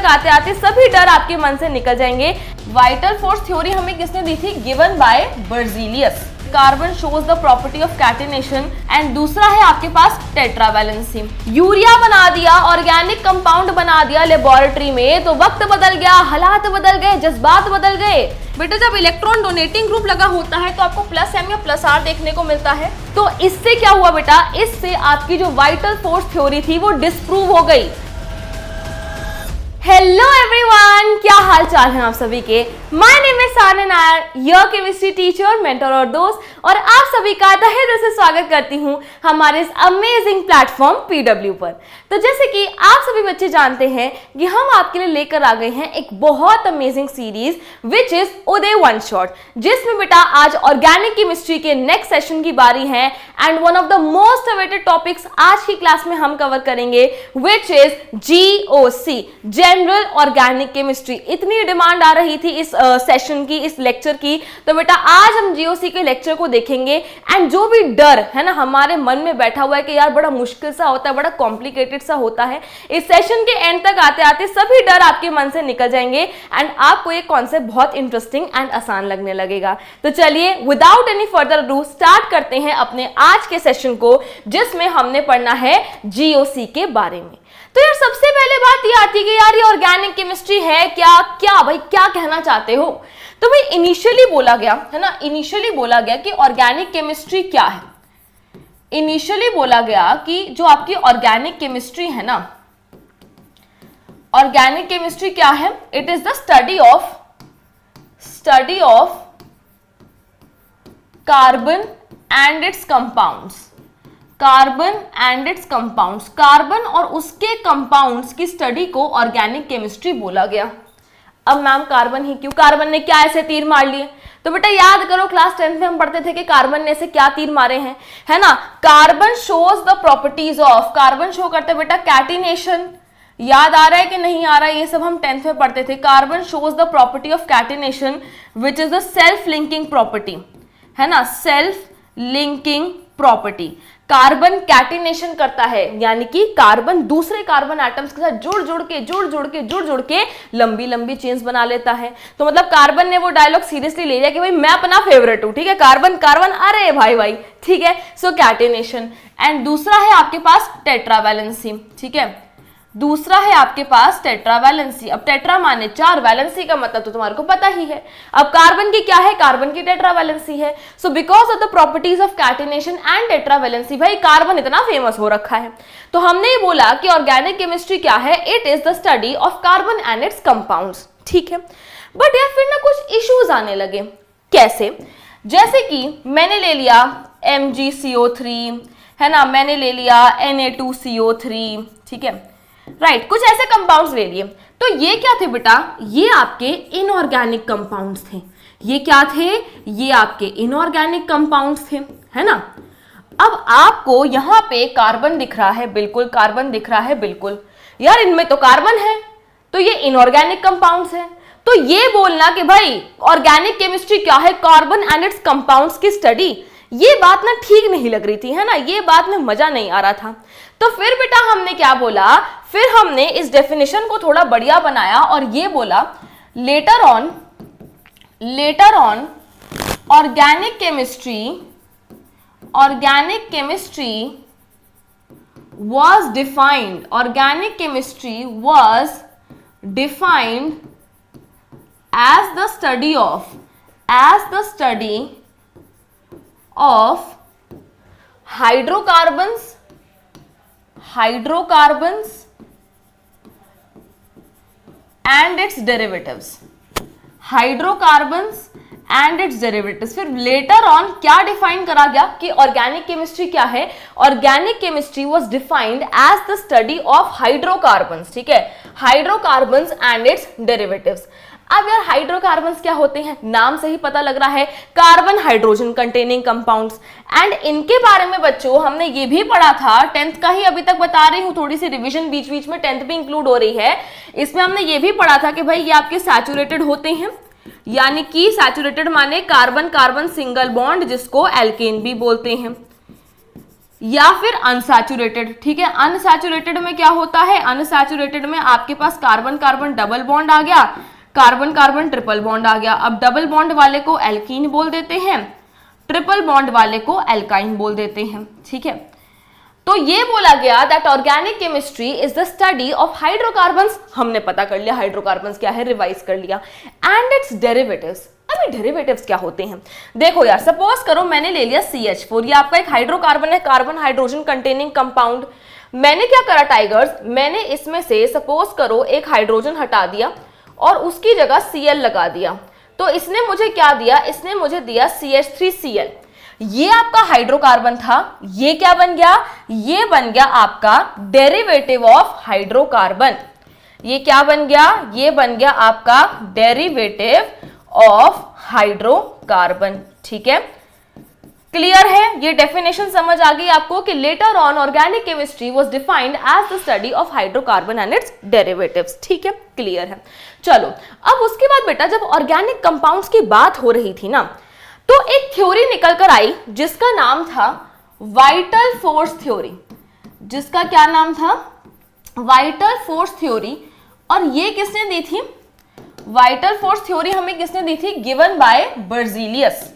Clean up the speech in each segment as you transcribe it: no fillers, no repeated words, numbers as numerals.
तक आते आते सभी डर आपके मन से निकल जाएंगे। वाइटल फोर्स थ्योरी हमें किसने दी थी? Given by Berzelius. Carbon shows the property of catenation and दूसरा है आपके पास टेट्रावैलेंसी। यूरिया बना दिया, ऑर्गेनिक कंपाउंड बना दिया लेबोरेटरी में, तो वक्त बदल गया, हालात बदल गए, जज्बात बदल गए। बेटा जब इलेक्ट्रॉन डोनेटिंग ग्रुप लगा होता है तो आपको प्लस एम या प्लस आर देखने को मिलता है। तो इससे क्या हुआ बेटा? इससे आपकी जो वाइटल फोर्स थ्योरी थी वो डिस्प्रूव हो गई। हेलो एवरीवन, क्या हाल चाल है आप सभी के? My name is Sanya Nair, your chemistry teacher, mentor और दोस्त, और आप सभी का तहे दिल से स्वागत करती हूँ हमारे इस अमेजिंग प्लेटफॉर्म पीडब्ल्यू पर। तो जैसे कि आप सभी बच्चे जानते हैं कि हम आपके लिए लेकर आ गए हैं एक बहुत amazing series which is Uday one shot, जिसमें बेटा आज ऑर्गेनिक केमिस्ट्री के नेक्स्ट सेशन की बारी है and one of the most awaited topics आज की क्लास में हम कवर करेंगे which is GOC, general organic chemistry. इतनी डिमांड आ रही थी इस सेशन की, इस लेक्चर की, तो बेटा आज हम GOC के लेक्चर को देखेंगे एंड जो भी डर है ना हमारे मन में बैठा हुआ है कि यार बड़ा मुश्किल सा होता है, बड़ा कॉम्प्लिकेटेड सा होता है, इस सेशन के एंड तक आते आते सभी डर आपके मन से निकल जाएंगे एंड आपको ये कॉन्सेप्ट बहुत इंटरेस्टिंग एंड आसान लगने लगेगा। तो चलिए without any further ado start करते हैं अपने आज के सेशन को, जिसमें हमने पढ़ना है GOC के बारे में। तो यार सबसे पहले बात ये आती है कि यार ये ऑर्गेनिक केमिस्ट्री है क्या? क्या भाई क्या कहना चाहते हो? तो भाई इनिशियली बोला गया है ना, इनिशियली बोला गया कि ऑर्गेनिक केमिस्ट्री क्या है। इनिशियली बोला गया कि जो आपकी ऑर्गेनिक केमिस्ट्री है ना, ऑर्गेनिक केमिस्ट्री क्या है? It is the study of carbon and it's compounds. Carbon and it's compounds, carbon और उसके कंपाउंड्स की स्टडी को ऑर्गेनिक केमिस्ट्री बोला गया। अब मैम कार्बन ही क्यों? कार्बन ने क्या ऐसे तीर मार लिए? तो बेटा याद करो क्लास 10th में हम पढ़ते थे कि कार्बन ने ऐसे क्या तीर मारे हैं, है ना? Carbon shows the properties of, carbon show करते बेटा कैटिनेशन। याद आ रहा है कि नहीं आ रहा है? ये सब हम 10th में पढ़ते थे। Carbon shows the property of catenation which is the self linking property, है ना, self linking property. Carbon catenation करता है, यानी कि कार्बन दूसरे कार्बन एटम्स के साथ जुड़ के लंबी लंबी चेन्स बना लेता है। तो मतलब कार्बन ने वो डायलॉग सीरियसली ले लिया कि भाई मैं अपना फेवरेट हूं, ठीक है, कार्बन कार्बन, अरे भाई, ठीक है। सो कैटिनेशन। एंड दूसरा है आपके पास टेट्रावैलेंसी, ठीक है, दूसरा है आपके पास टेट्रावैलेंसी। अब टेट्रा माने 4, वैलेंसी का मतलब तो तुम्हारे को पता ही है। अब कार्बन की क्या है? कार्बन की टेट्रावैलेंसी है। So because of the properties of catenation and tetravalency, भाई कार्बन इतना फेमस हो रखा है। तो हमने ये बोला कि ऑर्गेनिक केमिस्ट्री क्या है? It is the study of carbon and it's compounds, ठीक है। बट यार फिर ना कुछ इश्यूज आने लगे। कैसे? जैसे कि मैंने ले लिया MgCO3, है ना, मैंने ले लिया Na2CO3, ठीक है, राइट, कुछ ऐसे कंपाउंड्स ले लिए। तो ये क्या थे बेटा? ये आपके इनऑर्गेनिक कंपाउंड्स थे। ये क्या थे? ये आपके इनऑर्गेनिक कंपाउंड्स थे, है ना। अब आपको यहां पे कार्बन दिख रहा है, बिल्कुल कार्बन दिख रहा है, बिल्कुल यार इनमें तो कार्बन है, तो ये इनऑर्गेनिक कंपाउंड्स है। तो ये बोलना कि भाई ऑर्गेनिक केमिस्ट्री क्या है? कार्बन एंड इट्स कंपाउंड्स की स्टडी, ये बात ना ठीक नहीं लग रही थी, है ना, ये बात में मजा नहीं आ रहा था। तो फिर बेटा हमने क्या बोला? फिर हमने इस डेफिनेशन को थोड़ा बढ़िया बनाया और ये बोला letter on organic chemistry was defined as the study of hydrocarbons and its derivatives, hydrocarbons and its derivatives. फिर लेटर ऑन क्या डिफाइन करा गया कि ऑर्गेनिक केमिस्ट्री क्या है? Organic chemistry was defined as the study of hydrocarbons, ठीक है, hydrocarbons and its derivatives. अब यार हाइड्रोकार्बन्स क्या होते हैं? नाम से ही पता लग रहा है, carbon hydrogen containing compounds. And इनके बारे में बच्चों हमने ये भी पढ़ा था, 10th का ही अभी तक बता रही हूँ, थोड़ी सी रिवीजन बीच बीच में 10th भी इंक्लूड हो रही है। इसमें हमने ये भी पढ़ा था कि भाई ये आपके सैचुरेटेड होते हैं, यानी कि सैचुरेटेड माने कार्बन कार्बन सिंगल बॉन्ड, जिसको एल्केन भी बोलते हैं। या फिर अनसैचुरेटेड। ठीक है, अनसैचुरेटेड में क्या होता है, अनसैचुरेटेड में आपके पास कार्बन कार्बन डबल बॉन्ड आ गया, कार्बन कार्बन ट्रिपल बॉन्ड आ गया। अब डबल बॉन्ड वाले को एल्कीन बोल देते हैं, ट्रिपल बॉन्ड वाले को एल्काइन बोल देते हैं। ठीक है, तो ये बोला गया that organic chemistry is the study of hydrocarbons. हमने पता कर लिया हाइड्रोकार्बन्स क्या है, रिवाइज कर लिया। And its derivatives. अभी डेरिवेटिव्स क्या होते हैं, देखो यार, सपोज करो मैंने ले लिया CH4, ये आपका एक हाइड्रोकार्बन है, कार्बन हाइड्रोजन कंटेनिंग कंपाउंड। मैंने क्या करा टाइगर्स, मैंने इसमें से सपोज करो एक हाइड्रोजन हटा दिया और उसकी जगह Cl लगा दिया। तो इसने मुझे क्या दिया, इसने मुझे दिया CH3Cl। ये आपका हाइड्रोकार्बन था, ये क्या बन गया, ये बन गया आपका डेरिवेटिव ऑफ हाइड्रोकार्बन। ये क्या बन गया, ये बन गया आपका डेरिवेटिव ऑफ हाइड्रोकार्बन। ठीक है, क्लियर है, ये डेफिनेशन समझ आ गई आपको कि later on organic chemistry was defined as the study of hydrocarbon and its derivatives. ठीक है, क्लियर है। चलो, अब उसके बाद बेटा जब ऑर्गेनिक कंपाउंड्स की बात हो रही थी ना, तो एक थ्योरी निकल कर आई जिसका नाम था वाइटल फोर्स थ्योरी। जिसका क्या नाम था, वाइटल फोर्स थ्योरी। और ये किसने दी थी, वाइटल फोर्स थ्योरी हमें किसने दी थी, गिवन बाय बर्जीलियस।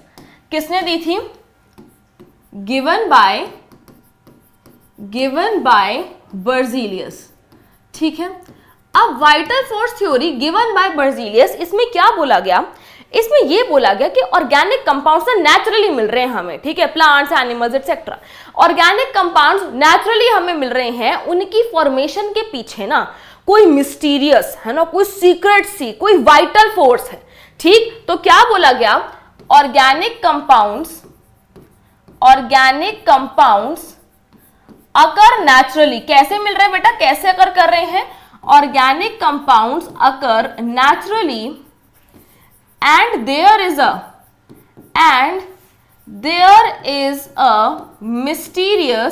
किसने दी थी, गिवन बाय बर्जीलियस। ठीक है, अब vital force theory given by Berzelius, इसमें क्या बोला गया, इसमें ये बोला गया कि ऑर्गेनिक कंपाउंड्स नेचुरली मिल रहे हैं हमें। ठीक है, plants, animals etcetera, organic compounds naturally हमें मिल रहे हैं। उनकी फॉर्मेशन के पीछे ना कोई मिस्टीरियस है ना, कोई सीक्रेट सी, कोई वाइटल फोर्स है। ठीक, तो क्या बोला गया, ऑर्गेनिक कंपाउंड्स अकर नेचुरली। कैसे मिल रहे हैं बेटा, कैसे अकर कर रहे हैं, organic compounds occur naturally and there is a mysterious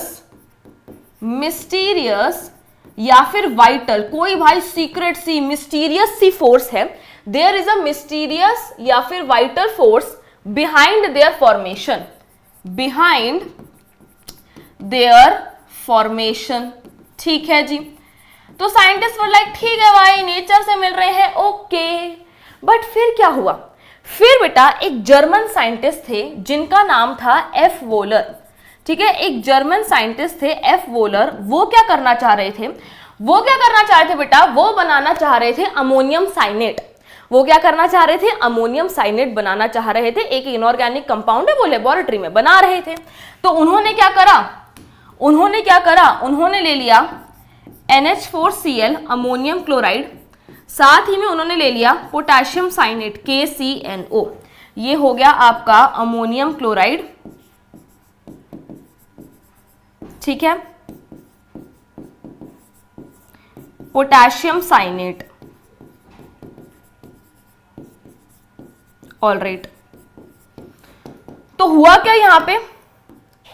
या फिर वाइटल, कोई भाई सीक्रेट सी, मिस्टीरियस सी फोर्स है। there is a mysterious या फिर vital force behind their formation। ठीक है जी, तो साइंटिस्ट वर लाइक ठीक है भाई, नेचर से मिल रहे हैं, ओके। बट फिर क्या हुआ, फिर बेटा एक जर्मन साइंटिस्ट थे जिनका नाम था एफ वोलर। ठीक है, एक जर्मन साइंटिस्ट थे एफ वोलर। वो क्या करना चाह रहे थे, बेटा, वो बनाना चाह रहे थे अमोनियम साइनेट। वो क्या करना चाह रहे थे, अमोनियम साइनेट बनाना चाह रहे थे। एक इनऑर्गेनिक कंपाउंड है, वो लेबोरेटरी में बना रहे थे। तो उन्होंने क्या करा, उन्होंने ले लिया NH4Cl अमोनियम क्लोराइड, साथ ही में उन्होंने ले लिया पोटेशियम साइनेट KCNO। ये हो गया आपका अमोनियम क्लोराइड। ठीक है, पोटेशियम साइनेट, ऑलराइट। तो हुआ क्या यहां पे,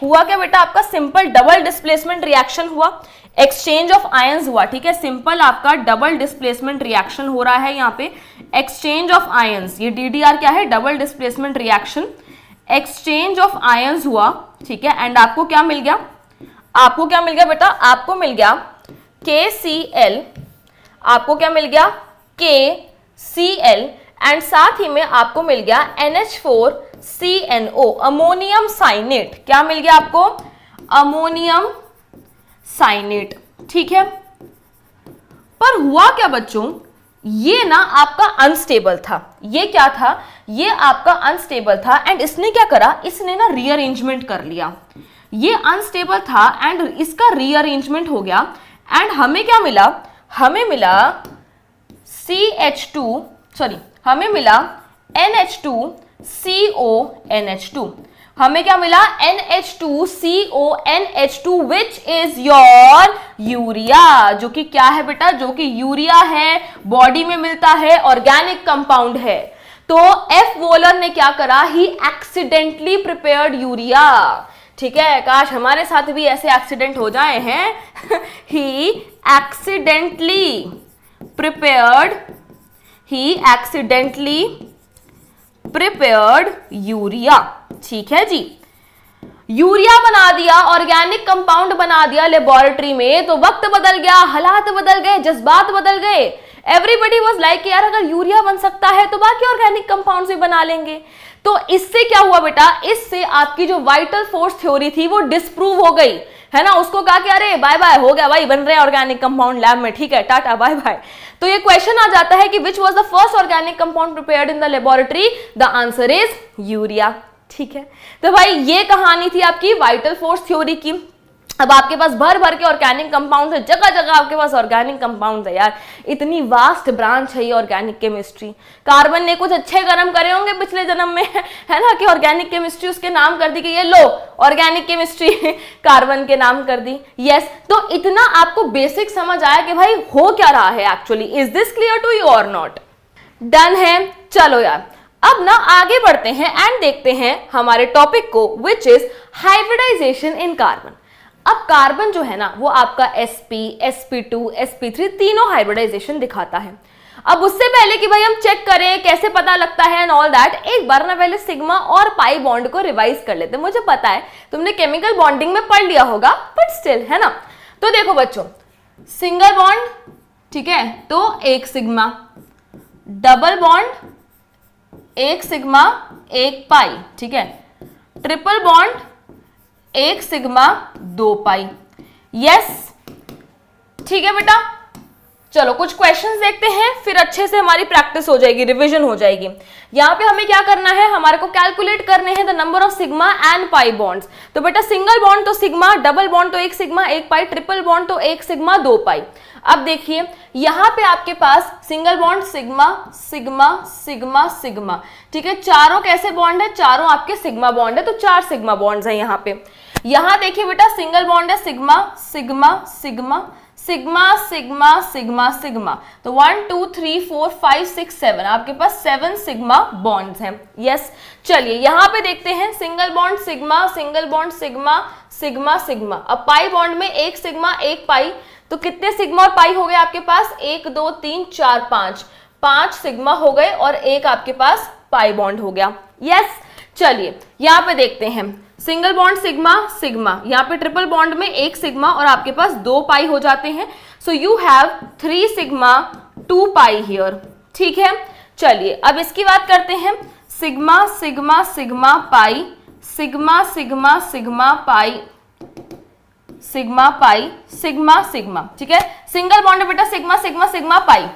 हुआ क्या बेटा, आपका सिंपल डबल डिस्प्लेसमेंट रिएक्शन हुआ, एक्सचेंज ऑफ आयंस हुआ। ठीक है, सिंपल आपका डबल डिस्प्लेसमेंट रिएक्शन हो रहा है यहाँ पे, एक्सचेंज ऑफ आयंस। ये DDR क्या है, double displacement reaction, exchange of ions हुआ। ठीक है, एंड आपको क्या मिल गया, बेटा, आपको मिल गया KCl, आपको क्या मिल गया, KCl, एंड साथ ही में आपको मिल गया NH4CNO अमोनियम साइनेट। क्या मिल गया आपको, अमोनियम साइनेट। ठीक है, पर हुआ क्या बच्चों, ये ना आपका अनस्टेबल था। ये क्या था, ये आपका अनस्टेबल था एंड इसने क्या करा, इसने ना रीअरेंजमेंट कर लिया। ये अनस्टेबल था एंड इसका रीअरेंजमेंट हो गया एंड हमें क्या मिला, हमें मिला हमें मिला NH2CONH2। हमें क्या मिला, NH2CONH2 which is your urea. जो कि क्या है बेटा, जो कि यूरिया है, बॉडी में मिलता है, ऑर्गेनिक कंपाउंड है। तो एफ वोलर ने क्या करा, ही एक्सीडेंटली प्रिपेयर्ड यूरिया। ठीक है, काश हमारे साथ भी ऐसे एक्सीडेंट हो जाए हैं। ही एक्सीडेंटली प्रिपेयर्ड यूरिया। ठीक है जी, यूरिया बना दिया, ऑर्गेनिक कंपाउंड बना दिया लेबोरेटरी में, तो वक्त बदल गया, हालात बदल गए, जज्बात बदल गए। एवरीबडी वाज लाइक यार अगर यूरिया बन सकता है तो बाकी ऑर्गेनिक कंपाउंड्स भी बना लेंगे। तो इससे क्या हुआ बेटा, इससे आपकी जो वाइटल फोर्स थ्योरी थी वो डिस्प्रूव हो गई, है ना। उसको कहा कि अरे बाय बाय, हो गया भाई, बन रहे ऑर्गेनिक कंपाउंड लैब में, ठीक है, टाटा बाय बाय। तो ये क्वेश्चन आ जाता है कि which was the first organic compound prepared in the laboratory, the answer is urea, ठीक है। तो भाई ये कहानी थी आपकी वाइटल फोर्स थ्योरी की। अब आपके पास भर भर के ऑर्गेनिक कंपाउंड है, जगह जगह आपके पास ऑर्गेनिक कंपाउंड है यार, इतनी वास्ट ब्रांच है ये ऑर्गेनिक केमिस्ट्री। कार्बन ने कुछ अच्छे कर्म करे होंगे पिछले जन्म में, है ना, कि ऑर्गेनिक केमिस्ट्री उसके नाम कर दी कि ये लो ऑर्गेनिक केमिस्ट्री कार्बन के नाम कर दी। यस, तो इतना आपको बेसिक समझ आया कि भाई हो क्या रहा है actually. Is this clear to you और नॉट? डन है। चलो यार अब ना आगे बढ़ते हैं एंड देखते हैं हमारे टॉपिक को, which is hybridization in carbon. अब कार्बन जो है ना वो आपका sp, sp2, sp3 तीनों हाइब्रिडाइजेशन दिखाता है। अब उससे पहले कि भाई हम चेक करें कैसे पता लगता है एंड ऑल दैट, एक बार ना पहले सिग्मा और पाई बॉन्ड को रिवाइज कर लेते हैं। मुझे पता है तुमने केमिकल बॉन्डिंग में पढ़ लिया होगा, बट स्टिल, है ना। तो देखो बच्चों, सिंगल बॉन्ड, ठीक है, तो एक सिग्मा, डबल बॉन्ड एक सिग्मा एक पाई, ठीक है, ट्रिपल बॉन्ड एक सिग्मा दो पाई। यस, ठीक है बेटा। चलो कुछ क्वेश्चंस देखते हैं, फिर अच्छे से हमारी प्रैक्टिस हो जाएगी, रिवीजन हो जाएगी। यहाँ पे हमें क्या करना है, हमारे को कैलकुलेट करने हैं the number of sigma and pi bonds. तो बेटा सिंगल बॉन्ड तो सिग्मा, डबल बॉन्ड तो एक सिग्मा एक पाई, ट्रिपल बॉन्ड तो एक सिग्मा दो पाई। अब देखिए यहाँ पे आपके पास single bond sigma sigma sigma sigma, ठीक है, चारों कैसे बॉन्ड है, चारों आपके सिग्मा बॉन्ड है, तो 4 सिग्मा बॉन्ड्स हैं यहाँ पे। यहाँ देखिए बेटा सिंगल बॉन्ड है sigma sigma sigma sigma sigma sigma sigma, तो 1 2 3 4 5 6 7 आपके पास 7 सिग्मा बॉन्ड्स हैं। यस, चलिए यहाँ पे देखते हैं single bond sigma, single bond sigma sigma sigma. अब पाई बॉन्ड में एक सिग्मा एक पाई, तो कितने सिग्मा और पाई हो गए आपके पास, 1 2 3 4 5 सिग्मा हो गए और एक आपके पास पाई बॉन्ड हो गया। यस, चलिए यहाँ पे देखते हैं सिंगल बॉन्ड सिग्मा सिग्मा, यहाँ पे ट्रिपल बॉन्ड में एक सिग्मा और आपके पास 2 पाई हो जाते हैं। So you have 3 sigma 2 pi here, ठीक है। चलिए अब इसकी बात करते हैं, sigma sigma sigma pi, sigma sigma sigma pi, sigma pi sigma sigma, ठीक है। सिंगल बॉन्ड बेटा सिग्मा सिग्मा सिग्मा पाई,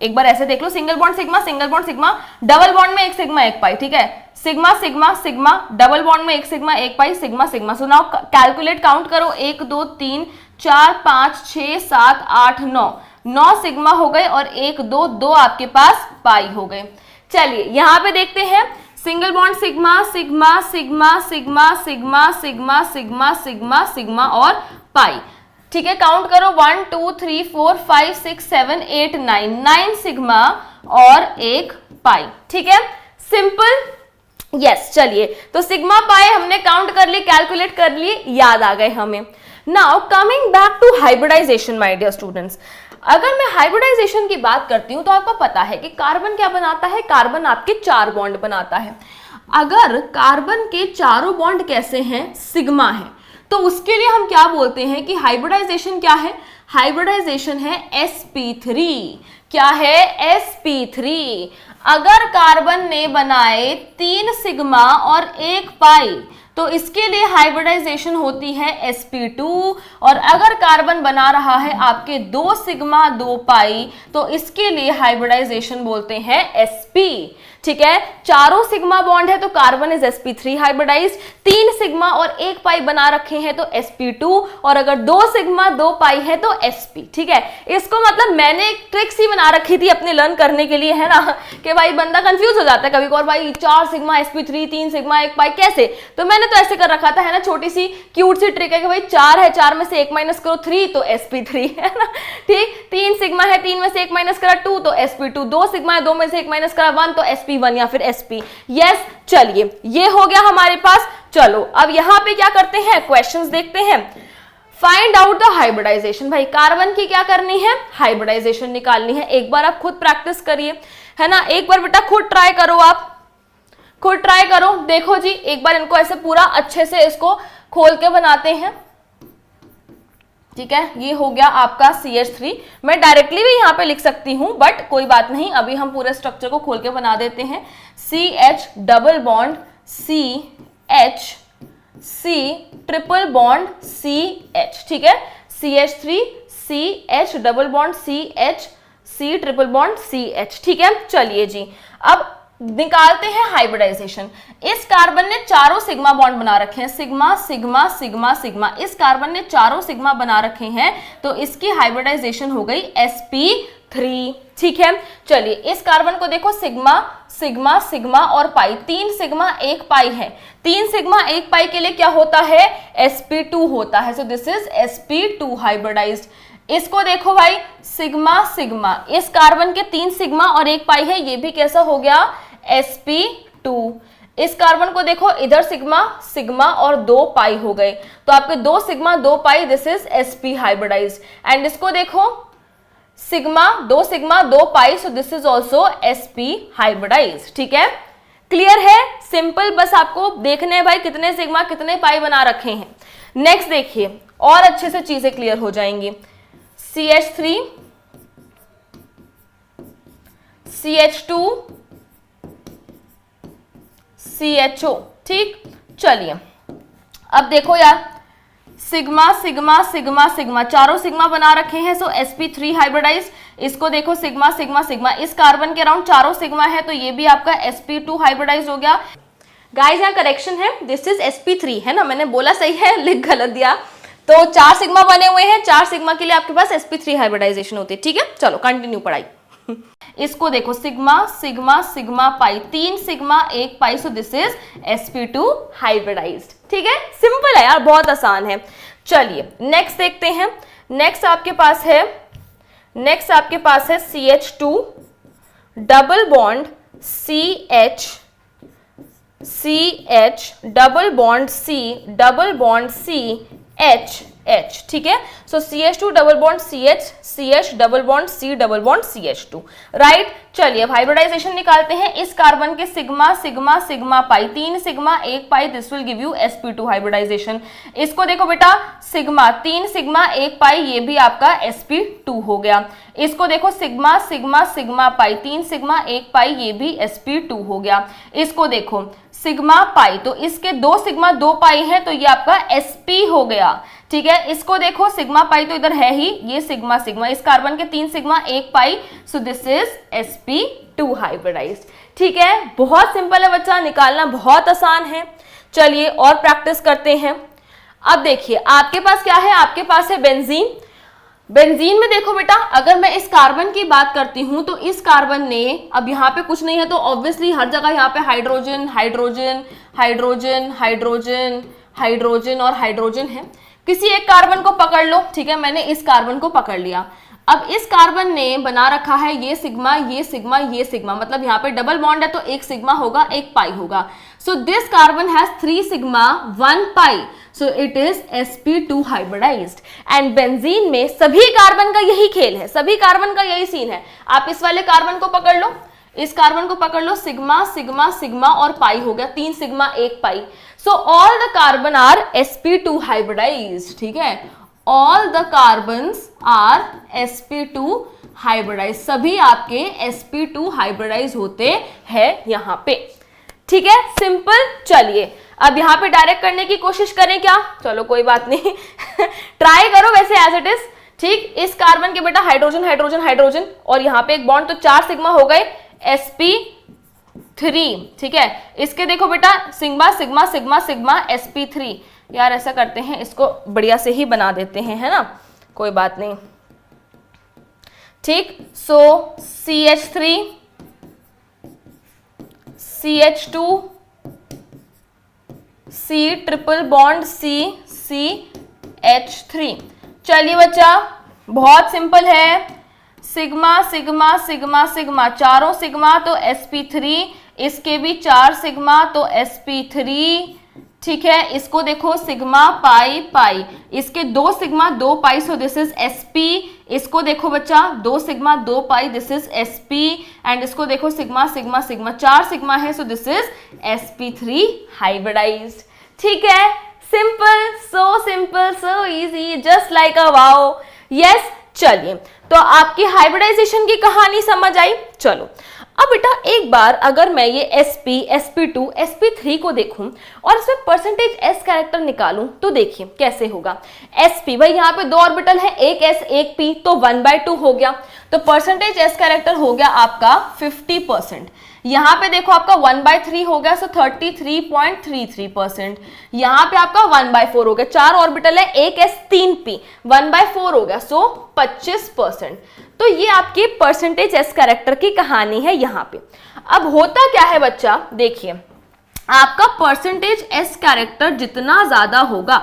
एक बार ऐसे देख लो, single bond sigma single bond sigma, double bond में एक सिग्मा एक पाई, ठीक है, sigma sigma sigma, double bond में एक सिग्मा एक पाई, sigma sigma. So now calculate, count करो, 1 2 3 4 5 6 7 8 9 सिग्मा हो गए और 1 2 2 आपके पास पाई हो गए। चलिए यहाँ पे देखते हैं single bond sigma sigma sigma sigma sigma sigma sigma sigma sigma और पाई, ठीक है, काउंट करो, 1 2 3 4 5 6 7 8 9 सिग्मा और एक पाई, ठीक है, सिंपल। यस, चलिए तो सिग्मा पाई हमने काउंट कर ली, कैलकुलेट कर लिए, याद आ गए हमें। Now coming back to hybridization my dear students, अगर मैं हाइब्रिडाइजेशन की बात करती हूं तो आपको पता है कि कार्बन क्या बनाता है, कार्बन आपके 4 बॉन्ड बनाता है। अगर कार्बन के चारों बॉन्ड कैसे हैं, सिग्मा है, तो उसके लिए हम क्या बोलते हैं कि हाइब्रिडाइजेशन क्या है, हाइब्रिडाइजेशन है sp3। क्या है, sp3। अगर कार्बन ने बनाए 3 सिग्मा और 1 पाई तो इसके लिए हाइब्रिडाइजेशन होती है sp2, और अगर कार्बन बना रहा है आपके 2 सिग्मा 2 पाई तो इसके लिए हाइब्रिडाइजेशन बोलते हैं sp, ठीक है। चारों सिग्मा बॉन्ड है तो carbon is sp3 hybridised, 3 sigma और 1 पाई बना रखे हैं तो sp2, और अगर 2 सिग्मा 2 पाई है तो sp, ठीक है। इसको मतलब मैंने एक ट्रिक्स ही बना रखी थी अपने लर्न करने के लिए, है ना, कि भाई बंदा कंफ्यूज हो जाता है कभी कभार, भाई 4 सिग्मा sp3 3 सिग्मा 1 पाई कैसे, तो मैंने तो ऐसे कर रखा था, है ना, छोटी सी क्यूट सी ट्रिक है कि भाई 4 है, 4 में से 1 माइनस करो 3 तो sp3, है ना, ठीक। 3 सिग्मा है, 3 में से 1 माइनस करा 2 तो sp2, 2 सिग्मा है, 2 में से 1 माइनस करा 1 तो sp1 या फिर sp। यस, चलिए ये हो गया हमारे पास। चलो अब यहां पे क्या करते हैं, क्वेश्चंस देखते हैं। फाइंड आउट द हाइब्रिडाइजेशन, भाई कार्बन की क्या करनी है, हाइब्रिडाइजेशन निकालनी है। एक बार आप खुद प्रैक्टिस करिए, है ना, एक बार बेटा खुद ट्राई करो आप, खुद ट्राई करो, देखो जी, एक बार इनको ऐसे पूरा अच्छे से इसको खोल के बनाते हैं, ठीक है। ये हो गया आपका CH3। मैं डायरेक्टली भी यहाँ पे लिख सकती हूँ, बट कोई बात नहीं, अभी हम पूरे स्ट्रक्चर को खोल के बना देते हैं। CH double bond CH, C triple bond CH, ठीक है। CH3 CH double bond CH, C triple bond CH, ठीक है। चलिए जी, अब निकालते हैं हाइब्रिडाइजेशन। इस कार्बन ने चारों सिग्मा बॉन्ड बना रखे हैं, सिग्मा सिग्मा सिग्मा सिग्मा। इस कार्बन ने चारों सिग्मा बना रखे हैं, तो इसकी हाइब्रिडाइजेशन हो गई sp3, ठीक है। चलिए, इस कार्बन को देखो, सिग्मा सिग्मा सिग्मा और पाई, 3 सिग्मा 1 पाई है। 3 सिग्मा 1 पाई के लिए क्या होता है? sp2 होता है। So this is sp2 hybridized. इसको देखो भाई, सिग्मा सिग्मा, इस कार्बन के 3 सिग्मा और 1 पाई है, ये भी कैसा हो गया? sp2। इस कार्बन को देखो, इधर सिग्मा सिग्मा और 2 पाई हो गए, तो आपके 2 sigma 2 pi, this is sp hybridized. And इसको देखो, sigma 2 sigma 2 pi, so this is also sp hybridized, ठीक है। क्लियर है? सिंपल, बस आपको देखने हैं भाई कितने सिग्मा कितने पाई बना रखे हैं। नेक्स्ट देखिए, और अच्छे से चीजें क्लियर हो जाएंगी। CH3 CH2 CHO, ठीक। चलिए, अब देखो यार, सिग्मा सिग्मा सिग्मा सिग्मा, चारों सिग्मा बना रखे हैं, सो sp3 हाइब्रिडाइज। इसको देखो, सिग्मा सिग्मा सिग्मा, इस कार्बन के अराउंड चारों सिग्मा है, तो ये भी आपका sp2 हाइब्रिडाइज हो गया। गाइस, यहाँ करेक्शन है, दिस इज sp3 है ना, मैंने बोला सही है, लिख गलत दिया। तो 4 सिग्मा बने हुए हैं, 4 सिग्मा के लिए आपके पास sp3 हाइब्रिडाइजेशन होती है, ठीक है। चलो कंटिन्यू पढ़ाई। इसको देखो, sigma sigma sigma pi, 3 sigma 1 pi, so this is sp2 hybridized, ठीक है। सिंपल है यार, बहुत आसान है। चलिए नेक्स्ट देखते हैं। नेक्स्ट आपके पास है CH2 double bond CH double bond C double bond CH, ठीक है। सो CH2 double bond CH double bond C double bond CH2, right. चलिए, अब हाइब्रिडाइजेशन निकालते हैं। इस कार्बन के sigma sigma sigma pi, 3 sigma 1 pi, this will give you sp2 hybridization. इसको देखो बेटा, सिग्मा 3 सिग्मा 1 पाई, ये भी आपका sp2 हो गया। इसको देखो, sigma sigma sigma pi, 3 sigma 1 पाई, ये भी sp2 हो गया। इसको देखो, सिग्मा पाई, तो इसके 2 सिग्मा 2 पाई है, तो ये आपका sp हो गया, ठीक है। इसको देखो, सिग्मा पाई तो इधर है ही, ये सिग्मा सिग्मा, इस कार्बन के 3 sigma 1 pi, so this is sp2 hybridized, ठीक है। बहुत सिंपल है बच्चा, निकालना बहुत आसान है। चलिए और प्रैक्टिस करते हैं। अब देखिए, आपके पास क्या है? आपके पास है बेंजीन। बेंजीन में देखो बेटा, अगर मैं इस कार्बन की बात करती हूं, तो इस कार्बन ने, अब यहाँ पे कुछ नहीं है, तो ऑब्वियसली हर जगह यहाँ पे hydrogen hydrogen hydrogen hydrogen hydrogen और हाइड्रोजन है। किसी एक कार्बन को पकड़ लो, ठीक है, मैंने इस कार्बन को पकड़ लिया। अब इस कार्बन ने बना रखा है ये सिग्मा ये सिग्मा ये सिग्मा, मतलब यहाँ पे डबल बॉन्ड है, तो 1 सिग्मा होगा 1 पाई होगा। So this carbon has 3 sigma 1 pi, so it is sp2 hybridized. And benzene में सभी कार्बन का यही खेल है, सभी कार्बन का यही सीन है। आप इस वाले कार्बन को पकड़ लो, इस कार्बन को पकड़ लो, सिग्मा सिग्मा सिग्मा और पाई हो गया, 3 sigma 1 pi. So all the carbon are sp2 hybridized, ठीक है। All the carbons are sp2 hybridize, सभी आपके sp2 हाइब्रिडाइज होते हैं यहाँ पे, ठीक है। सिंपल। चलिए अब यहाँ पे डायरेक्ट करने की कोशिश करें क्या? चलो कोई बात नहीं ट्राई करो वैसे एज इट इज, ठीक। इस कार्बन के बेटा हाइड्रोजन हाइड्रोजन हाइड्रोजन और यहाँ पे एक बॉन्ड, तो 4 सिग्मा हो गए sp3, ठीक है। इसके देखो बेटा, sigma sigma sigma sigma sp3। यार ऐसा करते हैं, इसको बढ़िया से ही बना देते हैं, है ना, कोई बात नहीं, ठीक। सो CH3 CH2 C triple bond CH3। चलिए बच्चा, बहुत सिंपल है। सिग्मा सिग्मा सिग्मा सिग्मा, चारों सिग्मा तो sp3, इसके भी 4 सिग्मा तो sp3, ठीक है, इसको देखो सिग्मा पाई पाई, इसके 2 sigma 2 pi, so this is sp। इसको देखो बच्चा 2 sigma 2 pi, this is sp। And इसको देखो सिग्मा सिग्मा सिग्मा, 4 सिग्मा है, so this is sp3 hybridized. ठीक है, simple, so easy, just like a wow. Yes, चलिए, तो आपकी हाइब्रिडाइजेशन की कहानी समझ आई। चलो अब बेटा एक बार अगर मैं ये sp, sp2, sp3 को देखूं और इसमें परसेंटेज s कैरेक्टर निकालूं तो देखिए कैसे होगा। sp, भाई यहाँ पे 2 ऑर्बिटल है, एक s एक p, तो 1/2 हो गया, तो परसेंटेज s कैरेक्टर हो गया आपका 50%। यहाँ पे देखो आपका 1/3 हो गया, सो 33.33%। यहाँ पे आपका 1/4 हो गया, 4 ऑर्बिटल है, एक s 3 p, 1/4 हो गया, सो 25%। तो ये आपकी परसेंटेज एस कैरेक्टर की कहानी है यहाँ पे। अब होता क्या है बच्चा, देखिए आपका परसेंटेज एस कैरेक्टर जितना ज्यादा होगा,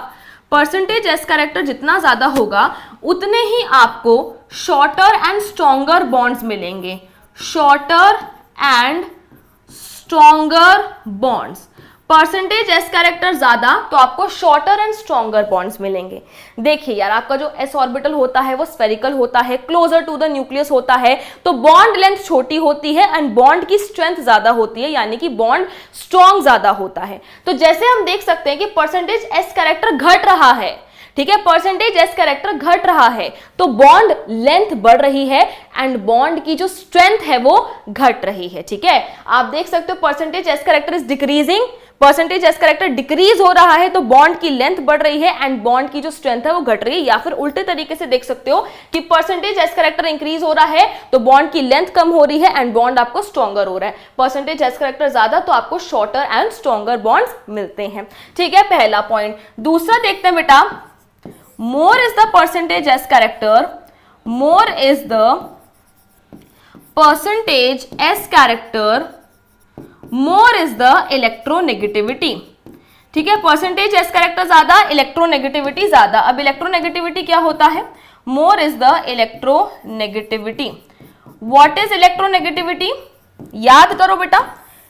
परसेंटेज एस कैरेक्टर जितना ज्यादा होगा उतने ही आपको शॉर्टर एंड स्ट्रॉन्गर बॉन्ड्स मिलेंगे, shorter and stronger bonds. Percentage s character ज्यादा तो आपको शॉर्टर एंड स्ट्रॉन्गर बॉन्ड्स मिलेंगे। देखिए यार, आपका जो एस ऑर्बिटल होता है वो स्फेरिकल होता है, क्लोजर टू द न्यूक्लियस होता है, तो बॉन्ड लेंथ छोटी होती है एंड बॉन्ड की स्ट्रेंथ ज्यादा होती है, यानी कि बॉन्ड स्ट्रॉन्ग ज्यादा होता है। तो जैसे हम देख सकते हैं कि परसेंटेज एस कैरेक्टर घट रहा है, ठीक है, परसेंटेज एस कैरेक्टर घट रहा है तो बॉन्ड लेंथ बढ़ रही है एंड बॉन्ड की जो स्ट्रेंथ है वो घट रही है। ठीक है, आप देख सकते हो percentage s character is decreasing, percentage s character decrease हो रहा है तो बॉन्ड की लेंथ बढ़ रही है एंड बॉन्ड की जो स्ट्रेंथ है वो घट रही है। या फिर उल्टे तरीके से देख सकते हो कि परसेंटेज एस कैरेक्टर इंक्रीज हो रहा है तो बॉन्ड की लेंथ कम हो रही है एंड बॉन्ड आपको स्ट्रॉन्गर हो रहा है। परसेंटेज एस कैरेक्टर ज्यादा तो आपको शॉर्टर एंड स्ट्रॉन्गर बॉन्ड्स मिलते हैं। ठीक है, पहला पॉइंट। दूसरा देखते हैं बेटा, more is the percentage S character, more is the percentage S character, more is the electronegativity। ठीक है, परसेंटेज एस कैरेक्टर ज्यादा, इलेक्ट्रोनेगेटिविटी ज्यादा। अब इलेक्ट्रोनेगेटिविटी क्या होता है, more is the electronegativity. What is electronegativity, याद करो बेटा,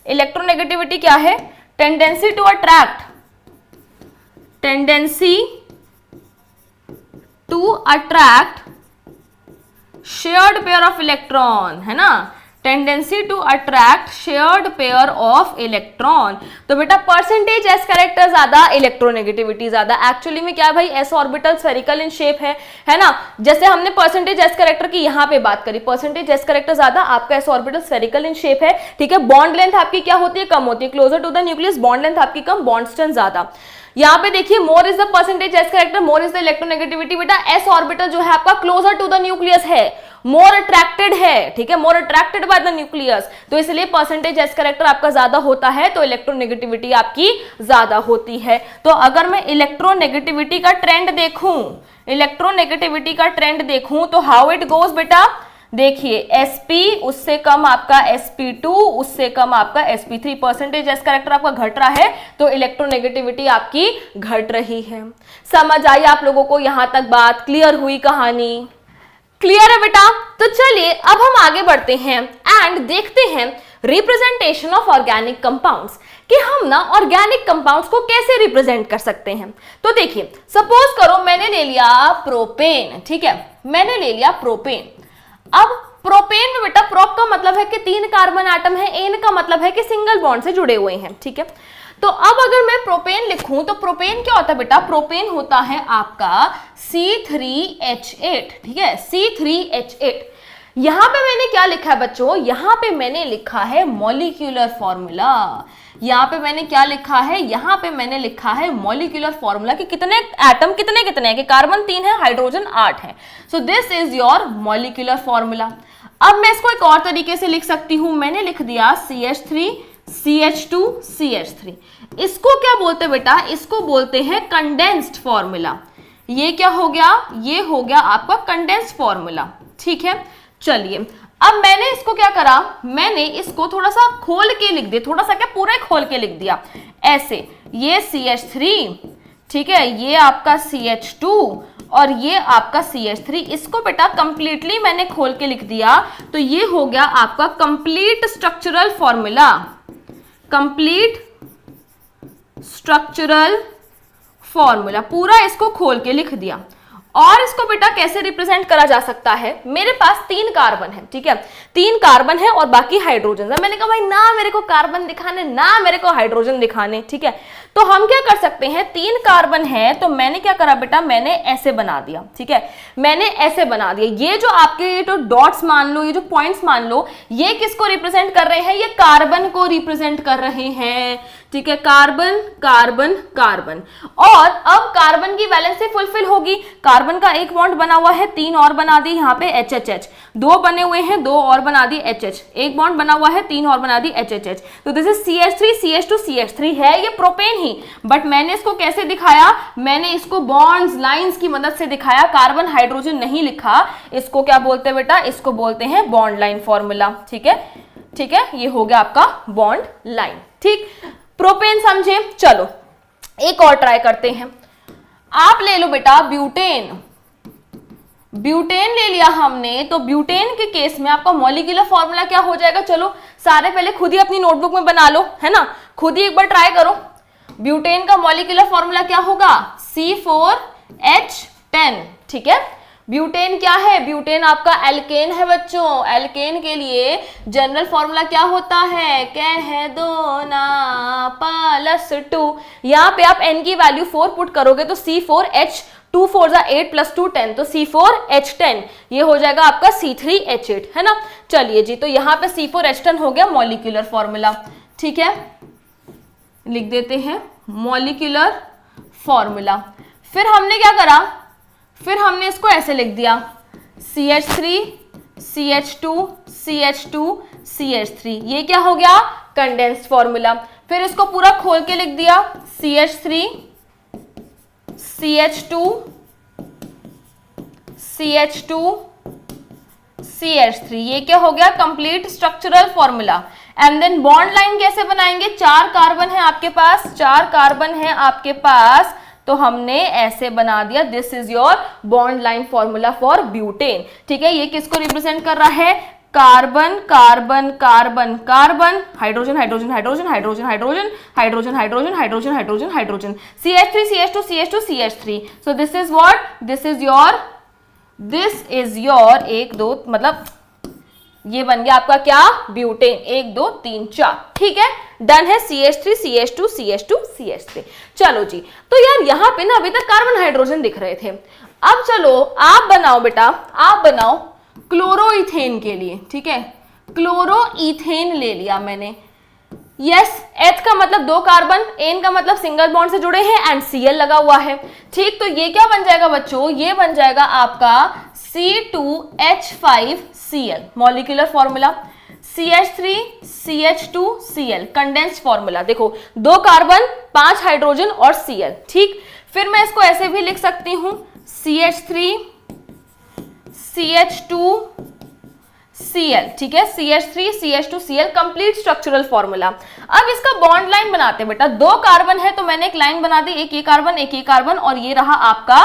इलेक्ट्रोनेगेटिविटी क्या है, tendency to attract, tendency to attract shared pair of electron, है ना, tendency to attract shared pair of electron. तो बेटा परसेंटेज एस कैरेक्टर ज्यादा, इलेक्ट्रोनेगेटिविटी ज्यादा। एक्चुअली में क्या है भाई, s orbital spherical in shape है ना, जैसे हमने परसेंटेज एस कैरेक्टर की यहाँ पे बात करी, परसेंटेज एस कैरेक्टर ज्यादा, आपका S orbital spherical in shape है। ठीक है, बॉन्ड लेंथ आपकी क्या होती है, कम होती है, closer to the nucleus bond length आपकी कम, बॉन्ड स्ट्रेंथ ज्यादा। यहाँ पे देखिए more is the percentage s character, more is the electronegativity. बेटा एस ऑर्बिटल जो है आपका क्लोजर टू द न्यूक्लियस है, मोर अट्रैक्टेड है, ठीक है, मोर अट्रैक्टेड बाय द न्यूक्लियस, तो इसलिए परसेंटेज एस कैरेक्टर आपका ज्यादा होता है तो इलेक्ट्रोनेगेटिविटी आपकी ज्यादा होती है। तो अगर मैं इलेक्ट्रोनेगेटिविटी का ट्रेंड देखूं, इलेक्ट्रोनेगेटिविटी का ट्रेंड देखूं तो हाउ इट गोज बेटा, देखिए sp उससे कम आपका sp2, उससे कम आपका sp3, परसेंटेज एस कैरेक्टर आपका घट रहा है तो इलेक्ट्रोनेगेटिविटी आपकी घट रही है। समझ आई आप लोगों को, यहां तक बात क्लियर हुई, कहानी क्लियर है बेटा। तो चलिए अब हम आगे बढ़ते हैं एंड देखते हैं रिप्रेजेंटेशन ऑफ ऑर्गेनिक कंपाउंड्स, कि हम ना ऑर्गेनिक कंपाउंड्स को कैसे रिप्रेजेंट कर सकते हैं। तो देखिए सपोज करो मैंने ले लिया प्रोपेन, ठीक है, मैंने ले लिया प्रोपेन। अब प्रोपेन में बेटा प्रोप का मतलब है कि 3 कार्बन एटम है, एन का मतलब है कि सिंगल बॉन्ड से जुड़े हुए हैं। ठीक है, तो अब अगर मैं प्रोपेन लिखूं तो प्रोपेन क्या होता है बेटा, प्रोपेन होता है आपका C3H8, ठीक है, C3H8। यहां पे मैंने क्या लिखा है बच्चों, यहां पे मैंने लिखा है मॉलिक्यूलर फॉर्मूला। यहाँ पे मैंने क्या लिखा है, यहाँ पे मैंने लिखा है मॉलिक्यूलर फॉर्मूला कि कितने एटम कितने कितने हैं, कि कार्बन 3 है, हाइड्रोजन 8 है। So this is your molecular formula. अब मैं इसको एक और तरीके से लिख सकती हूं, मैंने लिख दिया CH3 CH2 CH3। इसको क्या बोलते हैं बेटा, इसको बोलते हैं कंडेंस्ड फॉर्मूला। ये क्या हो गया, ये हो गया आपका कंडेंस्ड फॉर्मूला। ठीक है, चलिए अब मैंने इसको क्या करा, मैंने इसको थोड़ा सा खोल के लिख दिया, थोड़ा सा क्या पूरा खोल के लिख दिया ऐसे, ये CH3, ठीक है, ये आपका CH2 और ये आपका CH3। इसको बेटा कंप्लीटली मैंने खोल के लिख दिया तो ये हो गया आपका complete structural formula, complete structural formula, पूरा इसको खोल के लिख दिया। और इसको बेटा कैसे रिप्रेजेंट करा जा सकता है, मेरे पास 3 कार्बन है, ठीक है, 3 कार्बन है और बाकी हाइड्रोजन है। मैंने कहा भाई ना मेरे को कार्बन दिखाने, ना मेरे को हाइड्रोजन दिखाने, ठीक है, तो हम क्या कर सकते हैं, 3 कार्बन है तो मैंने क्या करा बेटा, मैंने ऐसे बना दिया, ठीक है, मैंने ऐसे बना दिया। ये जो आपके ये जो डॉट्स मान लो, ये जो पॉइंट्स मान लो, ये किसको रिप्रेजेंट कर रहे हैं, ये कार्बन को रिप्रेजेंट कर रहे हैं, ठीक है, कार्बन कार्बन कार्बन। और अब कार्बन की वैलेंसी फुलफिल होगी, कार्बन का एक बॉन्ड बना हुआ है, 3 और बना दी यहाँ पे HHH, 2 बने हुए हैं, 2 और बना दी HH, एक बॉन्ड बना हुआ है, 3 और बना दी HHH, तो this is CH3 CH2 CH3 है ये प्रोपेन ही, बट मैंने इसको कैसे दिखाया, मैंने इसको बॉन्ड्स लाइंस की मदद से दिखाया, कार्बन हाइड्रोजन नहीं लिखा। इसको क्या बोलते हैं बेटा, इसको बोलते हैं बॉन्ड लाइन फॉर्मूला, ठीक है, ठीक है, ये हो गया आपका बॉन्ड लाइन, ठीक, प्रोपेन समझे। चलो एक और ट्राई करते हैं, आप ले लो बेटा ब्यूटेन, ब्यूटेन ले लिया हमने, तो ब्यूटेन के केस में आपका मॉलिक्यूलर फॉर्मूला क्या हो जाएगा, चलो सारे पहले खुद ही अपनी नोटबुक में बना लो, है ना, खुद ही एक बार ट्राई करो। ब्यूटेन का मॉलिक्यूलर फॉर्मूला क्या होगा, C4H10, ठीक है। ब्यूटेन क्या है, ब्यूटेन आपका एल्केन है बच्चों, एल्केन के लिए जनरल फॉर्मूला क्या होता है, कह दो ना +2, यहाँ पे आप n की वैल्यू 4 पुट करोगे तो C4H 2 4 8 + 2 10, तो C4H10 ये हो जाएगा आपका C3H8, है ना। चलिए जी, तो यहाँ पे C4H10 हो गया मॉलिक्यूलर फॉर्मूला, ठीक है, लिख देते हैं मॉलिक्यूलर फॉर्मूला। फिर हमने क्या करा, फिर हमने इसको ऐसे लिख दिया CH3 CH2 CH2 CH3, ये क्या हो गया, कंडेंस्ड फॉर्मूला। फिर इसको पूरा खोल के लिख दिया CH3 CH2 CH2 CH3, ये क्या हो गया, complete structural formula. And then bond line कैसे बनाएंगे, 4 कार्बन है आपके पास, 4 कार्बन है आपके पास, तो हमने ऐसे बना दिया, this is your bond line formula for butane, ठीक है। ये किसको रिप्रेजेंट कर रहा है, carbon carbon carbon carbon, hydrogen hydrogen hydrogen hydrogen hydrogen hydrogen hydrogen hydrogen hydrogen hydrogen, CH3 CH2 CH2 CH3, so this is what, this is your 1 2, मतलब ये बन गया आपका क्या, ब्यूटेन, 1 2 3 4, ठीक है, डन है, CH3 CH2 CH2 CH3। चलो जी, तो यार यहाँ पे ना अभी तक कार्बन हाइड्रोजन दिख रहे थे, अब चलो आप बनाओ बेटा, आप बनाओ क्लोरोइथेन के लिए, ठीक है, क्लोरोइथेन ले लिया मैंने, यस, H का मतलब 2 कार्बन, N का मतलब सिंगल बॉन्ड से जुड़े हैं एंड Cl लगा हुआ है, ठीक, तो ये क्या बन जाएगा बच्चों, ये बन जाएगा आपका C2H5Cl, molecular formula, CH3 CH2 Cl, condensed formula, देखो 2 कार्बन 5 हाइड्रोजन और Cl, ठीक। फिर मैं इसको ऐसे भी लिख सकती हूं CH3 CH2 Cl, ठीक है, CH3 CH2 Cl, complete structural formula. अब इसका बॉन्ड लाइन बनाते हैं बेटा, 2 कार्बन है तो मैंने एक लाइन बना दी, एक ये कार्बन एक ये कार्बन, और ये रहा आपका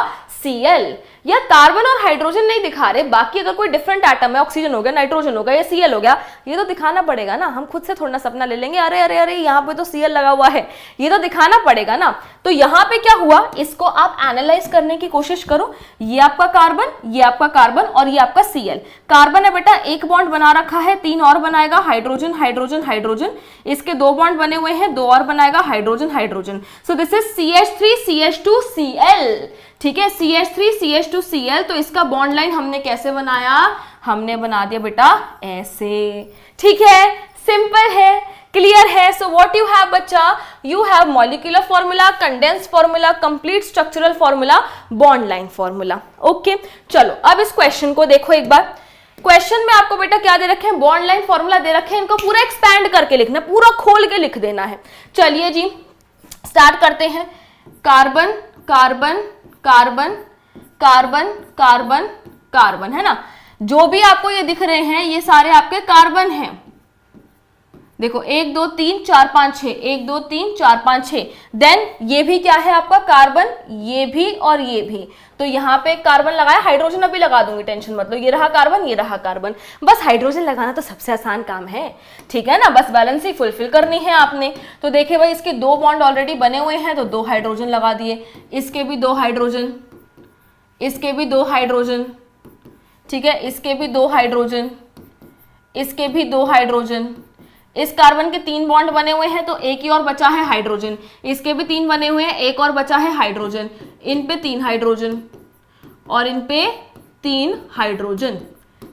Cl। या कार्बन और हाइड्रोजन नहीं दिखा रहे, बाकी अगर कोई डिफरेंट एटम है, ऑक्सीजन हो गया, नाइट्रोजन हो गया या Cl हो गया, ये तो दिखाना पड़ेगा ना, हम खुद से थोड़ा सपना ले लेंगे, अरे अरे अरे यहाँ पे तो Cl लगा हुआ है, ये तो दिखाना पड़ेगा ना। तो यहाँ पे क्या हुआ, इसको आप एनालाइज करने की कोशिश करो, ये आपका कार्बन, ये आपका कार्बन और ये आपका Cl। कार्बन है बेटा, 1 बॉन्ड बना रखा है, 3 और बनाएगा, हाइड्रोजन हाइड्रोजन हाइड्रोजन, इसके 2 बॉन्ड बने हुए हैं, 2 और बनाएगा, hydrogen hydrogen, so this is CH3 CH2 Cl, ठीक है, CH3 CH2 Cl। तो इसका बॉन्ड लाइन हमने कैसे बनाया, हमने बना दिया बेटा ऐसे, ठीक है, सिंपल है, क्लियर है। सो व्हाट यू हैव बच्चा, you have molecular formula, condensed formula, complete structural formula, bond line formula, okay. चलो अब इस क्वेश्चन को देखो एक बार, क्वेश्चन में आपको बेटा क्या दे रखे हैं, बॉन्ड लाइन फॉर्मूला दे रखे हैं, इनको पूरा एक्सपैंड करके लिखना, पूरा खोल के लिख देना है। चलिए जी स्टार्ट करते हैं, carbon carbon carbon carbon carbon carbon, है ना, जो भी आपको ये दिख रहे हैं ये सारे आपके कार्बन हैं, देखो 1 2 3 4 5 6, 1 2 3 4 5 6, देन ये भी क्या है आपका कार्बन, ये भी और ये भी, तो यहाँ पे कार्बन लगाया, हाइड्रोजन अभी लगा दूंगी, टेंशन मत लो, ये रहा कार्बन, ये रहा कार्बन, बस हाइड्रोजन लगाना तो सबसे आसान काम है, ठीक है ना, बस बैलेंस ही फुलफिल करनी है आपने। तो देखिए भाई इसके 2 बॉन्ड ऑलरेडी बने हुए हैं तो 2 हाइड्रोजन लगा दिए, इसके भी 2 हाइड्रोजन, इसके भी 2 हाइड्रोजन, ठीक है, इसके भी 2 हाइड्रोजन, इसके भी 2 हाइड्रोजन, इस कार्बन के 3 बॉन्ड बने हुए हैं तो एक ही और बचा है हाइड्रोजन, इसके भी 3 बने हुए हैं, एक और बचा है हाइड्रोजन, इन पे 3 हाइड्रोजन और इन पे 3 हाइड्रोजन।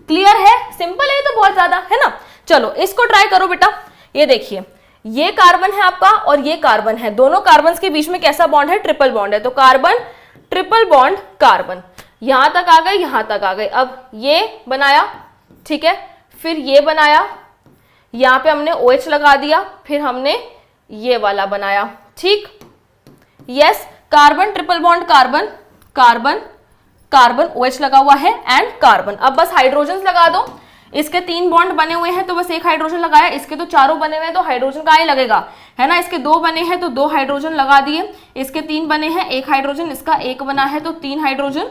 क्लियर है, सिंपल है तो बहुत ज्यादा, है ना। चलो इसको ट्राई करो बेटा, ये देखिए ये कार्बन है आपका और ये कार्बन है, दोनों कार्बन के बीच में कैसा बॉन्ड है, ट्रिपल बॉन्ड है, तो कार्बन ट्रिपल बॉन्ड कार्बन, यहां तक आ गए, यहां तक आ गए। अब ये बनाया, ठीक है, फिर ये बनाया, यहां पे हमने OH लगा दिया, फिर हमने ये वाला बनाया, ठीक, yes, carbon triple bond carbon, carbon carbon, OH लगा हुआ है एंड कार्बन। अब बस हाइड्रोजन लगा दो, इसके 3 बॉन्ड बने हुए हैं तो बस एक हाइड्रोजन लगाया, इसके तो चारों बने हुए हैं तो हाइड्रोजन का ही लगेगा, है ना, इसके 2 बने हैं तो 2 हाइड्रोजन लगा दिए, इसके 3 बने हैं, 1 हाइड्रोजन, इसका 1 बना है तो 3 हाइड्रोजन,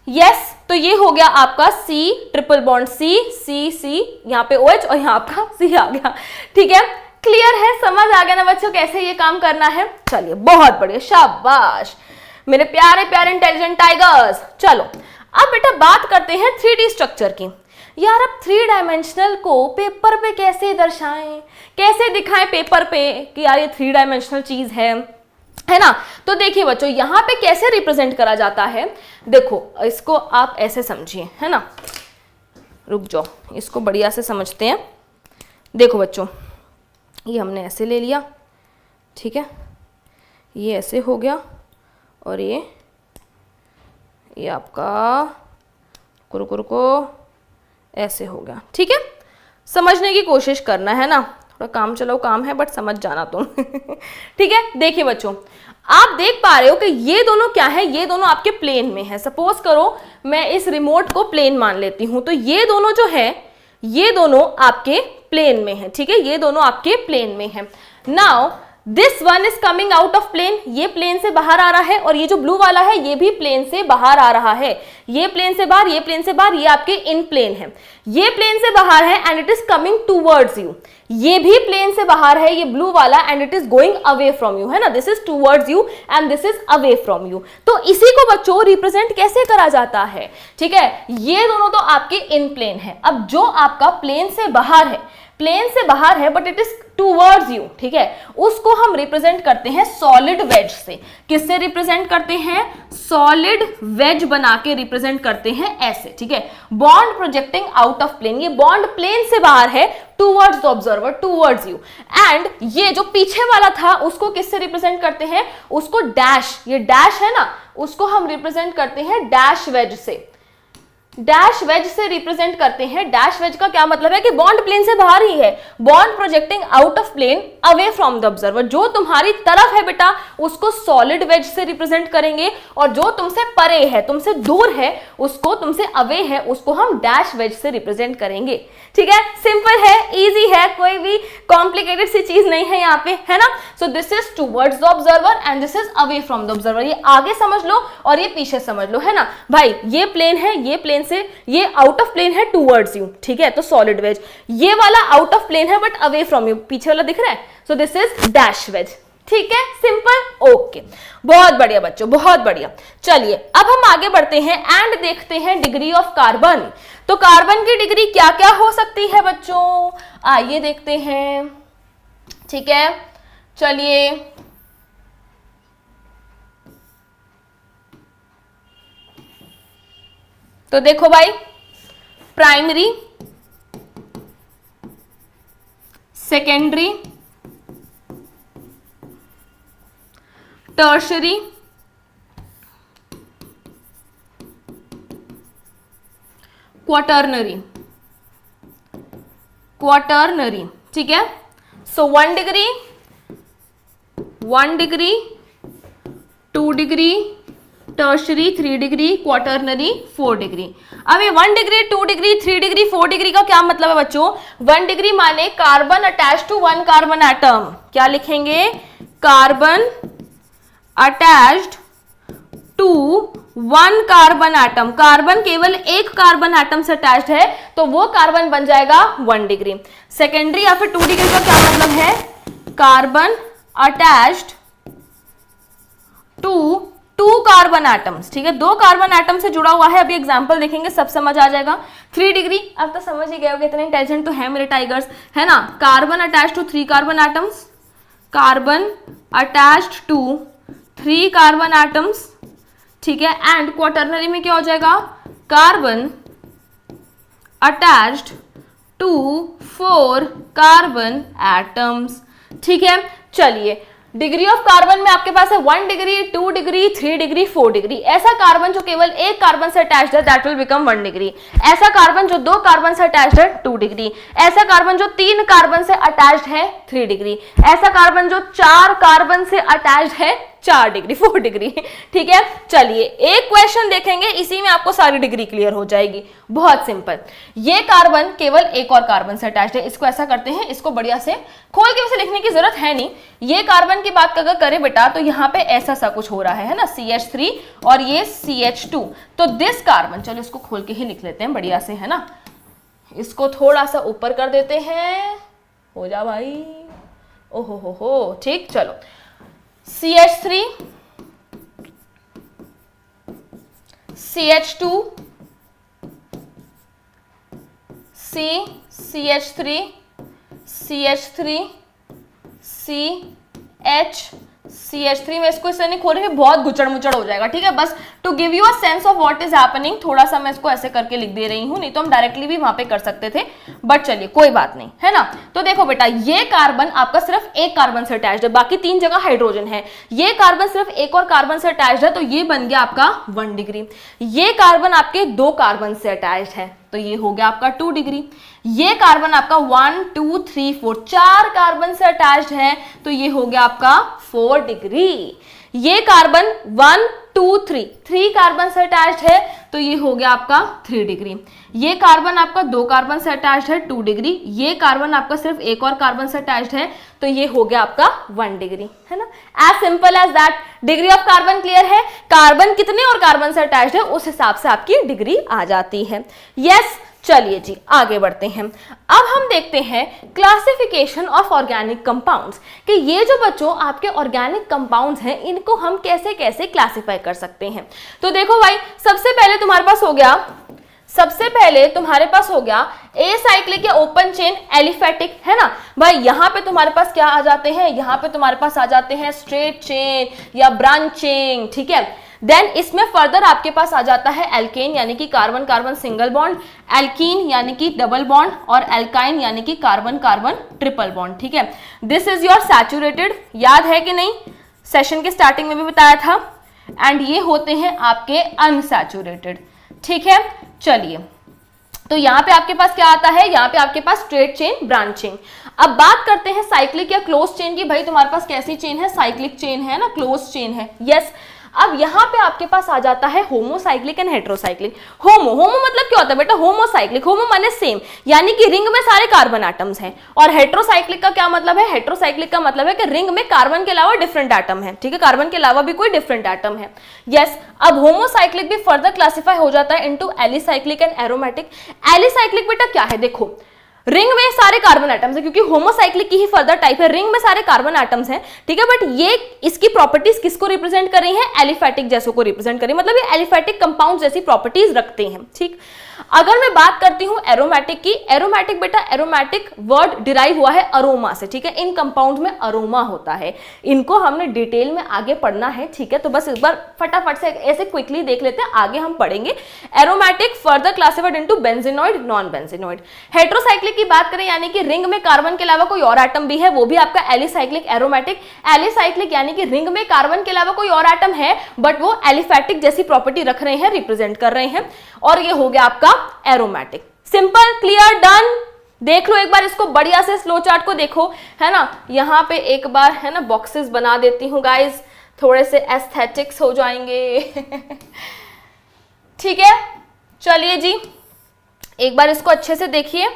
यस, तो ये हो गया आपका C triple bond C C C, यहाँ पे OH और यहाँ आपका C आ गया, ठीक है, क्लियर है, समझ आ गया ना बच्चों कैसे ये काम करना है। चलिए बहुत बढ़िया, शाबाश मेरे प्यारे प्यारे इंटेलिजेंट टाइगर्स। चलो अब बेटा बात करते हैं 3D स्ट्रक्चर की। यार अब 3 डायमेंशनल को पेपर पे कैसे दर्शाएं, कैसे दिखाएं पेपर पे कि यार ये 3 डायमेंशनल चीज है ना। तो देखिए बच्चों यहाँ पे कैसे रिप्रेजेंट करा जाता है, देखो इसको आप ऐसे समझिए, है ना, रुक जाओ इसको बढ़िया से समझते हैं। देखो बच्चों ये हमने ऐसे ले लिया, ठीक है, ये ऐसे हो गया और ये आपका रुको ऐसे हो गया, ठीक है, समझने की कोशिश करना है ना, थोड़ा काम चलाओ काम है बट समझ जाना तुम ठीक है। देखिए बच्चों आप देख पा रहे हो कि ये दोनों क्या है, ये दोनों आपके प्लेन में है। सपोज करो मैं इस रिमोट को प्लेन मान लेती हूं, तो ये दोनों जो है ये दोनों आपके प्लेन में है, ठीक है, ये दोनों आपके प्लेन में है। Now this one is coming out of plane, ये प्लेन से बाहर आ रहा है, और ये जो ब्लू वाला है ये भी प्लेन से बाहर आ रहा है, ये प्लेन से बाहर, ये प्लेन से बाहर, ये आपके इन प्लेन है, ये प्लेन से बाहर है and it is coming towards you, ये भी प्लेन से बाहर है, ये ब्लू वाला, and it is going away from you, है ना, this is towards you and this is away from you. तो इसी को बच्चों रिप्रेजेंट कैसे करा जाता है, ठीक है, ये दोनों तो आपके इन प्लेन है। अब जो आपका प्लेन से बाहर है, प्लेन से बाहर है but it is towards you, ठीक है, उसको हम रिप्रेजेंट करते हैं सॉलिड वेज से। किससे रिप्रेजेंट करते हैं, सॉलिड वेज बना के रिप्रेजेंट करते हैं ऐसे, ठीक है, bond projecting out of plane, ये बॉन्ड प्लेन से बाहर है towards the observer, towards you, and ये जो पीछे वाला था उसको किससे रिप्रेजेंट करते हैं, उसको डैश, ये डैश है ना, उसको हम रिप्रेजेंट करते हैं डैश वेज से, डैश वेज से रिप्रेजेंट करते हैं। डैश वेज का क्या मतलब है कि बॉन्ड प्लेन से बाहर ही है, bond projecting out of plane away from the observer, जो तुम्हारी तरफ है बेटा उसको सॉलिड वेज से रिप्रेजेंट करेंगे, और जो तुमसे परे है, तुमसे दूर है, उसको, तुमसे अवे है, उसको हम डैश वेज से रिप्रेजेंट करेंगे, ठीक है, सिंपल है, इजी है, कोई भी कॉम्प्लिकेटेड सी चीज नहीं है यहाँ पे, है ना। सो this is towards the observer and this is away from the observer, ये आगे समझ लो और ये पीछे समझ लो, है ना भाई, ये प्लेन है, ये प्लेन से, ये आउट ऑफ प्लेन है टूवर्ड्स यू, ठीक है, तो सॉलिड वेज, ये वाला आउट ऑफ प्लेन है बट अवे फ्रॉम यू, पीछे वाला दिख रहा है, so this is dash wedge, ठीक है, सिंपल, ओके, बहुत बढ़िया बच्चों, बहुत बढ़िया। चलिए अब हम आगे बढ़ते हैं एंड देखते हैं डिग्री ऑफ कार्बन। तो कार्बन की डिग्री क्या क्या हो सकती है बच्चों, आइए देखते हैं, ठीक है, चलिए तो देखो भाई, primary, secondary, tertiary, quaternary, quaternary, ठीक है। सो 1 degree, 1 degree, 2 degree, tertiary 3 degree, quaternary 4 degree. अब ये 1 डिग्री, 2 डिग्री, 3 डिग्री, 4 डिग्री का क्या मतलब है बच्चों? 1 डिग्री माने carbon attach to 1 carbon atom. क्या लिखेंगे? Carbon attached to 1 carbon atom. Carbon केवल एक कार्बन एटम से अटैच्ड है तो वो कार्बन बन जाएगा 1 डिग्री। सेकेंडरी या फिर 2 डिग्री का क्या मतलब है? Carbon attached to 2 carbon atoms. ठीक है, 2 कार्बन एटम से जुड़ा हुआ है। अभी एग्जांपल देखेंगे सब समझ आ जाएगा। 3 डिग्री अब तो समझ ही गए होंगे, इतने इंटेलिजेंट तो है मेरे टाइगर्स, है ना। Carbon attached to 3 carbon atoms, carbon attached to 3 carbon atoms. ठीक है, एंड क्वार्टरनरी में क्या हो जाएगा? Carbon attached to 4 carbon atoms. ठीक है, चलिए डिग्री ऑफ कार्बन में आपके पास है 1 डिग्री, 2 डिग्री, 3 डिग्री, 4 डिग्री। ऐसा कार्बन जो केवल एक कार्बन से अटैच्ड है दैट विल बिकम 1 डिग्री। ऐसा कार्बन जो 2 कार्बन से अटैच्ड है 2 डिग्री। ऐसा कार्बन जो 3 कार्बन से अटैच्ड है 3 डिग्री। ऐसा कार्बन जो 4 कार्बन से अटैच्ड है 4 डिग्री, 4 डिग्री। ठीक है, चलिए एक क्वेश्चन देखेंगे, इसी में आपको सारी डिग्री क्लियर हो जाएगी। बहुत सिंपल, ये कार्बन केवल एक और कार्बन से अटैच्ड है। इसको ऐसा करते हैं, इसको बढ़िया से खोल के वैसे लिखने की जरूरत है नहीं। ये कार्बन की बात अगर करें बेटा तो यहाँ पे ऐसा सा कुछ हो रहा है ना, CH3 और ये CH2। तो दिस कार्बन, चलो इसको खोल के ही लिख लेते हैं बढ़िया से, है ना। इसको थोड़ा सा ऊपर कर देते हैं, हो जा भाई, ओहो हो, ठीक। चलो CH3, CH2, CH3, CH3, CH3 में इसको इससे नहीं खोलेंगे, बहुत गुचड़ मुचड़ हो जाएगा। ठीक है, बस to give you a sense of what is happening थोड़ा सा मैं इसको ऐसे करके लिख दे रही हूं, नहीं तो हम डायरेक्टली भी वहां पे कर सकते थे, बट चलिए कोई बात नहीं, है ना। तो देखो बेटा, ये कार्बन आपका सिर्फ एक कार्बन से अटैच्ड है, बाकी 3 जगह हाइड्रोजन है। ये कार्बन सिर्फ एक और कार्बन से अटैच्ड है तो ये बन गया आपका 1 डिग्री। ये कार्बन आपके 2 कार्बन से अटैच्ड है तो ये हो गया आपका 2 डिग्री। ये कार्बन आपका 1 2 3 4 4 कार्बन से अटैच्ड है तो ये हो गया आपका 4 डिग्री। ये कार्बन 1 2 3 कार्बन से अटैच्ड है तो ये हो गया आपका 3 डिग्री। ये कार्बन आपका 2 कार्बन से अटैच्ड है 2 डिग्री। ये कार्बन आपका सिर्फ एक और कार्बन से अटैच्ड है तो ये हो गया आपका 1 डिग्री, है ना। As simple as that. Degree of carbon clear है, कार्बन कितने और कार्बन से अटैच्ड है उस हिसाब से आपकी डिग्री आ जाती है। यस, चलिए जी आगे बढ़ते हैं। अब हम देखते हैं क्लासिफिकेशन ऑफ ऑर्गेनिक कंपाउंड्स, कि ये जो बच्चों आपके ऑर्गेनिक कंपाउंड्स हैं इनको हम कैसे कैसे क्लासिफाई कर सकते हैं। तो देखो भाई, सबसे पहले तुम्हारे पास हो गया ए साइक्लिक या ओपन चेन एलिफेटिक, है ना भाई। यहां पे तुम्हारे पास क्या आ जाते हैं, यहां पे तुम्हारे पास आ जाते हैं स्ट्रेट चेन या ब्रांचिंग, ठीक है। देन इसमें फर्दर आपके पास आ जाता है एल्केन यानी कि carbon carbon single bond, alkene यानी कि डबल बॉन्ड, और एल्काइन यानी कि कार्बन कार्बन ट्रिपल बॉन्ड, ठीक है। दिस इज योर सैचुरेटेड, याद है कि नहीं, सेशन के स्टार्टिंग में भी बताया था। एंड ये होते हैं आपके अनसैचुरेटेड, ठीक है। चलिए, तो यहाँ पे आपके पास क्या आता है, यहाँ पे आपके पास स्ट्रेट चेन ब्रांचिंग। अब बात करते हैं साइक्लिक या क्लोज चेन की। भाई तुम्हारे पास कैसी चेन है, साइक्लिक चेन है ना, क्लोज चेन है, यस। अब यहाँ पे आपके पास आ जाता है होमोसाइक्लिक एंड हेट्रोसाइक्लिक। होमो मतलब क्या होता है बेटा, होमोसाइक्लिक, होमो माने सेम, यानी कि रिंग में सारे कार्बन एटम्स हैं। और हेट्रोसाइक्लिक का क्या मतलब है, हेट्रोसाइक्लिक का मतलब है कि रिंग में कार्बन के अलावा डिफरेंट एटम है, ठीक है, कार्बन के अलावा भी कोई डिफरेंट एटम है, यस। अब होमोसाइक्लिक भी फर्दर क्लासिफाई हो जाता है into alicyclic and aromatic. Alicyclic बेटा क्या है, देखो रिंग में सारे कार्बन एटम्स है, क्योंकि होमोसाइक्लिक की ही फर्दर टाइप है, रिंग में सारे कार्बन एटम्स हैं, ठीक है। बट ये इसकी प्रॉपर्टीज किसको रिप्रेजेंट कर रही है, एलिफेटिक जैसों को रिप्रेजेंट कर रही है, मतलब ये एलिफेटिक कंपाउंड जैसी प्रॉपर्टीज रखते हैं, ठीक। अगर मैं बात करती हूं एरोमेटिक की, एरोमेटिक बेटा, एरोमेटिक वर्ड डिराइव हुआ है अरोमा से, ठीक है। इन कंपाउंड में अरोमा होता है, इनको हमने डिटेल में आगे पढ़ना है, ठीक है। तो बस इस बार फटाफट से ऐसे क्विकली देख लेते हैं, आगे हम पढ़ेंगे। Aromatic further classified into benzenoid, non benzenoid. Heterocyclic की बात करें यानी कि रिंग में कार्बन के अलावा कोई और एटम भी है, वो भी आपका एलिसाइक्लिक। एरोमेटिक, एलिसाइक्लिक यानी कि रिंग में कार्बन के अलावा कोई और एटम है बट वो एलिफेटिक जैसी प्रॉपर्टी रख रहे हैं, रिप्रेजेंट कर रहे हैं, और ये हो गया आपका एरोमेटिक। Simple, clear, done. देख लो एक बार इसको बढ़िया से, स्लो चार्ट को देखो, है ना। यहां पे एक बार है ना बॉक्सेस बना देती हूं गाइस, थोड़े से एस्थेटिक्स हो जाएंगे। ठीक है, चलिए जी एक बार इसको अच्छे से देखिए।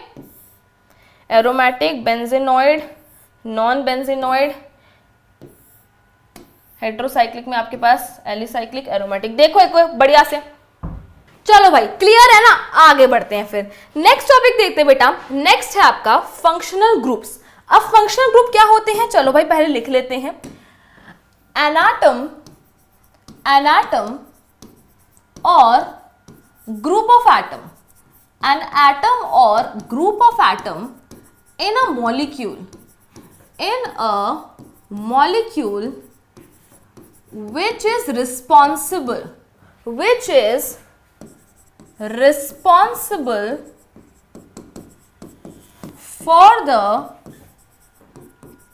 Aromatic, benzenoid, non benzenoid, heterocyclic में आपके पास एलिसाइक्लिक, एरोमेटिक। देखो एक बार बढ़िया से। चलो भाई क्लियर है ना, आगे बढ़ते हैं फिर नेक्स्ट टॉपिक देखते हैं बेटा। नेक्स्ट है आपका फंक्शनल ग्रुप्स। अब फंक्शनल ग्रुप क्या होते हैं, चलो भाई पहले लिख लेते हैं। एनाटम, एनाटम और group of atom, an atom और group of atom in a molecule, in a molecule which is responsible for the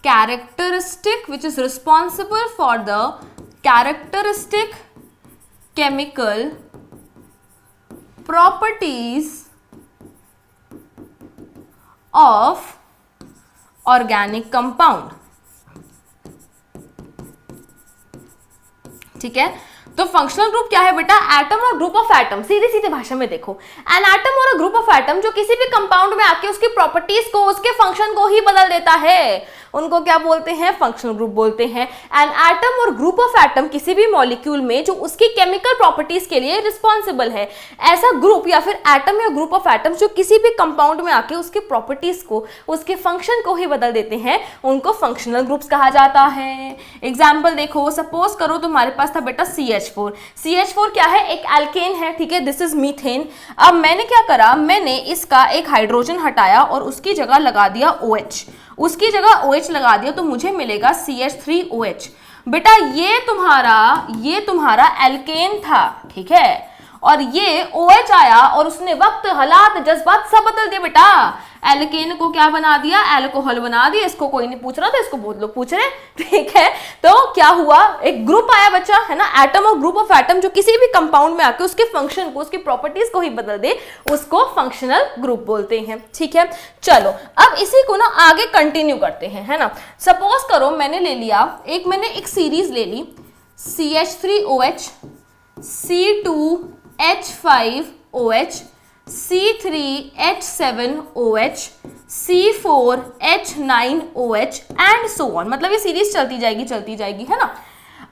characteristic, which is responsible for the characteristic chemical properties of organic compound. ठीक है, तो functional group क्या है बेटा, atom और group of atom. सीधे सीधे भाषा में देखो, एन एटम और ग्रुप ऑफ एटम जो किसी भी कंपाउंड में आके उसकी प्रॉपर्टीज को, उसके फंक्शन को ही बदल देता है, उनको क्या बोलते हैं, फंक्शनल ग्रुप बोलते हैं। एन एटम और ग्रुप ऑफ एटम किसी भी मॉलिक्यूल में जो उसकी केमिकल प्रॉपर्टीज के लिए रिस्पॉन्सिबल है, ऐसा ग्रुप या फिर एटम या ग्रुप ऑफ एटम जो किसी भी कंपाउंड में आके उसकी प्रॉपर्टीज को, उसके फंक्शन को ही बदल देते हैं, उनको फंक्शनल ग्रुप्स कहा जाता है। एग्जाम्पल देखो, सपोज करो तुम्हारे पास था बेटा CH4। CH4 क्या है, एक एल्केन है। ठीक है, दिस इज मीथेन। अब मैंने क्या करा, मैंने इसका एक हाइड्रोजन हटाया और उसकी जगह लगा दिया OH। उसकी जगह OH लगा दिया तो मुझे मिलेगा CH3OH। बेटा ये तुम्हारा एल्केन था, ठीक है, और ये OH आया और उसने वक्त, हालात, जज्बात सब बदल दिए बेटा। एल्केन को क्या बना दिया, एल्कोहल बना दिया। इसको कोई नहीं पूछ रहा था, इसको बहुत लोग पूछ रहे। ठीक है, तो क्या हुआ, एक ग्रुप आया बच्चा, है ना, एटम और ग्रुप ऑफ एटम जो किसी भी कंपाउंड में आके उसके फंक्शन को, उसकी प्रॉपर्टीज को ही बदल दे, उसको फंक्शनल ग्रुप बोलते हैं। ठीक है, चलो अब इसी को ना आगे कंटिन्यू करते हैं, है ना। सपोज करो मैंने ले लिया, मैंने एक सीरीज ले ली, CH3OH, C2H5OH, C3H7OH, C4H9OH and so on. मतलब ये सीरीज चलती जाएगी, है ना।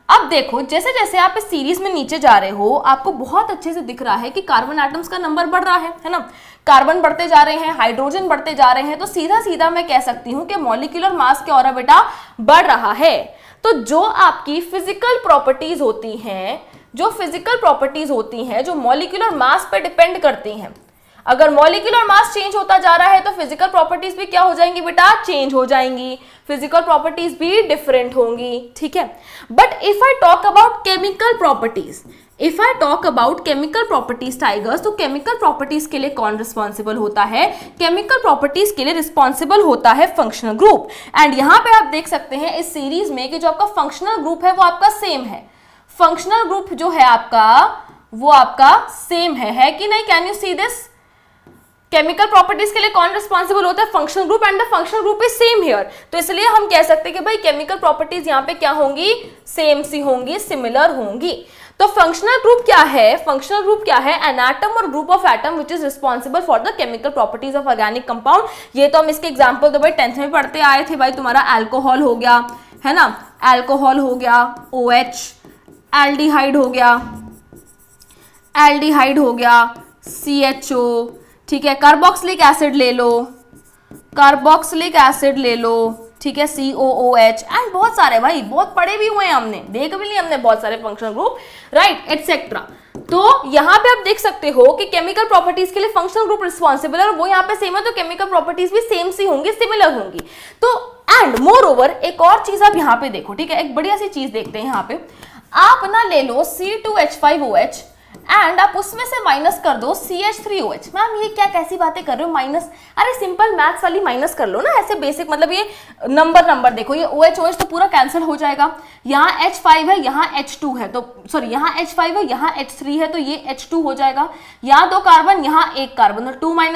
अब देखो जैसे जैसे आप इस सीरीज में नीचे जा रहे हो, आपको बहुत अच्छे से दिख रहा है कि कार्बन एटम्स का नंबर बढ़ रहा है ना। कार्बन बढ़ते जा रहे हैं, हाइड्रोजन बढ़ते जा रहे हैं, तो सीधा सीधा मैं कह सकती हूं कि मॉलिक्यूलर मास क्या हो रहा है बेटा, बढ़ रहा है। तो जो आपकी फिजिकल प्रॉपर्टीज होती हैं, जो मॉलिक्यूलर मास पे डिपेंड करती हैं, अगर मॉलिक्यूलर मास चेंज होता जा रहा है तो फिजिकल प्रॉपर्टीज भी क्या हो जाएंगी बेटा, चेंज हो जाएंगी, फिजिकल प्रॉपर्टीज भी डिफरेंट होंगी। ठीक है, but if I talk about chemical properties, tigers, तो केमिकल प्रॉपर्टीज के लिए कौन रिस्पॉन्सिबल होता है, केमिकल प्रॉपर्टीज के लिए रिस्पॉन्सिबल होता है फंक्शनल ग्रुप। एंड यहां पे आप देख सकते हैं इस सीरीज में कि जो आपका फंक्शनल ग्रुप है वो आपका सेम है। फंक्शनल ग्रुप जो है आपका वो आपका सेम है कि नहीं, can you see this. Chemical properties के लिए कौन रिस्पॉन्सिबल होता है, functional group, and the functional group is same here. तो इसलिए हम कह सकते हैं कि भाई केमिकल प्रॉपर्टीज यहाँ पे क्या होंगी, सेम सी होंगी, सिमिलर होंगी। तो फंक्शनल ग्रुप क्या है, फंक्शनल ग्रुप क्या है, एन एटम और group of atom which is responsible for the chemical properties of organic compound. ये तो हम इसके एग्जाम्पल तो भाई 10th में पढ़ते आए थे। भाई तुम्हारा अल्कोहल हो गया, है ना, अल्कोहल हो गया, OH, एल्डिहाइड हो गया, CHO, ठीक है, कार्बोक्सिलिक एसिड ले लो, ठीक है, COOH, एंड बहुत सारे, भाई बहुत पढ़े भी हुए हैं हमने, देख भी लिए हमने बहुत सारे फंक्शनल ग्रुप, राइट, एटसेट्रा। तो यहाँ पे आप देख सकते हो कि केमिकल प्रॉपर्टीज के लिए फंक्शनल ग्रुप रिस्पॉन्सिबल है और वो यहाँ पे सेम है, तो केमिकल प्रॉपर्टीज भी सेम सी होंगी, सिमिलर होंगी। तो एंड मोर ओवर एक और चीज आप यहाँ पे देखो, ठीक है, एक बढ़िया सी चीज देखते हैं यहाँ पे। आप ना ले लो C2H5OH एंड आप उसमें से माइनस कर दो CH3OH। मैम ये क्या कैसी बातें कर रहे हो माइनस, अरे सिंपल मैथ्स वाली माइनस कर लो ना, ऐसे बेसिक, मतलब ये नंबर देखो, ये OH तो पूरा कैंसिल हो जाएगा, यहाँ H5 है, यहाँ H2 है, तो सॉरी यहाँ H5 है, यहाँ H3 है, तो ये H2 हो जाएगा, यहाँ 2 कार्बन, यहाँ 1 कार्बन, तो 2 - 1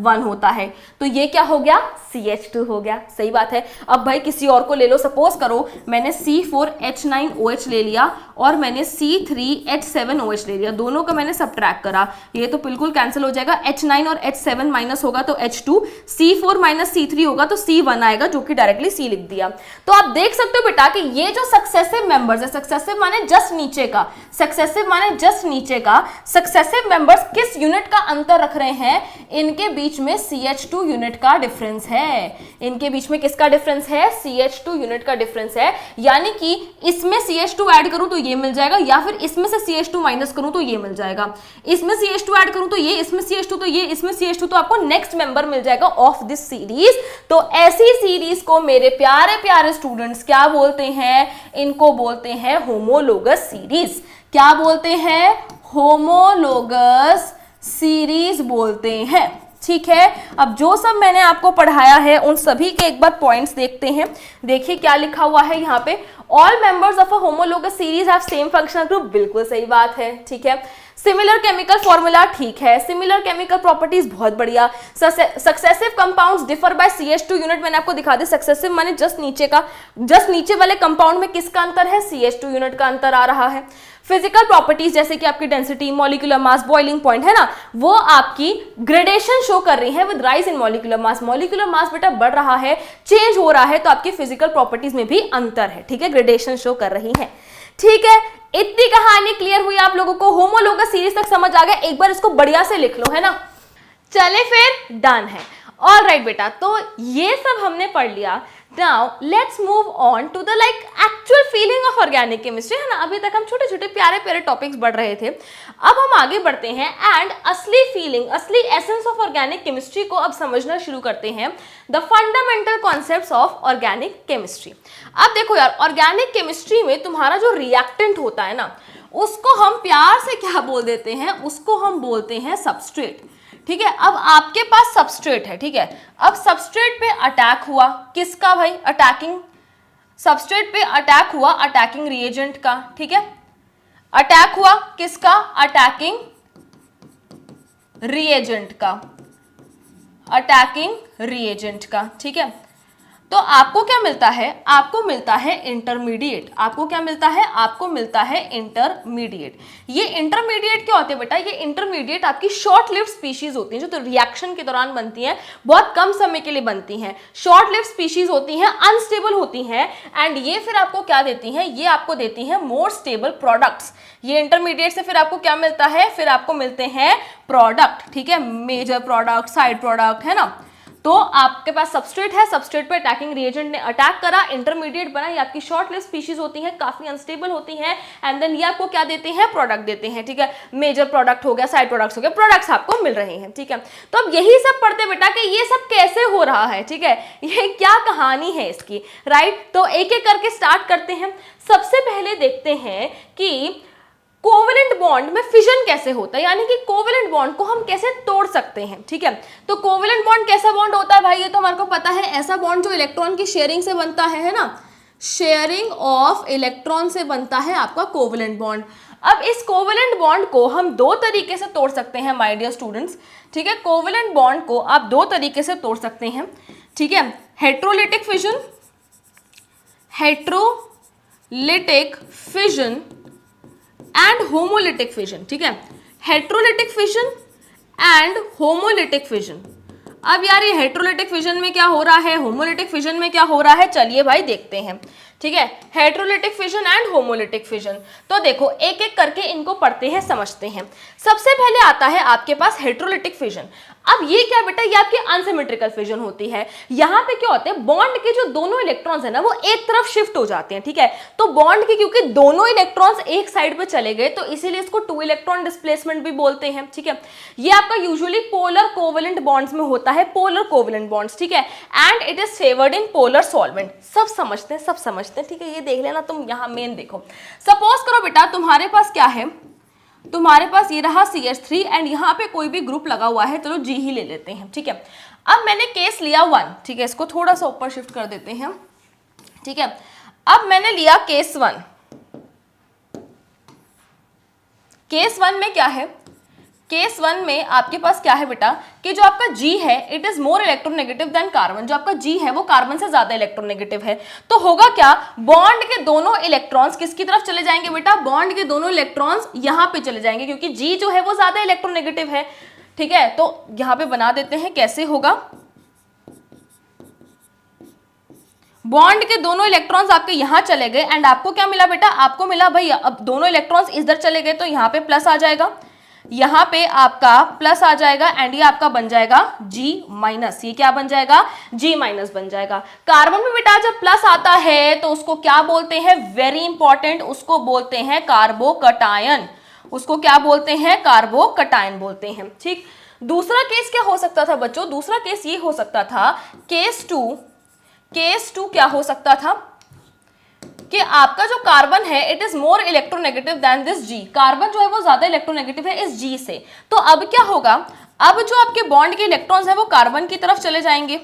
1 होता है, तो ये क्या हो गया, CH2 हो गया। सही बात है। अब भाई किसी और को ले लो, सपोज करो मैंने C4H9OH ले लिया और मैंने C3H7OH ले लिया, दोनों का मैंने सबट्रैक्ट करा, ये तो बिल्कुल कैंसिल हो जाएगा, H9 और H7 माइनस होगा तो H2, C4 - C3 होगा तो C1 आएगा, जो कि डायरेक्टली C लिख दिया। तो आप देख सकते हो बेटा कि ये जो सक्सेसिव मेंबर्स है, सक्सेसिव माने जस्ट नीचे का, सक्सेसिव माने जस्ट नीचे का, सक्सेसिव मेंबर्स किस यूनिट का अंतर रख रहे हैं, इनके बीच में CH2 यूनिट का डिफरेंस है, इनके बीच में किसका डिफरेंस है, CH2 यूनिट का डिफरेंस है, यानी कि इसमें CH2 ऐड करूं तो ये मिल जाएगा, या फिर इसमें से CH2 माइनस करूं तो ये मिल जाएगा, इसमें CH2 ऐड करूं तो ये, इसमें CH2 तो ये, इसमें CH2 तो आपको नेक्स्ट मेंबर मिल जाएगा ऑफ दिस सीरीज। तो ऐसी सीरीज को मेरे प्यारे प्यारे स्टूडेंट्स क्या बोलते हैं, इनको बोलते हैं होमोलोगस सीरीज। क्या बोलते हैं, होमोलोगस सीरीज बोलते हैं। ठीक है, अब जो सब मैंने आपको पढ़ाया है उन सभी के एक बार पॉइंट्स देखते हैं। देखिए क्या लिखा हुआ है यहाँ पे, all members of a homologous series have same functional group, बिल्कुल सही बात है। ठीक है, सिमिलर केमिकल फॉर्मूला, ठीक है, सिमिलर केमिकल प्रॉपर्टीज, बहुत बढ़िया। Successive compounds differ by CH2 unit, मैंने आपको दिखा दी, सक्सेसिव माने जस्ट नीचे का, जस्ट नीचे वाले कंपाउंड में किसका अंतर है, CH2 यूनिट का अंतर आ रहा है। फिजिकल प्रॉपर्टीज जैसे कि आपकी density, molecular mass, boiling point है ना, वो आपकी ग्रेडेशन शो कर रही है with rise in molecular mass. Molecular mass बेटा बढ़ रहा है, चेंज हो रहा है, तो आपकी फिजिकल प्रॉपर्टीज में भी अंतर है। ठीक है, ग्रेडेशन शो कर रही है। ठीक है, इतनी कहानी क्लियर हुई आप लोगों को, होमोलोगस सीरीज तक समझ आ गया, एक बार इसको बढ़िया से लिख लो, है ना। चले फिर, डन है। ऑल राइट बेटा, तो ये सब हमने पढ़ लिया। Now let's move on to the like actual feeling of organic chemistry, है ना। अभी तक हम छोटे छोटे प्यारे प्यारे टॉपिक्स बढ़ रहे थे, अब हम आगे बढ़ते हैं एंड असली फीलिंग, असली एसेंस ऑफ ऑर्गेनिक केमिस्ट्री को अब समझना शुरू करते हैं, the fundamental concepts of organic chemistry. अब देखो यार, ऑर्गेनिक केमिस्ट्री में तुम्हारा जो रिएक्टेंट होता है ना, उसको हम प्यार से क्या बोल देते हैं, उसको हम बोलते हैं सबस्ट्रेट। ठीक है, अब आपके पास सबस्ट्रेट है, ठीक है, अब सबस्ट्रेट पे अटैक हुआ, किसका भाई, अटैकिंग, सबस्ट्रेट पे अटैक हुआ अटैकिंग रिएजेंट का। ठीक है, अटैक हुआ किसका, अटैकिंग रिएजेंट का, अटैकिंग रिएजेंट का। ठीक है, तो आपको क्या मिलता है, आपको मिलता है इंटरमीडिएट, आपको क्या मिलता है, आपको मिलता है इंटरमीडिएट। ये इंटरमीडिएट क्या होते हैं बेटा, ये इंटरमीडिएट आपकी शॉर्ट लिव्ड स्पीशीज होती हैं, जो तो रिएक्शन के दौरान बनती हैं, बहुत कम समय के लिए बनती हैं, शॉर्ट लिव्ड स्पीशीज होती हैं, अनस्टेबल होती हैं, एंड ये फिर आपको क्या देती हैं, ये आपको देती हैं मोर स्टेबल प्रोडक्ट्स। ये इंटरमीडिएट से फिर आपको क्या मिलता है, फिर आपको मिलते हैं प्रोडक्ट। ठीक है, मेजर प्रोडक्ट, साइड प्रोडक्ट, है ना। तो आपके पास सबस्ट्रेट है, सबस्ट्रेट पे अटैकिंग रिएजेंट ने अटैक करा, इंटरमीडिएट बना, ये आपकी शॉर्ट लिव्ड स्पीशीज होती हैं, काफी अनस्टेबल होती हैं, एंड देन ये आपको क्या देते हैं, प्रोडक्ट देते हैं। ठीक है, मेजर प्रोडक्ट हो गया, साइड प्रोडक्ट्स हो गए, प्रोडक्ट्स आपको मिल रहे हैं। ठीक है, तो अब यही सब पढ़ते बेटा कि ये सब कैसे हो रहा है। ठीक है, ये क्या कहानी है इसकी, राइट। तो एक एक करके स्टार्ट करते हैं। सबसे पहले देखते हैं कि कोवेलेंट बॉन्ड में फिजन कैसे होता है, यानी कि कोवेलेंट बॉन्ड को हम कैसे तोड़ सकते हैं। ठीक है, तो कोवेलेंट बॉन्ड कैसा बॉन्ड होता है भाई, ये तो हमारे को पता है, ऐसा बॉन्ड जो इलेक्ट्रॉन की शेयरिंग से बनता है ना, शेयरिंग ऑफ इलेक्ट्रॉन से बनता है आपका कोवेलेंट बॉन्ड। अब इस कोवेलेंट बॉन्ड को हम दो तरीके से तोड़ सकते हैं माय डियर स्टूडेंट्स। ठीक है, कोवेलेंट बॉन्ड को आप दो तरीके से तोड़ सकते हैं। ठीक है, heterolytic fission, heterolytic fission and homolytic fission. ठीक है, heterolytic fission and homolytic fission. अब यार ये हेट्रोलिटिक फिजन में क्या हो रहा है, होमोलिटिक फिजन में क्या हो रहा है, चलिए भाई देखते हैं। ठीक है, heterolytic fission and homolytic fission. तो देखो एक एक करके इनको पढ़ते हैं, समझते हैं। सबसे पहले आता है आपके पास हेट्रोलिटिक फिजन। अब ये क्या बेटा, ये आपकी अनसिमेट्रिकल फिजन होती है। यहाँ पे क्या होता है, बॉन्ड के जो दोनों इलेक्ट्रॉन्स है ना, वो एक तरफ शिफ्ट हो जाते हैं। ठीक है, तो बॉन्ड के क्योंकि दोनों इलेक्ट्रॉन्स एक साइड पे चले गए, तो इसीलिए इसको 2 इलेक्ट्रॉन डिस्प्लेसमेंट भी बोलते हैं। ठीक है, ये आपका यूजुअली पोलर कोवेलेंट बॉन्ड्स में होता है, पोलर कोवेलेंट बॉन्ड्स। ठीक है, and it is favoured in polar solvent. सब समझते हैं, सब समझते हैं। ठीक है, ये देख लेना तुम, यहाँ मेन देखो। सपोज करो बेटा तुम्हारे पास क्या है, तुम्हारे पास ये रहा CH3 एंड यहाँ पे कोई भी ग्रुप लगा हुआ है, चलो G ही ले लेते हैं, ठीक है। अब मैंने केस लिया 1, ठीक है, इसको थोड़ा सा ऊपर शिफ्ट कर देते हैं, ठीक है। अब मैंने लिया केस 1। केस 1 में क्या है, केस 1 में आपके पास क्या है बेटा कि जो आपका G है it is more electronegative then carbon, जो आपका G है वो कार्बन से ज्यादा इलेक्ट्रोनेगेटिव है। तो होगा क्या, बॉन्ड के दोनों इलेक्ट्रॉन्स किसकी तरफ चले जाएंगे बेटा, बॉन्ड के दोनों इलेक्ट्रॉन्स यहां पे चले जाएंगे, क्योंकि G जो है वो ज्यादा इलेक्ट्रोनेगेटिव है, ठीक है। तो यहां पे बना देते हैं, कैसे होगा, बॉन्ड के दोनों इलेक्ट्रॉन्स आपके यहां चले गए एंड आपको क्या मिला बेटा, आपको मिला भाई अब दोनों इलेक्ट्रॉन्स इधर चले गए तो यहाँ पे प्लस आ जाएगा, यहाँ पे आपका प्लस आ जाएगा एंड ये आपका बन जाएगा G माइनस, ये क्या बन जाएगा, G माइनस बन जाएगा। कार्बन में बेटा जब प्लस आता है तो उसको क्या बोलते हैं, वेरी इंपॉर्टेंट, उसको बोलते हैं कार्बोकटायन, उसको क्या बोलते हैं, कार्बोकटायन बोलते हैं, ठीक। दूसरा केस क्या हो सकता था बच्चों, दूसरा केस ये हो सकता था, केस टू क्या हो सकता था कि आपका जो कार्बन है it is more electronegative than this G, carbon जो है वो ज्यादा इलेक्ट्रोनेगेटिव है इस G से। तो अब क्या होगा, अब जो आपके बॉन्ड के इलेक्ट्रॉन्स हैं वो कार्बन की तरफ चले जाएंगे,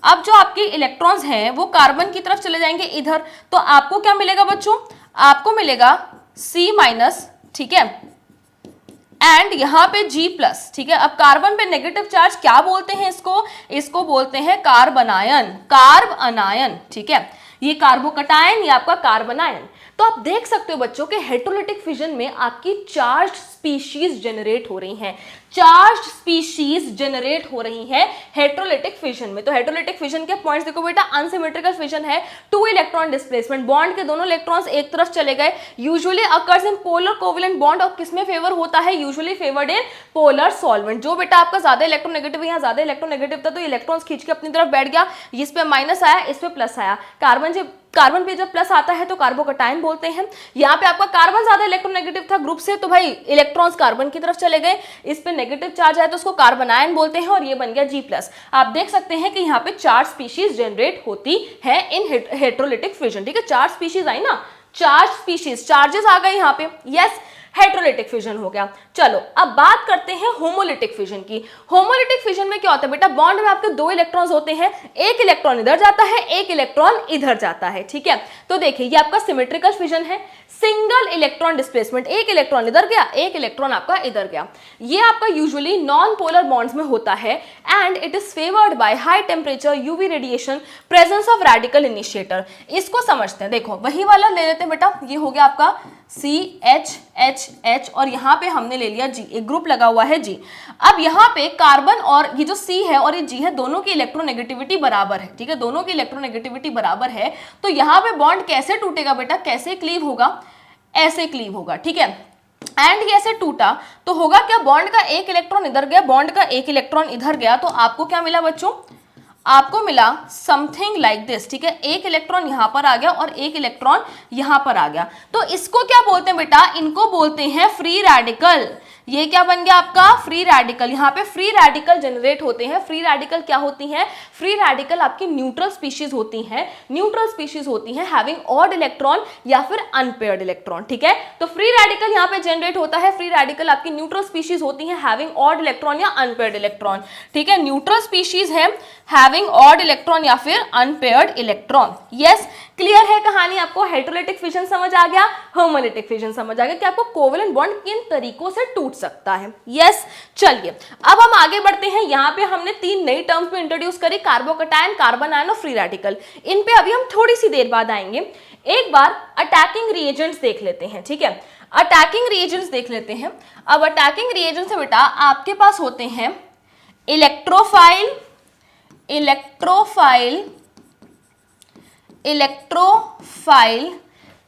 अब जो आपके इलेक्ट्रॉन्स हैं वो कार्बन की तरफ चले जाएंगे इधर, तो आपको क्या मिलेगा बच्चों, आपको मिलेगा C माइनस, ठीक है, एंड यहाँ पे G प्लस, ठीक है। अब कार्बन पे नेगेटिव चार्ज क्या बोलते हैं इसको, इसको बोलते हैं कार्बनायन, कार्ब अनायन, ठीक है। ये कार्बोकटायन, ये आपका कार्बनायन। तो आप देख सकते हो बच्चों के हेटेरोलिटिक फिजन में आपकी चार्ज स्पीशीज जनरेट हो रही हैं, चार्ज स्पीशीज जनरेट हो रही हैं हेटेरोलिटिक फिजन में। तो हेटेरोलिटिक फिजन के पॉइंट्स देखो बेटा, अनसिमेट्रिकल फिजन है, 2 इलेक्ट्रॉन डिस्प्लेसमेंट, बॉन्ड के दोनों इलेक्ट्रॉन्स एक तरफ चले गए, usually occurs in polar covalent bond, और किसमें फेवर होता है, usually favoured in polar solvent. जो बेटा आपका ज्यादा इलेक्ट्रोनेगेटिव है, यहाँ ज्यादा इलेक्ट्रोनेगेटिव था तो इलेक्ट्रॉन्स खींच के अपनी तरफ बैठ गया, इस पे माइनस आया, इस पे प्लस आया। कार्बन पे जब प्लस आता है तो कार्बोकटायन बोलते हैं। यहाँ पे आपका कार्बन ज्यादा इलेक्ट्रोनेगेटिव था ग्रुप से, तो भाई इलेक्ट्रॉन्स कार्बन की तरफ चले गए, इस पे नेगेटिव चार्ज आया तो उसको कार्बनायन बोलते हैं, और ये बन गया G+। आप देख सकते हैं कि यहाँ पे 4 स्पीशीज जनरेट होती है इन हेटेरोलिटिक फिजन, ठीक है। 4 स्पीशीज आई ना, 4 स्पीशीज, चार्जेस आ गए यहाँ पे, यस, हेटेरोलिटिक फिजन हो गया। चलो अब बात करते हैं होमोलिटिक फिजन की। होमोलिटिक फिजन में क्या होता है बेटा, बॉन्ड में आपके 2 इलेक्ट्रॉन्स होते हैं, एक इलेक्ट्रॉन इधर जाता है, एक इलेक्ट्रॉन इधर जाता है, ठीक है। तो देखिए ये आपका सिमेट्रिकल फिजन है, सिंगल इलेक्ट्रॉन डिस्प्लेसमेंट, एक इलेक्ट्रॉन इधर गया, एक इलेक्ट्रॉन आपका इधर गया। ये आपका यूजुअली नॉन पोलर बॉन्ड्स में होता है and it is favoured by high temperature, UV radiation, presence of radical initiator. इसको समझते हैं, देखो वही वाला ले लेते हैं बेटा, ये हो गया आपका CH और यहाँ पे हमने ले लिया G, एक ग्रुप लगा हुआ है G। अब यहाँ पे कार्बन और ये जो C है और ये G है, दोनों की इलेक्ट्रोनेगेटिविटी बराबर है, ठीक है, दोनों की इलेक्ट्रोनेगेटिविटी बराबर है। तो यहाँ पे बॉन्ड कैसे टूटेगा बेटा, कैसे क्लीव होगा, ऐसे क्लीव होगा, ठीक है। एंड ये ऐसे टूटा तो होगा क्या, बॉन्ड का एक इलेक्ट्रॉन इधर गया, बॉन्ड का एक इलेक्ट्रॉन इधर गया, तो आपको क्या मिला बच्चों, आपको मिला समथिंग लाइक दिस, ठीक है। एक इलेक्ट्रॉन यहां पर आ गया और एक इलेक्ट्रॉन यहां पर आ गया। तो इसको क्या बोलते हैं बेटा, इनको बोलते हैं फ्री रेडिकल। ये क्या बन गया आपका, फ्री रेडिकल। यहाँ पे फ्री रेडिकल जनरेट होते हैं। फ्री रेडिकल क्या होती हैं, फ्री रेडिकल आपकी न्यूट्रल स्पीशीज होती हैं, न्यूट्रल स्पीशीज होती हैं हैविंग ऑड इलेक्ट्रॉन या फिर अनपेयर्ड इलेक्ट्रॉन, ठीक है। तो फ्री रेडिकल यहाँ पे जनरेट होता है, फ्री रेडिकल आपकी न्यूट्रल स्पीशीज होती हैं हैविंग ऑड इलेक्ट्रॉन या अनपेयर्ड इलेक्ट्रॉन, ठीक है। न्यूट्रल स्पीशीज है हैविंग ऑड इलेक्ट्रॉन या फिर अनपेयर्ड इलेक्ट्रॉन। यस, क्लियर है कहानी आपको, हेटेरोलिटिक फिजन समझ आ गया, होमोलिटिक फिजन समझ आ गया कि आपको कोवेलेंट बॉन्ड किन तरीकों से टूट सकता है। यस, चलिए अब हम आगे बढ़ते हैं। यहाँ पे हमने 3 नई टर्म्स में इंट्रोड्यूस करी, कार्बोकटायन, कार्बनायन और फ्री रेडिकल। इन पे अभी हम थोड़ी सी देर बाद आएंगे। एक बार अटैकिंग रिएजेंट्स देख लेते हैं, ठीक है। अटैकिंग रिएजेंट्स देख लेते हैं। अब अटैकिंग रिएजेंट्स से बेटा आपके पास होते हैं इलेक्ट्रोफाइल, इलेक्ट्रोफाइल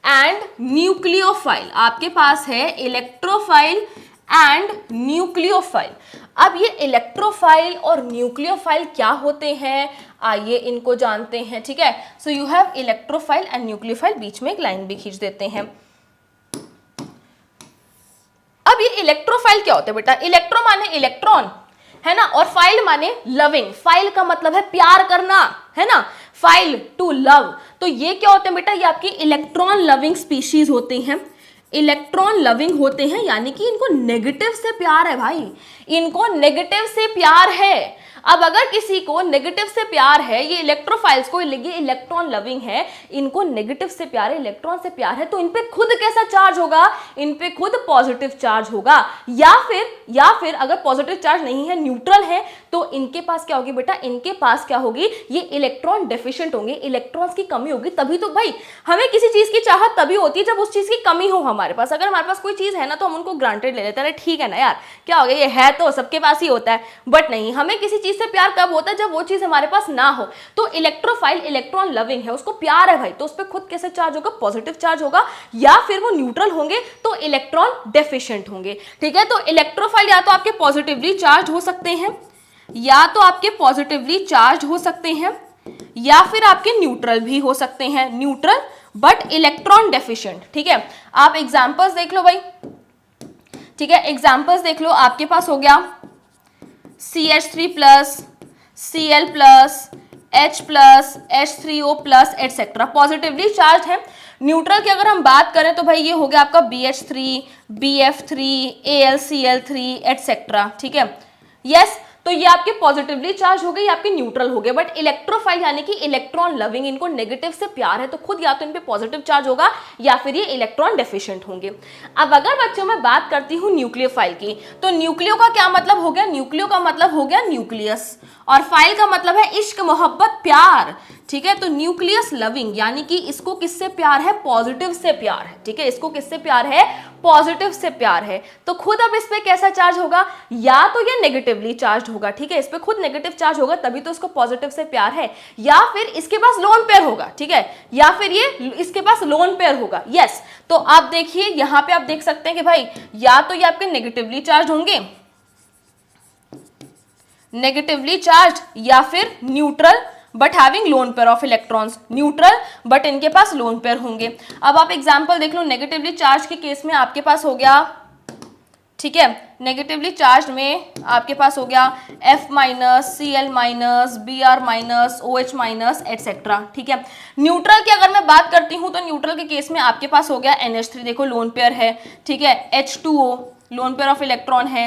एंड न्यूक्लियोफाइल। आपके पास है इलेक्ट्रोफाइल एंड न्यूक्लियोफाइल। अब ये इलेक्ट्रोफाइल और न्यूक्लियोफाइल क्या होते हैं, आइए इनको जानते हैं, ठीक है। So you have electrophile and nucleophile, बीच में एक लाइन भी खींच देते हैं। अब ये इलेक्ट्रोफाइल क्या होते हैं बेटा, इलेक्ट्रो माने इलेक्ट्रॉन है ना, और फाइल माने लविंग। फाइल का मतलब है प्यार करना, है ना, फाइल टू लव। तो ये क्या होते हैं बेटा, ये आपकी इलेक्ट्रॉन लविंग स्पीशीज होती हैं, इलेक्ट्रॉन लविंग होते हैं, यानी कि इनको नेगेटिव से प्यार है भाई, इनको नेगेटिव से प्यार है। अब अगर किसी को नेगेटिव से प्यार है, ये इलेक्ट्रोफाइल्स को, ये इलेक्ट्रॉन लविंग है, इनको नेगेटिव से प्यार है, इलेक्ट्रॉन से प्यार है, तो इन पे खुद कैसा चार्ज होगा, इन पे खुद पॉजिटिव चार्ज होगा। या फिर अगर पॉजिटिव चार्ज नहीं है, न्यूट्रल है, तो इनके पास क्या होगी बेटा, इनके पास क्या होगी, ये इलेक्ट्रॉन डेफिशिएंट होंगे, इलेक्ट्रॉन्स की कमी होगी। तभी तो भाई हमें किसी चीज की चाहत तभी होती है जब उस चीज की कमी हो हमारे पास। अगर हमारे पास कोई चीज है ना तो हम उनको ग्रांटेड ले लेते हैं, ठीक है ना यार, क्या हो गया, ये है तो सबके पास ही होता है। बट नहीं, हमें किसी चीज से प्यार कब होता है, जब वो चीज हमारे पास ना हो। तो इलेक्ट्रोफाइल इलेक्ट्रॉन लविंग है, उसको प्यार है भाई, तो उस पर खुद कैसे चार्ज होगा, पॉजिटिव चार्ज होगा, या फिर वो न्यूट्रल होंगे तो इलेक्ट्रॉन डेफिशिएंट होंगे। ठीक है, तो इलेक्ट्रोफाइल या तो आपके पॉजिटिवली चार्ज हो सकते हैं, या तो आपके पॉजिटिवली चार्ज हो सकते हैं, या फिर आपके न्यूट्रल भी हो सकते हैं, न्यूट्रल बट इलेक्ट्रॉन डेफिशिएंट। ठीक है, आप एग्जांपल्स देख लो भाई। ठीक है, एग्जांपल्स देख लो, आपके पास हो गया CH3 plus, Cl plus, H plus, H3O plus etcetera, positively charge है। न्यूट्रल की अगर हम बात करें तो भाई ये हो गया आपका BH3, BF3, AlCl3 एटसेट्रा। ठीक है, यस, तो ये आपके पॉजिटिवली चार्ज हो गए, ये आपके न्यूट्रल हो गए। बट इलेक्ट्रोफाइल यानी कि इलेक्ट्रॉन लविंग, इनको नेगेटिव से प्यार है, तो खुद या तो इन पे पॉजिटिव चार्ज होगा या फिर ये इलेक्ट्रॉन डेफिशिएंट होंगे। अब अगर बच्चों मैं बात करती हूँ न्यूक्लियोफाइल की, तो न्यूक्लियो का क्या मतलब हो गया, न्यूक्लियो का मतलब हो गया न्यूक्लियस, और फाइल का मतलब है इश्क, मोहब्बत, प्यार। ठीक है, तो न्यूक्लियस लविंग यानी कि इसको किससे प्यार है, पॉजिटिव से प्यार है। ठीक है, इसको किससे प्यार है, पॉजिटिव से प्यार है, तो खुद अब इस पे कैसा चार्ज होगा, या तो ये नेगेटिवली चार्ज होगा। ठीक है, इस पे खुद नेगेटिव चार्ज होगा, तभी तो इसको पॉजिटिव से प्यार है, या फिर इसके पास लोन पेयर होगा। ठीक है, या फिर ये इसके पास लोन पेयर होगा। यस, तो आप देखिए यहां पे आप देख सकते हैं कि भाई या तो ये आपके नेगेटिवली चार्ज होंगे, नेगेटिवली चार्ज, या फिर neutral but having loan pair of electrons, neutral but इनके पास लोन पेयर होंगे। अब आप एग्जांपल देख लो, नेगेटिवली चार्ज के केस में आपके पास हो गया, ठीक है, नेगेटिवली चार्ज में आपके पास हो गया F minus, Cl minus, Br minus, OH minus etcetera. ठीक है, न्यूट्रल की अगर मैं बात करती हूं तो न्यूट्रल के केस में आपके पास हो गया NH3, देखो लोन पेयर है। ठीक है, H2O loan pair of electron है,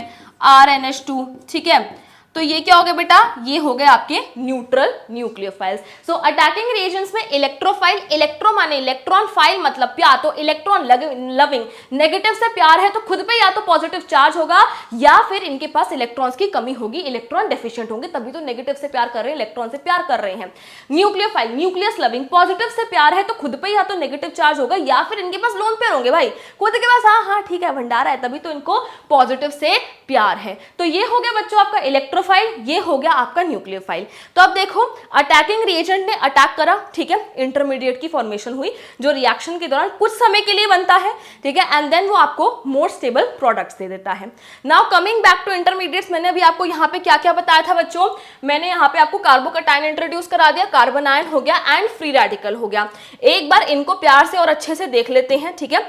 RNH2। ठीक है, तो ये क्या हो गया बेटा, ये हो गए आपके न्यूट्रल न्यूक्लियोफाइल्स। सो अटैकिंग रिएजेंट्स में इलेक्ट्रोफाइल, इलेक्ट्रो माने इलेक्ट्रॉन, फाइल मतलब प्यार, तो इलेक्ट्रॉन लविंग, नेगेटिव से प्यार है तो खुद पे या तो पॉजिटिव चार्ज होगा, या फिर इनके पास इलेक्ट्रॉन्स की कमी होगी, इलेक्ट्रॉन डेफिशिएंट होंगे, तभी तो नेगेटिव से प्यार कर रहे हैं, इलेक्ट्रॉन से प्यार कर रहे हैं। न्यूक्लियोफाइल, न्यूक्लियस लविंग, पॉजिटिव से प्यार है तो खुद पे या तो नेगेटिव चार्ज होगा, या फिर इनके पास लोन पेयर होंगे भाई, खुद के पास हाँ हाँ ठीक है भंडारा है, तभी तो इनको पॉजिटिव से प्यार है। तो ये हो गया बच्चों आपका इलेक्ट्रोफाइल, ये हो गया आपका न्यूक्लियोफाइल। तो अब देखो अटैकिंग रिएजेंट ने अटैक करा, ठीक है, इंटरमीडिएट की फॉर्मेशन हुई जो रिएक्शन के दौरान कुछ समय के लिए बनता है। ठीक है, एंड देन वो आपको मोर स्टेबल प्रोडक्ट्स दे देता है। Now coming back to intermediates, मैंने अभी आपको यहाँ पे क्या क्या बताया था बच्चों, मैंने यहाँ पे आपको कार्बोकैटायन इंट्रोड्यूस करा दिया, कार्बन आयन हो गया एंड फ्री रेडिकल हो गया। एक बार इनको प्यार से और अच्छे से देख लेते हैं। ठीक है,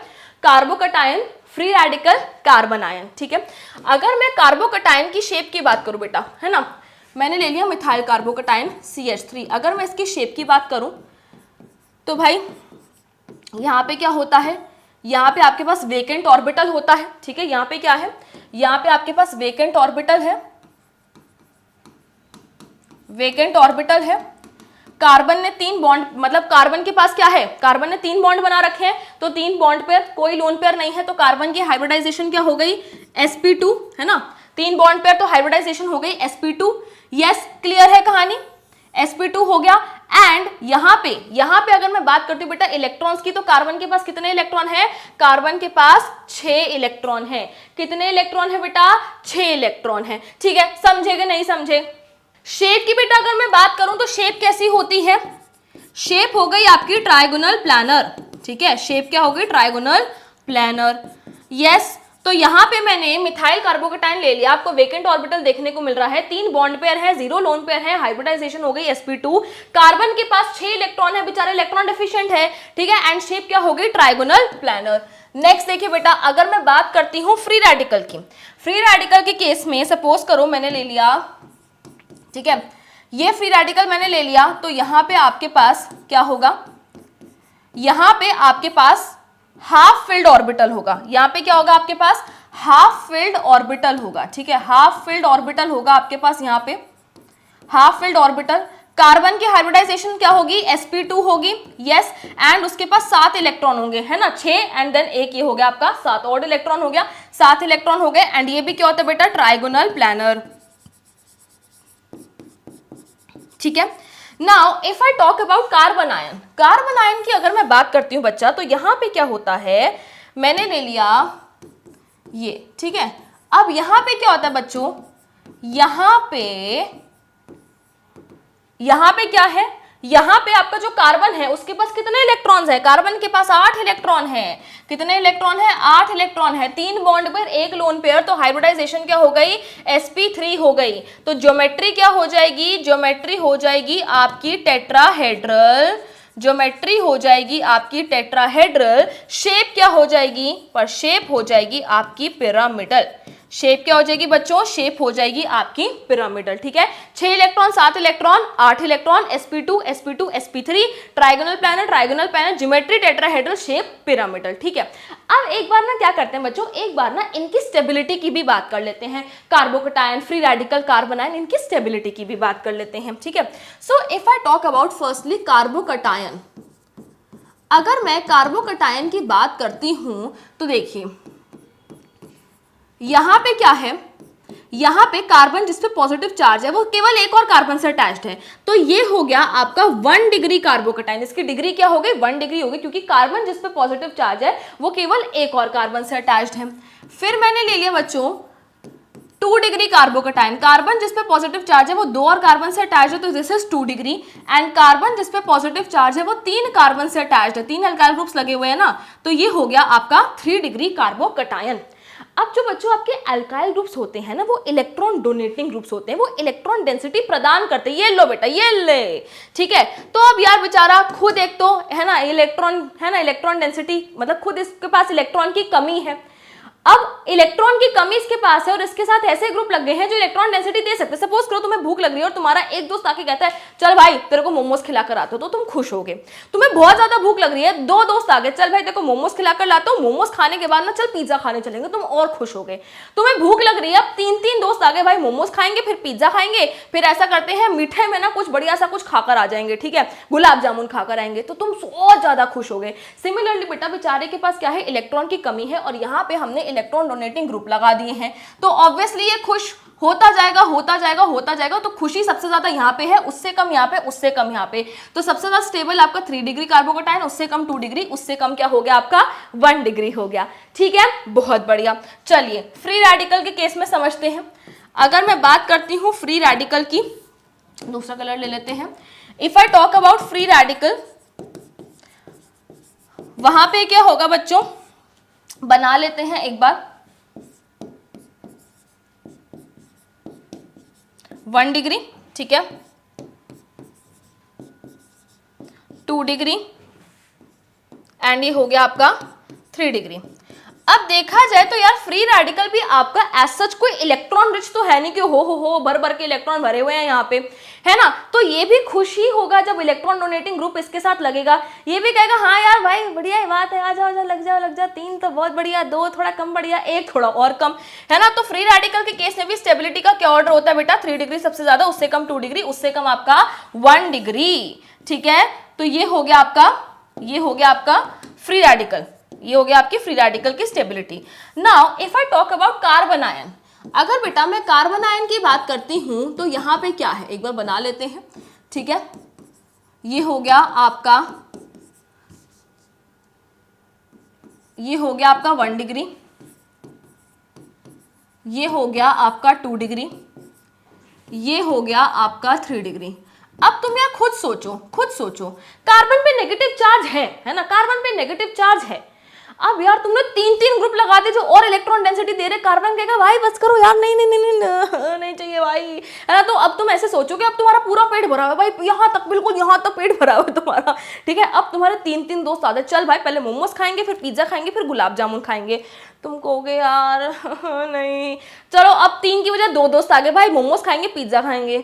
carbocation, free radical, carbon ion. ठीक है, अगर मैं कार्बोकैटायन की शेप की बात करूं बेटा, है ना, मैंने ले लिया मिथाइल कार्बोकैटायन CH3। अगर मैं इसकी शेप की बात करूं तो भाई यहाँ पे क्या होता है, यहाँ पे आपके पास वेकेंट ऑर्बिटल होता है। ठीक है, यहाँ पे क्या है, यहाँ पे आपके पास वेकेंट ऑर्बिटल है, वेकेंट ऑर्बिटल है। कार्बन ने 3 बॉन्ड, मतलब कार्बन के पास क्या है, कार्बन ने 3 बॉन्ड बना रखे हैं, तो 3 बॉन्ड पे कोई लोन पेयर नहीं है, तो कार्बन की हाइब्रिडाइजेशन क्या हो गई, sp2, है ना, 3 बॉन्ड पेयर तो हाइब्रिडाइजेशन हो गई sp2। यस, क्लियर है कहानी, sp2 हो गया। एंड यहाँ पे अगर मैं बात करती हूँ बेटा इलेक्ट्रॉन्स की, तो कार्बन के पास कितने इलेक्ट्रॉन है, कार्बन के पास 6 इलेक्ट्रॉन है। कितने इलेक्ट्रॉन है बेटा, 6 इलेक्ट्रॉन है। ठीक है, समझेगा नहीं समझे। शेप की बेटा अगर मैं बात करूं तो शेप कैसी होती है, शेप हो गई आपकी ट्राइगोनल प्लानर। ठीक है, शेप क्या हो गई, ट्राइगोनल प्लानर। यस, तो यहां पे मैंने मिथाइल कार्बोकैटायन ले लिया, आपको वेकेंट ऑर्बिटल देखने को मिल रहा है, 3 बॉन्ड पेयर है, 0 लोन पेयर है, हाइब्रिडाइजेशन हो गई sp2। कार्बन के पास 6 इलेक्ट्रॉन है, बेचारा इलेक्ट्रॉन डेफिशिएंट है। ठीक है, एंड शेप क्या हो गई, ट्राइगोनल प्लानर। नेक्स्ट देखिए बेटा, अगर मैं बात करती हूँ फ्री रेडिकल की, फ्री रेडिकल के केस में सपोज करो मैंने ले लिया, ठीक है, ये फ्री रेडिकल मैंने ले लिया, तो यहां पे आपके पास क्या होगा, यहां पे आपके पास हाफ फिल्ड ऑर्बिटल होगा, यहाँ पे क्या होगा आपके पास, हाफ फिल्ड ऑर्बिटल होगा, ठीक है, हाफ फिल्ड ऑर्बिटल होगा आपके पास, यहाँ पे हाफ फिल्ड ऑर्बिटल। कार्बन की हाइब्रिडाइजेशन क्या होगी, sp2 होगी, यस, एंड उसके पास 7 इलेक्ट्रॉन होंगे, है ना, 6 एंड देन एक ये हो गया आपका 7 और इलेक्ट्रॉन हो गया, 7 इलेक्ट्रॉन हो गए, एंड ये भी क्या होता है बेटा, ट्राइगोनल प्लानर, ठीक है। Now if I talk about carbon ion, carbon ion की अगर मैं बात करती हूं बच्चा, तो यहां पे क्या होता है, मैंने ले लिया ये, ठीक है। अब यहां पे क्या होता है बच्चों, यहां पे क्या है, यहां पे आपका जो कार्बन है उसके पास कितने इलेक्ट्रॉन्स है, कार्बन के पास 8 इलेक्ट्रॉन है, कितने इलेक्ट्रॉन है, 8 इलेक्ट्रॉन है, 3 बॉन्ड पर 1 लोन पेयर, तो हाइब्रिडाइजेशन क्या हो गई, sp3 हो गई, तो ज्योमेट्री क्या हो जाएगी, ज्योमेट्री हो जाएगी आपकी टेट्राहेड्रल, ज्योमेट्री हो जाएगी आपकी टेट्राहेड्रल, शेप क्या हो जाएगी, पर शेप हो जाएगी आपकी पिरामिडल, शेप क्या हो जाएगी बच्चों, शेप हो जाएगी आपकी पिरामिडल, ठीक है। 6 electron, 7 electron, 8 electron, sp2 sp2 sp3, trigonal planner, geometry tetrahedral, shape pyramidal, ठीक है। अब एक बार ना क्या करते हैं बच्चों, एक बार ना इनकी स्टेबिलिटी की भी बात कर लेते हैं, carbocation, free radical, carbon ion, इनकी स्टेबिलिटी की भी बात कर लेते हैं, ठीक है। So if I talk about firstly carbocation, अगर मैं कार्बोकटायन की बात करती हूं तो देखिए यहां पे क्या है, यहां पे कार्बन जिसपे पॉजिटिव चार्ज है वो केवल एक और कार्बन से अटैच्ड है, तो ये हो गया आपका 1 डिग्री कार्बोकटायन, इसकी डिग्री क्या हो गई, 1 डिग्री हो गई, क्योंकि कार्बन जिसपे पॉजिटिव चार्ज है वो केवल एक और कार्बन से अटैच्ड है। फिर मैंने ले लिया बच्चों 2 डिग्री कार्बोकटायन, कार्बन जिसपे पॉजिटिव चार्ज है वो 2 और कार्बन से अटैच्ड है, तो this is 2 degree, and carbon जिसपे पॉजिटिव चार्ज है वो 3 कार्बन से अटैच्ड है, 3 अल्काइल ग्रुप्स लगे हुए हैं ना, तो ये हो गया आपका 3 डिग्री कार्बोकटायन। अब जो बच्चों आपके अल्काइल ग्रुप्स होते हैं ना, वो इलेक्ट्रॉन डोनेटिंग ग्रुप्स होते हैं, वो इलेक्ट्रॉन डेंसिटी प्रदान करते हैं, ये लो बेटा ये ले, ठीक है। तो अब यार बेचारा खुद एक तो है ना इलेक्ट्रॉन, है ना इलेक्ट्रॉन डेंसिटी, मतलब खुद इसके पास इलेक्ट्रॉन की कमी है, अब इलेक्ट्रॉन की कमी इसके पास है और इसके साथ ऐसे ग्रुप लग गए हैं जो इलेक्ट्रॉन डेंसिटी दे सकते हैं। सपोज करो तुम्हें भूख लग रही है और तुम्हारा एक दोस्त आके कहता है चल भाई तेरे को मोमोज खिलाकर आता हूं, तो तुम खुश होगे। तुम्हें बहुत ज्यादा भूख लग रही है, 2 दोस्त आ गए, चल भाई तेरे को मोमोज खिलाकर लाता हूं, मोमोज खाने के बाद ना चल पिज्जा खाने चलेंगे, तुम और खुश हो गए। तुम्हें भूख लग रही है, अब 3 दोस्त आ गए, भाई मोमोज खाएंगे फिर पिज्जा खाएंगे, फिर ऐसा करते हैं मीठे में ना कुछ बढ़िया सा कुछ खाकर आ जाएंगे, ठीक है, गुलाब जामुन खाकर आएंगे, तो तुम और ज्यादा खुश हो गए। सिमिलरली बेटा बेचारे के पास क्या है, इलेक्ट्रॉन की कमी है और यहाँ पे हमने इलेक्ट्रॉन डोनेटिंग ग्रुप लगा दिए हैं, तो ऑब्वियसली ये खुश होता जाएगा होता जाएगा होता जाएगा, तो खुशी सबसे ज्यादा यहाँ पे है, उससे कम यहाँ पे, उससे कम यहाँ पे, तो सबसे ज्यादा स्टेबल आपका 3 डिग्री कार्बोकटायन, उससे कम 2 डिग्री, उससे कम क्या हो गया आपका 1 डिग्री हो गया, ठीक है, बहुत बढ़िया। चलिए फ्री रेडिकल के केस में समझते हैं। अगर मैं बात करती हूँ फ्री रेडिकल की, दूसरा कलर ले लेते हैं। If I talk about free radical, वहां पे क्या होगा बच्चों, बना लेते हैं एक बार 1 डिग्री, ठीक है, 2 डिग्री, एंड ये हो गया आपका 3 डिग्री। अब देखा जाए तो यार फ्री रेडिकल भी आपका एज सच कोई इलेक्ट्रॉन रिच तो है नहीं कि हो भर भर के इलेक्ट्रॉन भरे हुए हैं यहाँ पे, है ना, तो ये भी खुशी होगा जब इलेक्ट्रॉन डोनेटिंग ग्रुप इसके साथ लगेगा, ये भी कहेगा हाँ यार भाई बढ़िया बात है, आ जाओ लग जाओ, 3 तो बहुत बढ़िया, 2 थोड़ा कम बढ़िया, 1 थोड़ा और कम, है ना। तो फ्री रेडिकल के केस में भी स्टेबिलिटी का क्या ऑर्डर होता है बेटा, 3 डिग्री सबसे ज्यादा, उससे कम 2 डिग्री, उससे कम आपका 1 डिग्री, ठीक है। तो ये हो गया आपका फ्री रेडिकल, ये हो गया आपकी फ्री रेडिकल की stability. Now if I talk about carbon ion, अगर बेटा मैं कार्बन आयन की बात करती हूं तो यहां पे क्या है, एक बार बना लेते हैं, ठीक है, ये हो गया आपका 1 डिग्री, ये हो गया आपका 2 डिग्री, ये हो गया आपका 3 डिग्री। अब तुम यार खुद सोचो कार्बन पे नेगेटिव चार्ज है ना, कार्बन पे नेगेटिव चार्ज है। अब यार तुमने 3 ग्रुप लगा दिए जो और इलेक्ट्रॉन डेंसिटी दे रहे, कार्बन कहेगा भाई बस करो यार, नहीं चाहिए भाई, है ना। तो अब तुम ऐसे सोचो कि अब तुम्हारा पूरा पेट भरा हुआ है भाई, यहाँ तक बिल्कुल यहाँ तक पेट भरा हुआ है तुम्हारा, ठीक है। अब तुम्हारे 3 दोस्त आते, चल भाई पहले मोमोज खाएंगे, फिर पिज्जा खाएंगे, फिर गुलाब जामुन खाएंगे, तुम कहोगे यार नहीं, चलो अब 3 की वजह 2 दोस्त आ गए, भाई मोमोज खाएंगे पिज्जा खाएंगे।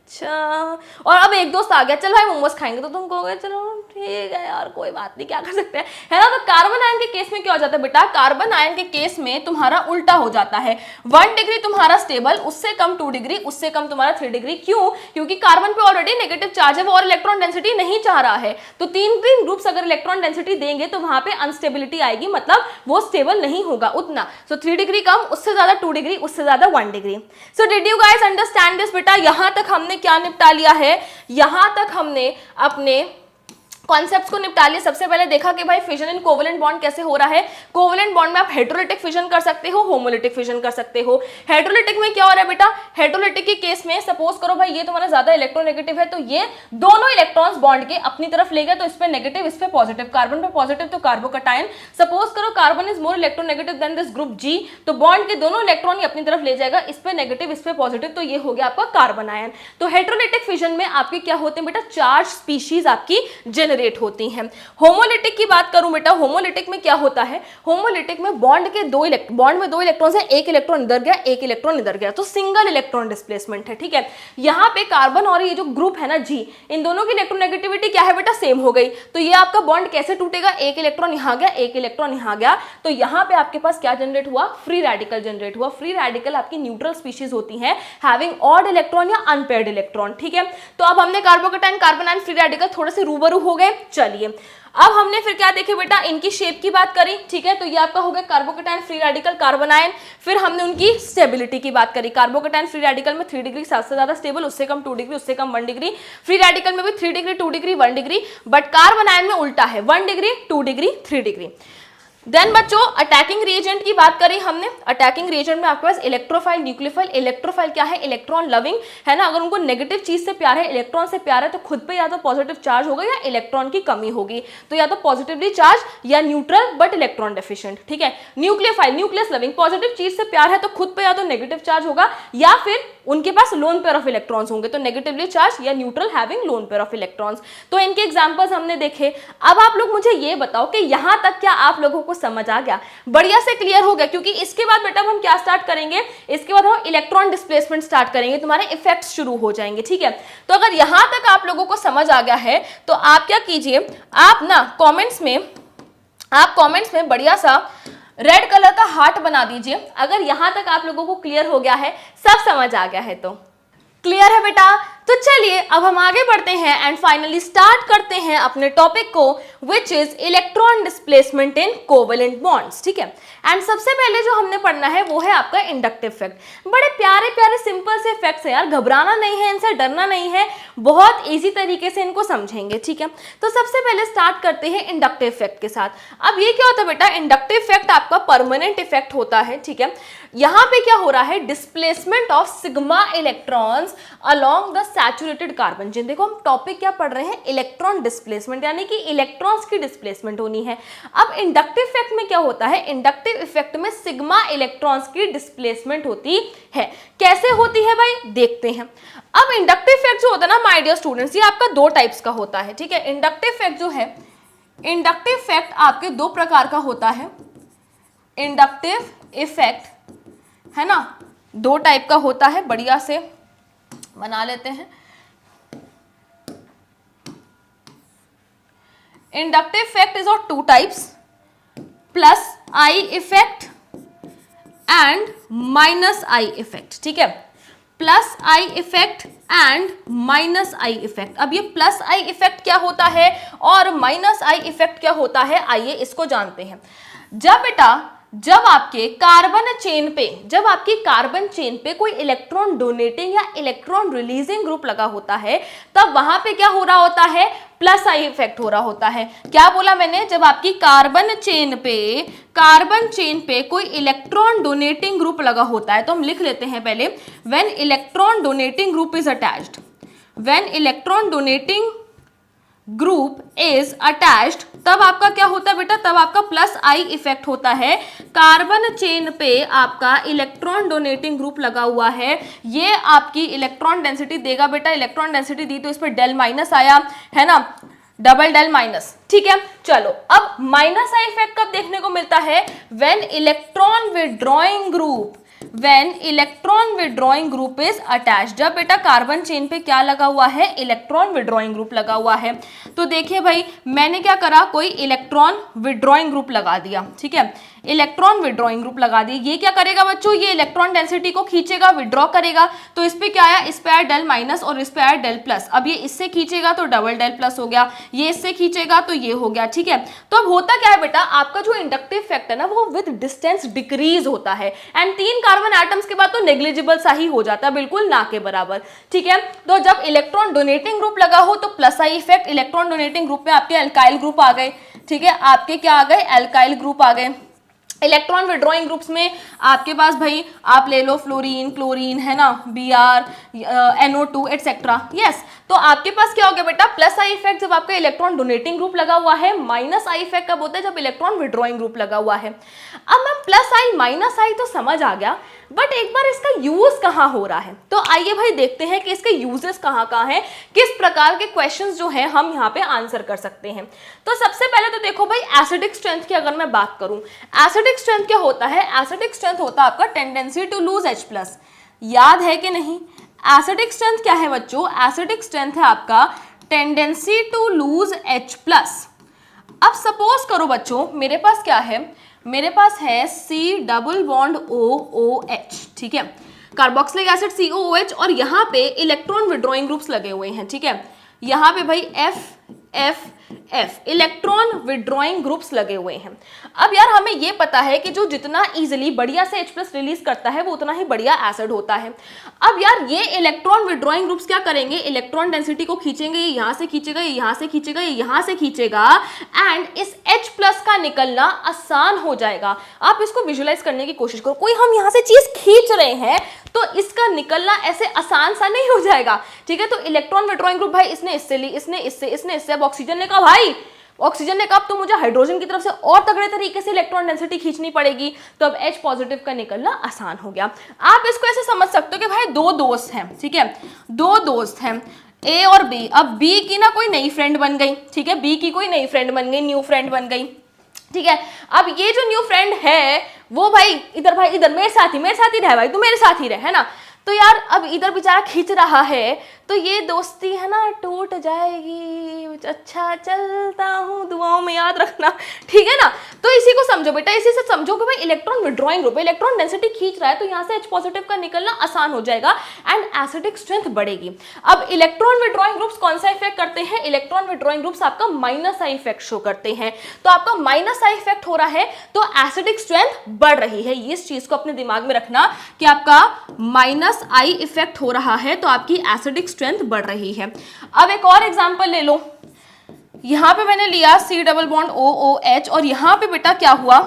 अच्छा, और अब एक दोस्त आ गया, चल भाई मोमोज खाएंगे, तो तुम कहोगे चलो ठीक है यार कोई बात नहीं, क्या कर सकते हैं, है ना। तो कार्बन आयन के केस में क्या हो जाता है बेटा, कार्बन आयन के केस में तुम्हारा उल्टा हो जाता है। 1 डिग्री तुम्हारा स्टेबल, उससे कम 2 डिग्री, उससे कम तुम्हारा 3 डिग्री। क्यों? क्योंकि कार्बन पे ऑलरेडी नेगेटिव चार्ज है, वो और इलेक्ट्रॉन डेंसिटी नहीं चाह रहा है। तो 3 ग्रुप्स अगर इलेक्ट्रॉन डेंसिटी देंगे तो वहां पे अनस्टेबिलिटी आएगी, मतलब वो स्टेबल नहीं होगा उतना। सो 3 डिग्री कम, उससे ज्यादा 2 डिग्री, उससे ज्यादा 1 degree. So did you guys understand this बेटा? यहां तक हमने क्या निपटा लिया है, यहां तक हमने अपने कॉन्सेप्ट्स को निपटा लिए। सबसे पहले देखा कि भाई फिजन इन कोवेलेंट बॉन्ड कैसे हो रहा है। कोवेलेंट बॉन्ड में आप हेटेरोलिटिक फिजन कर सकते हो, होमोलिटिक फिजन कर सकते हो। हेटेरोलिटिक में क्या हो रहा है बेटा, हेटेरोलिटिक के केस में सपोज करो भाई ये तुम्हारा ज्यादा इलेक्ट्रोनेगेटिव है, तो ये दोनों इलेक्ट्रॉन्स बॉन्ड के अपनी तरफ ले गए, तो इस पे नेगेटिव, इस पे पॉजिटिव, कार्बन पे पॉजिटिव तो कार्बोकटायन। सपोज करो carbon is more electronegative than this group G, तो बॉन्ड के दोनों इलेक्ट्रॉन अपनी तरफ ले जाएगा, इस पे नेगेटिव, इस पे पॉजिटिव, तो ये हो गया आपका कार्बन आयन। तो हेटेरोलिटिक फिजन में आपके क्या होते हैं बेटा, चार्ज स्पीशीज आपकी जनरेट होती हैं। होमोलिटिक की बात करूं बेटा, होमोलिटिक में क्या होता है, होमोलिटिक में बॉन्ड में दो इलेक्ट्रॉन्स है, एक इलेक्ट्रॉन इधर गया, एक इलेक्ट्रॉन इधर गया, तो सिंगल इलेक्ट्रॉन डिस्प्लेसमेंट है। ठीक है, यहां पे कार्बन और ये जो ग्रुप है ना जी, इन दोनों की इलेक्ट्रोनेगेटिविटी क्या है बेटा, सेम हो गई। तो ये आपका बॉन्ड कैसे टूटेगा, एक इलेक्ट्रॉन यहां गया, एक इलेक्ट्रॉन यहां गया, तो यहां पे आपके पास क्या जनरेट हुआ, फ्री रेडिकल जनरेट हुआ। फ्री रेडिकल आपकी न्यूट्रल स्पीशीज होती है, हैविंग ऑड इलेक्ट्रॉन या अनपेयर्ड इलेक्ट्रॉन। ठीक है, तो अब हमने carbocation, carbon ion, free radical थोड़े से रूबरू हो गए। चलिए अब हमने फिर क्या देखे बेटा, इनकी शेप की बात करी। ठीक है, तो ये आपका हो गया carbocation, free radical, carbon ion. फिर हमने उनकी स्टेबिलिटी की बात करी। कार्बोकटायन फ्री रेडिकल में 3 डिग्री सबसे ज्यादा स्टेबल, उससे कम 2 डिग्री, उससे कम 1 डिग्री। फ्री रेडिकल में भी 3 degree, 2 degree, 1 degree, but carbon ion में उल्टा है, 1 डिग्री, 2 डिग्री, 3 डिग्री। देन बच्चों अटैकिंग रिएजेंट की बात करी हमने। अटैकिंग रिएजेंट में आपके पास इलेक्ट्रोफाइल, न्यूक्लियोफाइल। इलेक्ट्रोफाइल क्या है, इलेक्ट्रॉन लविंग, है ना। अगर उनको नेगेटिव चीज से प्यार है, इलेक्ट्रॉन से प्यार है, तो खुद पे या तो पॉजिटिव चार्ज होगा या इलेक्ट्रॉन की कमी होगी, तो या तो पॉजिटिवली चार्ज या न्यूट्रल बट इलेक्ट्रॉन डेफिशिएंट। ठीक है, न्यूक्लियोफाइल, न्यूक्लियस लविंग, पॉजिटिव चीज से प्यार है तो खुद पे या तो नेगेटिव चार्ज होगा या फिर उनके पास लोन पेयर ऑफ इलेक्ट्रॉन्स होंगे, तो नेगेटिवली चार्ज या neutral having loan pair of electrons. तो इनके एग्जांपल्स हमने देखे। अब आप लोग मुझे ये बताओ कि यहां तक क्या आप लोगों को समझ आ गया, बढ़िया से क्लियर हो गया? क्योंकि इसके बाद बेटा हम क्या स्टार्ट करेंगे, इसके बाद हम इलेक्ट्रॉन डिस्प्लेसमेंट स्टार्ट करेंगे, तुम्हारे इफेक्ट्स शुरू हो जाएंगे। ठीक है, तो अगर यहां तक आप लोगों को समझ आ गया है तो आप क्या कीजिए, आप ना कमेंट्स में बढ़िया सा रेड कलर का हार्ट बना दीजिए अगर यहां तक आप लोगों को क्लियर हो गया है, सब समझ आ गया है। तो क्लियर है बेटा? तो चलिए अब हम आगे बढ़ते हैं एंड फाइनली स्टार्ट करते हैं अपने टॉपिक को, which is electron displacement in covalent bonds. ठीक है, एंड सबसे पहले जो हमने पढ़ना है वो है आपका इंडक्टिव इफेक्ट। बड़े प्यारे प्यारे सिंपल से इफेक्ट्स है यार, घबराना नहीं है, इनसे डरना नहीं है, बहुत इजी तरीके से इनको समझेंगे। ठीक है, तो सबसे पहले स्टार्ट करते हैं इंडक्टिव इफेक्ट के साथ। अब ये क्या होता है बेटा, इंडक्टिव इफेक्ट आपका परमानेंट इफेक्ट होता है। ठीक है, यहां पे क्या हो रहा है, displacement of sigma electrons along the saturated carbon chain. देखो हम टॉपिक क्या पढ़ रहे हैं, इलेक्ट्रॉन डिस्प्लेसमेंट, यानी कि इलेक्ट्रॉन्स की डिस्प्लेसमेंट होनी है। अब इंडक्टिव इफेक्ट में क्या होता है, इंडक्टिव इफेक्ट में सिग्मा इलेक्ट्रॉन्स की डिस्प्लेसमेंट होती है। कैसे होती है भाई, देखते हैं। अब इंडक्टिव इफेक्ट जो होता है ना माय डियर स्टूडेंट्स, ये आपका 2 टाइप्स का होता है। ठीक है, इंडक्टिव इफेक्ट जो है, इंडक्टिव इफेक्ट आपके 2 प्रकार का होता है। इंडक्टिव इफेक्ट है ना 2 टाइप का होता है, बढ़िया से बना लेते हैं। Inductive effect is of 2 types, plus I effect and minus I effect. ठीक है, plus I effect and minus I effect. अब ये प्लस आई इफेक्ट क्या होता है और माइनस आई इफेक्ट क्या होता है, आइए इसको जानते हैं। जब आपकी कार्बन चेन पे कोई इलेक्ट्रॉन डोनेटिंग या इलेक्ट्रॉन रिलीजिंग ग्रुप लगा होता है, तब वहां पे क्या हो रहा होता है, प्लस आई इफेक्ट हो रहा होता है। क्या बोला मैंने, जब आपकी कार्बन चेन पे कोई इलेक्ट्रॉन डोनेटिंग ग्रुप लगा होता है, तो हम लिख लेते हैं पहले, when electron donating group is attached, when electron donating group is attached, तब आपका क्या होता है बेटा, तब आपका प्लस आई इफेक्ट होता है। कार्बन चेन पे आपका इलेक्ट्रॉन डोनेटिंग ग्रुप लगा हुआ है, ये आपकी इलेक्ट्रॉन डेंसिटी देगा बेटा। इलेक्ट्रॉन डेंसिटी दी तो इस पर डेल माइनस आया, है ना, डबल डेल माइनस। ठीक है, चलो अब माइनस आई इफेक्ट कब देखने को मिलता है, when electron withdrawing group when electron withdrawing group is attach, जब बेटा कार्बन चेन पे क्या लगा हुआ है, इलेक्ट्रॉन विड्रॉइंग ग्रुप लगा हुआ है। तो देखिए भाई मैंने क्या करा, कोई इलेक्ट्रॉन विड्रॉइंग ग्रुप लगा दिया, ठीक है, इलेक्ट्रॉन विड्रॉइंग ग्रुप लगा दिया। ये क्या करेगा बच्चों, ये इलेक्ट्रॉन डेंसिटी को खींचेगा, विड्रॉ करेगा। तो इस पे क्या आया, इस पे आया डेल माइनस और इस पे आया डेल प्लस। अब ये इससे खींचेगा तो डबल डेल प्लस हो गया, ये इससे खींचेगा तो ये हो गया, ठीक है। तो अब होता क्या है बेटा, आपका जो इंडक्टिव इफेक्ट है ना वो विद डिस्टेंस डिक्रीज होता है एंड 3 कार्बन एटम्स के बाद तो नेग्लिजिबल सा ही हो जाता है, बिल्कुल ना के बराबर, ठीक है। तो जब इलेक्ट्रॉन डोनेटिंग ग्रुप लगा हो तो plus I effect, electron donating group में आपके अल्काइल ग्रुप आ गए, ठीक है, आपके क्या आ गए, अल्काइल ग्रुप आ गए। इलेक्ट्रॉन विड्रॉइंग ग्रुप्स में आपके पास भाई आप ले लो फ्लोरीन, क्लोरीन, है ना, Br, NO2 एटसेट्रा, यस। तो आपके पास क्या हो गया बेटा, प्लस आई इफेक्ट जब आपका इलेक्ट्रॉन डोनेटिंग ग्रुप लगा हुआ है, माइनस आई इफेक्ट कब होता है, जब इलेक्ट्रॉन विड्रॉइंग ग्रुप लगा हुआ है। अब मैम प्लस आई माइनस आई तो समझ आ गया, बट एक बार इसका यूज कहाँ हो रहा है, तो आइए भाई देखते हैं कि इसके यूजेस कहाँ कहाँ हैं, किस प्रकार के क्वेश्चंस जो हैं हम यहाँ पे आंसर कर सकते हैं। तो सबसे पहले तो देखो भाई एसिडिक स्ट्रेंथ की अगर मैं बात करूं, एसिडिक स्ट्रेंथ क्या होता है, एसिडिक स्ट्रेंथ होता है आपका टेंडेंसी टू लूज H+, याद है कि नहीं। एसिडिक स्ट्रेंथ क्या है बच्चों, एसिडिक स्ट्रेंथ है आपका टेंडेंसी टू लूज H+। अब सपोज करो बच्चों मेरे पास क्या है, मेरे पास है C डबल बॉन्ड OOH, ठीक है, कार्बोक्सिलिक एसिड COOH और यहाँ पे इलेक्ट्रॉन विड्रॉइंग ग्रुप्स लगे हुए हैं, ठीक है, यहाँ पे भाई F इलेक्ट्रॉन विड्रॉइंग ग्रुप्स लगे हुए हैं। अब यार हमें ये पता है कि जो जितना इजीली बढ़िया से H+ रिलीज करता है वो उतना ही बढ़िया एसिड होता है। अब यार ये इलेक्ट्रॉन विड्रॉइंग ग्रुप्स क्या करेंगे, इलेक्ट्रॉन डेंसिटी को खींचेंगे, ये यहाँ से खींचेगा, ये यहाँ से खींचेगा, ये यहाँ से खींचेगा एंड इस H+ का निकलना आसान हो जाएगा। आप इसको विजुअलाइज करने की कोशिश करो, कोई हम यहाँ से चीज खींच रहे हैं तो इसका निकलना ऐसे आसान सा नहीं हो जाएगा, ठीक है। तो इलेक्ट्रॉन विड्रॉइंग ग्रुप भाई इसने इससे ली, इसने इससे, इसने इससे, अब ऑक्सीजन ने कहा भाई, ऑक्सीजन ने कहा तो मुझे हाइड्रोजन की तरफ से और तगड़े तरीके से इलेक्ट्रॉन डेंसिटी खींचनी पड़ेगी, तो अब H पॉजिटिव का निकलना आसान हो गया। आप इसको ऐसे समझ सकते हो कि भाई दो दोस्त हैं, ठीक है, दो दोस्त हैं A और B। अब B की ना कोई नई फ्रेंड बन गई, ठीक है, B की कोई नई फ्रेंड बन गई, न्यू फ्रेंड बन गई, ठीक है। अब ये जो न्यू फ्रेंड है वो भाई इधर मेरे साथ ही रह भाई, तू मेरे साथ ही रह, है ना। तो यार अब इधर बेचारा खींच रहा है तो ये दोस्ती है ना टूट जाएगी, अच्छा चलता हूँ दुआओं में याद रखना, ठीक है ना। तो इसी को समझो बेटा, इसी से समझो कि भाई electron withdrawing group, electron density खींच रहा है तो यहाँ से H पॉजिटिव का निकलना आसान हो जाएगा एंड एसिडिक स्ट्रेंथ बढ़ेगी। अब इलेक्ट्रॉन विड्रॉइंग ग्रुप्स कौन सा इफेक्ट करते हैं, इलेक्ट्रॉन विड्रॉइंग ग्रुप्स आपका माइनस आई इफेक्ट शो करते हैं। तो आपका माइनस आई इफेक्ट हो रहा है तो एसिडिक स्ट्रेंथ बढ़ रही है, इस चीज को अपने दिमाग में रखना कि आपका माइनस आई इफेक्ट हो रहा है तो आपकी एसिडिक स्ट्रेंथ बढ़ रही है। अब एक और एग्जांपल ले लो, यहां पे मैंने लिया C डबल बॉन्ड OOH और यहां पे बेटा क्या हुआ,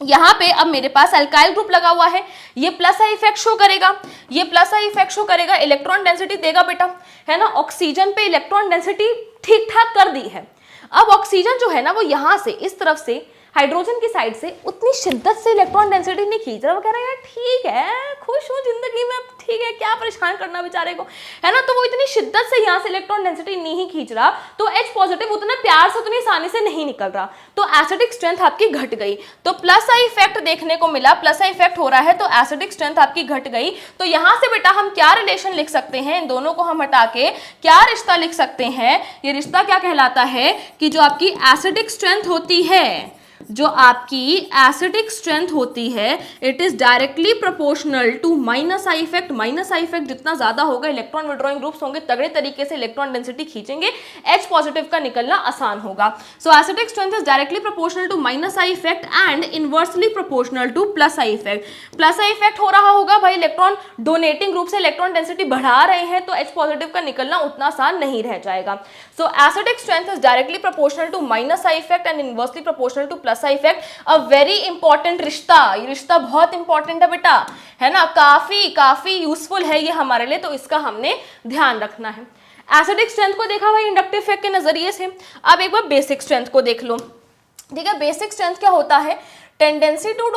यहां पे अब मेरे पास अल्काइल ग्रुप लगा हुआ है, ये प्लस आई इफेक्ट शो करेगा, ये प्लस आई इफेक्ट शो करेगा, इलेक्ट्रॉन डेंसिटी देगा बेटा, है ना। ऑक्सीजन पे इलेक्ट्रॉन डेंसिटी ठीक ठाक कर दी है। अब ऑक्सीजन जो है ना वो यहां से इस तरफ से हाइड्रोजन की साइड से उतनी शिद्दत से इलेक्ट्रॉन डेंसिटी नहीं खींच रहा, वो कह रहा है यार ठीक है, खुश हूँ जिंदगी में, ठीक है, क्या परेशान करना बेचारे को, है ना। तो वो इतनी शिद्दत से यहाँ से इलेक्ट्रॉन डेंसिटी नहीं खींच रहा तो H पॉजिटिव उतना प्यार से उतनी आसानी से नहीं निकल रहा, तो एसिडिक स्ट्रेंथ आपकी घट गई। तो प्लस आई इफेक्ट देखने को मिला, प्लस आई इफेक्ट हो रहा है तो एसिडिक स्ट्रेंथ आपकी घट गई। तो यहाँ से बेटा हम क्या रिलेशन लिख सकते हैं, इन दोनों को हम हटा के क्या रिश्ता लिख सकते हैं, ये रिश्ता क्या कहलाता है कि जो आपकी एसिडिक स्ट्रेंथ होती है, जो आपकी एसिडिक स्ट्रेंथ होती है it is directly proportional to minus I effect. Minus I effect जितना ज्यादा होगा, इलेक्ट्रॉन विड्रॉइंग ग्रुप्स होंगे तगड़े तरीके से इलेक्ट्रॉन डेंसिटी खींचेंगे, H पॉजिटिव का निकलना आसान होगा। So acidic strength is directly proportional to minus I effect and inversely proportional to plus I effect. Plus I effect हो रहा होगा भाई, इलेक्ट्रॉन डोनेटिंग ग्रुप से इलेक्ट्रॉन डेंसिटी बढ़ा रहे हैं तो H पॉजिटिव का निकलना उतना आसान नहीं रह जाएगा। So acidic strength is directly proportional to minus I effect and inversely proportional to plus I effect. A very important रिश्ता, ये रिश्ता बहुत इंपॉर्टेंट है बेटा, है ना, काफी यूजफुल है ये हमारे लिए, तो इसका हमने ध्यान रखना है। एसिडिक स्ट्रेंथ को देखा भाई इंडक्टिव इफेक्ट के नजरिए से, अब एक बार बेसिक स्ट्रेंथ को देख लो, ठीक है। बेसिक स्ट्रेंथ क्या होता है, tendency to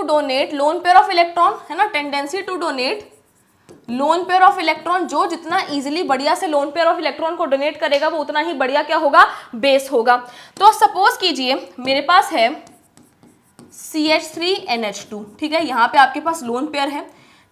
donate lone pair of electron, है ना, tendency to donate lone pair of electron, जो जितना इजीली बढ़िया से लोन पेयर ऑफ इलेक्ट्रॉन को डोनेट करेगा वो उतना ही बढ़िया क्या होगा, बेस होगा। तो सपोज कीजिए मेरे पास है CH3NH2, ठीक है, यहाँ पे आपके पास लोन पेयर है,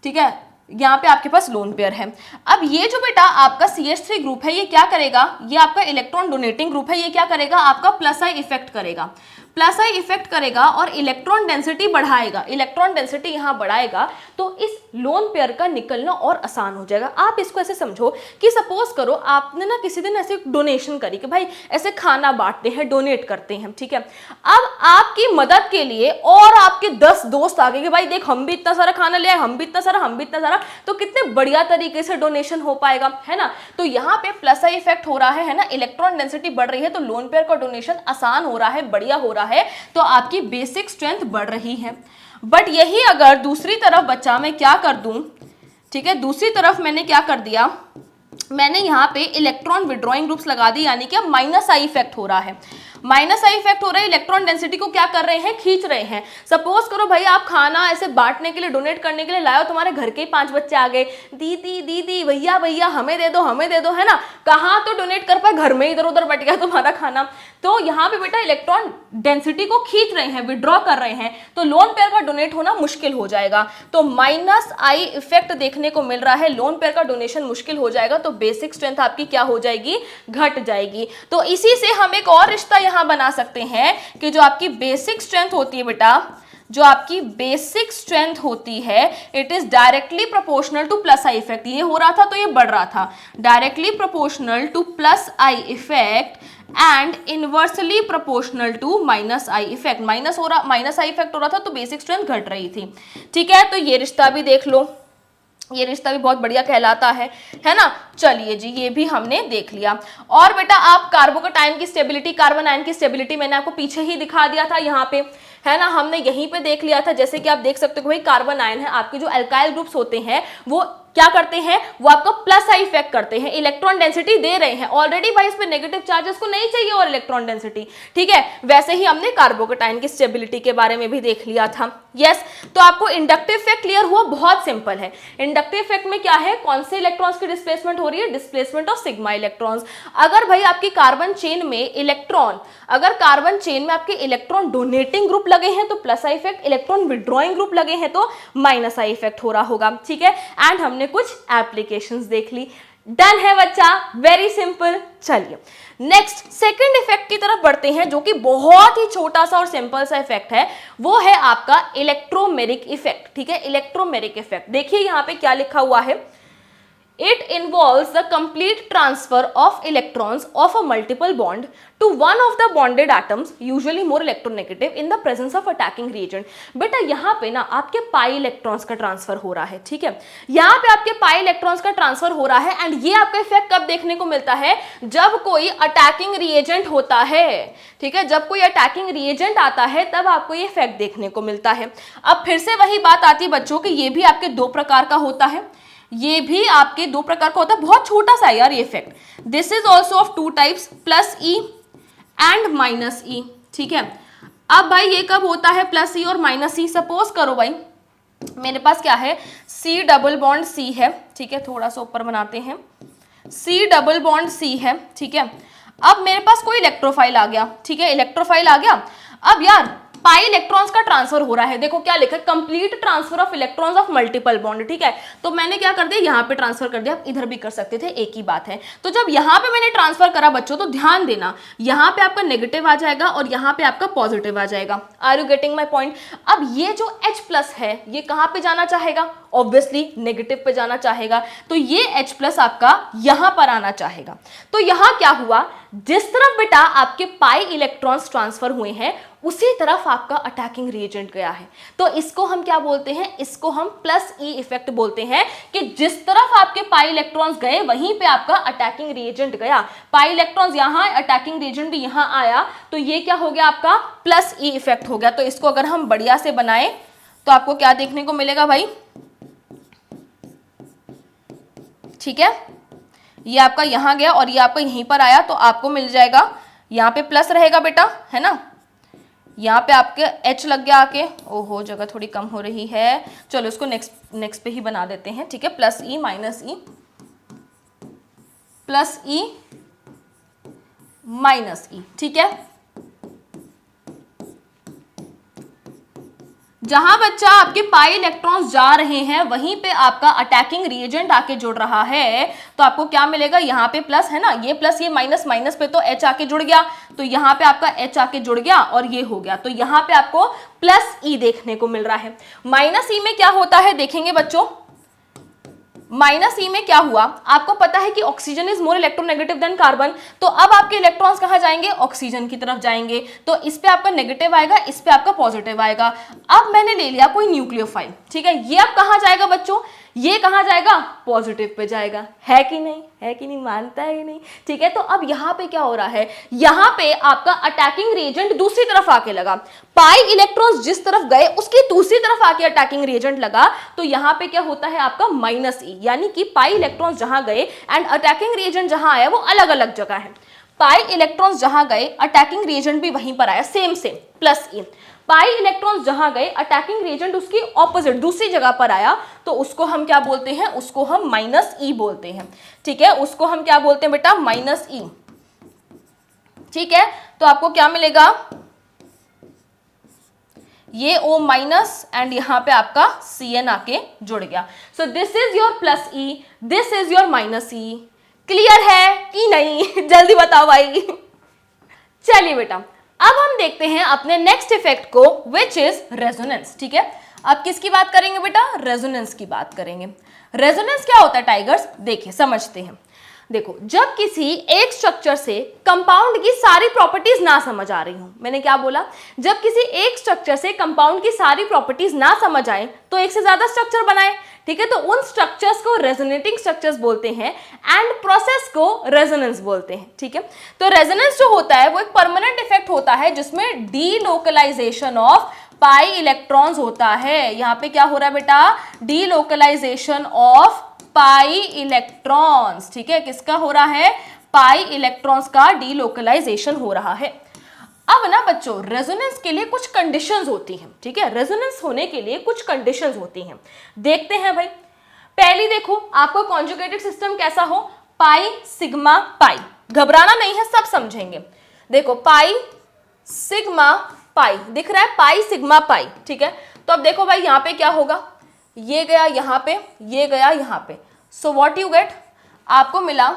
ठीक है, यहाँ पे आपके पास लोन पेयर है। अब ये जो बेटा आपका CH3 ग्रुप है ये क्या करेगा, ये आपका इलेक्ट्रॉन डोनेटिंग ग्रुप है, ये क्या करेगा, आपका प्लस आई इफेक्ट करेगा, प्लस आई इफेक्ट करेगा और इलेक्ट्रॉन डेंसिटी बढ़ाएगा, इलेक्ट्रॉन डेंसिटी यहाँ बढ़ाएगा तो इस लोन पेयर का निकलना और आसान हो जाएगा। आप इसको ऐसे समझो कि सपोज करो आपने ना किसी दिन ऐसे डोनेशन करी कि भाई ऐसे खाना बांटते हैं, डोनेट करते हैं, ठीक है, अब आपकी मदद के लिए और आपके 10 दोस्त आ गए कि भाई देख हम भी इतना सारा खाना ले आए, हम भी इतना सारा, हम भी इतना सारा, तो कितने बढ़िया तरीके से डोनेशन हो पाएगा, है ना। तो यहाँ पे प्लस आई इफेक्ट हो रहा है ना, इलेक्ट्रॉन डेंसिटी बढ़ रही है तो लोन पेयर का डोनेशन आसान हो रहा है, बढ़िया हो रहा है, तो आपकी बेसिक स्ट्रेंथ बढ़ रही है। बट यही अगर दूसरी तरफ बच्चा मैं क्या कर दूं, ठीक है, दूसरी तरफ मैंने क्या कर दिया, मैंने यहाँ पे इलेक्ट्रॉन विड्रॉइंग ग्रुप्स लगा दी, यानी कि माइनस आई इफेक्ट हो रहा है, माइनस आई इफेक्ट हो रहा है, इलेक्ट्रॉन डेंसिटी को क्या कर रहे हैं, खींच रहे हैं। सपोज करो भाई आप खाना ऐसे बांटने के लिए, डोनेट करने के लिए लाओ, तुम्हारे घर के ही 5 बच्चे आ गए, दीदी दीदी भैया भैया हमें दे दो, हमें दे दो, है ना, कहाँ तो डोनेट कर पाए, घर में इधर उधर बट गया तुम्हारा खाना। तो यहाँ पे बेटा इलेक्ट्रॉन डेंसिटी को खींच रहे हैं, विड्रॉ कर रहे हैं, तो लोन पेयर का डोनेट होना मुश्किल हो जाएगा, तो माइनस आई इफेक्ट देखने को मिल रहा है, लोन पेयर का डोनेशन मुश्किल हो जाएगा, तो बेसिक स्ट्रेंथ आपकी क्या हो जाएगी, घट जाएगी। तो इसी से हम एक और रिश्ता यहां बना सकते हैं कि जो आपकी बेसिक स्ट्रेंथ होती है बेटा, जो आपकी बेसिक स्ट्रेंथ होती है, it is directly proportional to plus I effect, ये हो रहा था तो ये बढ़ रहा था, directly proportional to plus I effect and inversely proportional to minus I effect, minus I effect हो रहा था तो बेसिक स्ट्रेंथ घट रही थी, ठीक है। तो ये रिश्ता भी देख लो, ये रिश्ता भी बहुत बढ़िया कहलाता है ना। चलिए जी, ये भी हमने देख लिया। और बेटा आप कार्बोकेटाइन की स्टेबिलिटी, कार्बन आयन की स्टेबिलिटी मैंने आपको पीछे ही दिखा दिया था, यहाँ पे है ना, हमने यहीं पे देख लिया था। जैसे कि आप देख सकते हो भाई कार्बन आयन है, आपके जो अल्काइल ग्रुप्स होते हैं वो क्या करते हैं, वो आपको प्लस आई इफेक्ट करते हैं, इलेक्ट्रॉन डेंसिटी दे रहे हैं ऑलरेडी, भाई इस पे नेगेटिव चार्जेस को नहीं चाहिए और इलेक्ट्रॉन डेंसिटी, ठीक है। वैसे ही हमने कार्बोकेटाइन की स्टेबिलिटी के बारे में भी देख लिया था। यस, तो आपको इंडक्टिव इफेक्ट क्लियर हुआ, बहुत सिंपल है। इंडक्टिव इफेक्ट में क्या है, कौन से इलेक्ट्रॉन्स की डिस्प्लेसमेंट हो रही है, डिस्प्लेसमेंट ऑफ सिग्मा इलेक्ट्रॉन्स। अगर भाई आपकी कार्बन चेन में इलेक्ट्रॉन, अगर कार्बन चेन में आपके इलेक्ट्रॉन डोनेटिंग ग्रुप लगे हैं तो plus I effect, electron withdrawing group लगे हैं तो माइनस आई इफेक्ट हो रहा होगा, ठीक है। एंड हमने कुछ एप्लीकेशंस देख ली, डन है बच्चा, वेरी सिंपल। चलिए नेक्स्ट सेकंड इफेक्ट की तरफ बढ़ते हैं, जो कि बहुत ही छोटा सा और सिंपल सा इफेक्ट है, वो है आपका इलेक्ट्रोमेरिक इफेक्ट, ठीक है। इलेक्ट्रोमेरिक इफेक्ट देखिए यहाँ पे क्या लिखा हुआ है, it involves the complete transfer of electrons of a multiple bond to one of the bonded atoms, usually more electronegative, in the presence of attacking reagent। बेटा यहाँ पे ना आपके पाई इलेक्ट्रॉन्स का ट्रांसफर हो रहा है, ठीक है, यहाँ पे आपके पाई इलेक्ट्रॉन्स का ट्रांसफर हो रहा है। एंड ये आपका इफेक्ट कब देखने को मिलता है, जब कोई अटैकिंग रिएजेंट होता है, ठीक है, जब कोई अटैकिंग रिएजेंट आता है तब आपको ये इफेक्ट देखने को मिलता है। अब फिर से वही बात आती है बच्चों कि ये भी आपके 2 प्रकार का होता है, ये भी आपके 2 प्रकार का होता है, बहुत छोटा सा यार ये effect. This is also of 2 types, plus E and minus E, ठीक है। अब भाई ये कब होता है प्लस ई और माइनस ई, सपोज करो भाई मेरे पास क्या है, सी डबल बॉन्ड सी है, ठीक है, थोड़ा सा ऊपर बनाते हैं, सी डबल बॉन्ड सी है, ठीक है। अब मेरे पास कोई इलेक्ट्रोफाइल आ गया, ठीक है, इलेक्ट्रोफाइल आ गया। अब यार पाई इलेक्ट्रॉन्स का ट्रांसफर हो रहा है, देखो क्या लिखा है, complete transfer of electrons of multiple bond, ठीक है। तो मैंने क्या कर दिया, यहाँ पे ट्रांसफर कर दिया, आप इधर भी कर सकते थे, एक ही बात है। तो जब यहाँ पे मैंने ट्रांसफर करा बच्चों, तो ध्यान देना यहाँ पे आपका नेगेटिव आ जाएगा और यहाँ पे आपका पॉजिटिव आ जाएगा। Are you getting my point. अब ये जो H प्लस है ये कहाँ पे जाना चाहेगा, ऑब्वियसली नेगेटिव पे जाना चाहेगा, तो ये H प्लस आपका यहां पर आना चाहेगा। तो यहां क्या हुआ, जिस तरफ बेटा आपके पाई इलेक्ट्रॉन्स ट्रांसफर हुए हैं उसी तरफ आपका अटैकिंग रिएजेंट गया है, तो इसको हम क्या बोलते हैं, इसको हम प्लस ई इफेक्ट बोलते हैं, कि जिस तरफ आपके पाई इलेक्ट्रॉन्स गए वहीं पे आपका अटैकिंग रिएजेंट गया। पाई इलेक्ट्रॉन्स यहां, अटैकिंग रिएजेंट यहां आया, तो ये क्या हो गया आपका प्लस ई इफेक्ट हो गया। तो इसको अगर हम बढ़िया से बनाए तो आपको क्या देखने को मिलेगा भाई, ठीक है, ये आपका यहां गया और ये आपका यहीं पर आया, तो आपको मिल जाएगा यहाँ पे प्लस रहेगा बेटा, है ना, यहाँ पे आपके H लग गया आके, ओहो जगह थोड़ी कम हो रही है, चलो इसको नेक्स्ट पे ही बना देते हैं, ठीक है, प्लस ई माइनस ई, प्लस ई माइनस ई, ठीक है। जहां बच्चा आपके पाई इलेक्ट्रॉन्स जा रहे हैं वहीं पे आपका अटैकिंग रिएजेंट आके जुड़ रहा है, तो आपको क्या मिलेगा, यहाँ पे प्लस है ना, ये प्लस ये माइनस, माइनस पे तो H आके जुड़ गया, तो यहाँ पे आपका H आके जुड़ गया और ये हो गया, तो यहाँ पे आपको प्लस E देखने को मिल रहा है। माइनस E में क्या होता है देखेंगे बच्चों, माइनस ई में क्या हुआ, आपको पता है कि oxygen is more electronegative then carbon, तो अब आपके इलेक्ट्रॉन्स कहाँ जाएंगे, ऑक्सीजन की तरफ जाएंगे, तो इस पे आपका नेगेटिव आएगा, इस पे आपका पॉजिटिव आएगा। अब मैंने ले लिया कोई न्यूक्लियोफाइल, ठीक है, ये अब कहाँ जाएगा बच्चों, ये कहाँ जाएगा, पॉजिटिव पे जाएगा, है कि नहीं, है कि नहीं, मानता है कि नहीं, ठीक है। तो अब यहाँ पे क्या हो रहा है, यहाँ पे आपका अटैकिंग रिएजेंट दूसरी तरफ आके लगा, पाई इलेक्ट्रॉन्स जिस तरफ गए उसकी दूसरी तरफ आके अटैकिंग रिएजेंट लगा, तो यहाँ पे क्या होता है आपका माइनस ई, यानी कि पाई इलेक्ट्रॉन्स जहां गए एंड अटैकिंग रिएजेंट जहां आया वो अलग अलग जगह है। पाई इलेक्ट्रॉन्स जहां गए अटैकिंग रिएजेंट भी वहीं पर आया, सेम सेम प्लस ई। पाई इलेक्ट्रॉन्स जहां गए अटैकिंग रिएजेंट उसकी ऑपोजिट दूसरी जगह पर आया, तो उसको हम क्या बोलते हैं, उसको हम माइनस ई बोलते हैं, ठीक है, उसको हम क्या बोलते हैं बेटा, माइनस ई, ठीक है। तो आपको क्या मिलेगा, ये O माइनस एंड यहां पे आपका Cn आके जुड़ गया, सो this is your plus E, this is your minus E. Clear है कि नहीं, जल्दी बताओ भाई। चलिए बेटा, अब हम देखते हैं अपने नेक्स्ट इफेक्ट को, विच इज रेजोनेंस, ठीक है। अब किसकी बात करेंगे बेटा, रेजोनेंस की बात करेंगे। रेजोनेंस क्या होता है टाइगर्स, देखिए समझते हैं। देखो, जब किसी एक स्ट्रक्चर से कंपाउंड की सारी प्रॉपर्टीज ना समझ आ रही हो, मैंने क्या बोला, जब किसी एक स्ट्रक्चर से कंपाउंड की सारी प्रॉपर्टीज ना समझ आए तो एक से ज्यादा स्ट्रक्चर बनाए, ठीक है, तो उन स्ट्रक्चर्स को रेजोनेटिंग स्ट्रक्चर्स बोलते हैं एंड प्रोसेस को रेजोनेंस बोलते हैं, ठीक है। तो रेजोनेंस जो होता है वो एक परमानेंट इफेक्ट होता है जिसमें डीलोकलाइजेशन ऑफ पाई इलेक्ट्रॉन्स होता है। यहाँ पे क्या हो रहा है बेटा, डीलोकलाइजेशन ऑफ पाई इलेक्ट्रॉन्स, ठीक है, किसका हो रहा है, पाई इलेक्ट्रॉन्स का डीलोकलाइजेशन हो रहा है। अब ना बच्चों, रेजोनेंस के लिए कुछ कंडीशंस होती हैं, ठीक है, रेजोनेंस होने के लिए कुछ कंडीशंस होती हैं, देखते हैं भाई। पहली देखो, आपको कॉन्जुगेटेड सिस्टम कैसा हो, पाई सिग्मा पाई, घबराना नहीं है, सब समझेंगे। देखो पाई सिग्मा पाई दिख रहा है, पाई सिग्मा पाई, ठीक है। तो अब देखो भाई यहाँ पे क्या होगा, ये गया यहाँ पे, ये गया यहाँ पे, सो व्हाट यू गेट, आपको मिला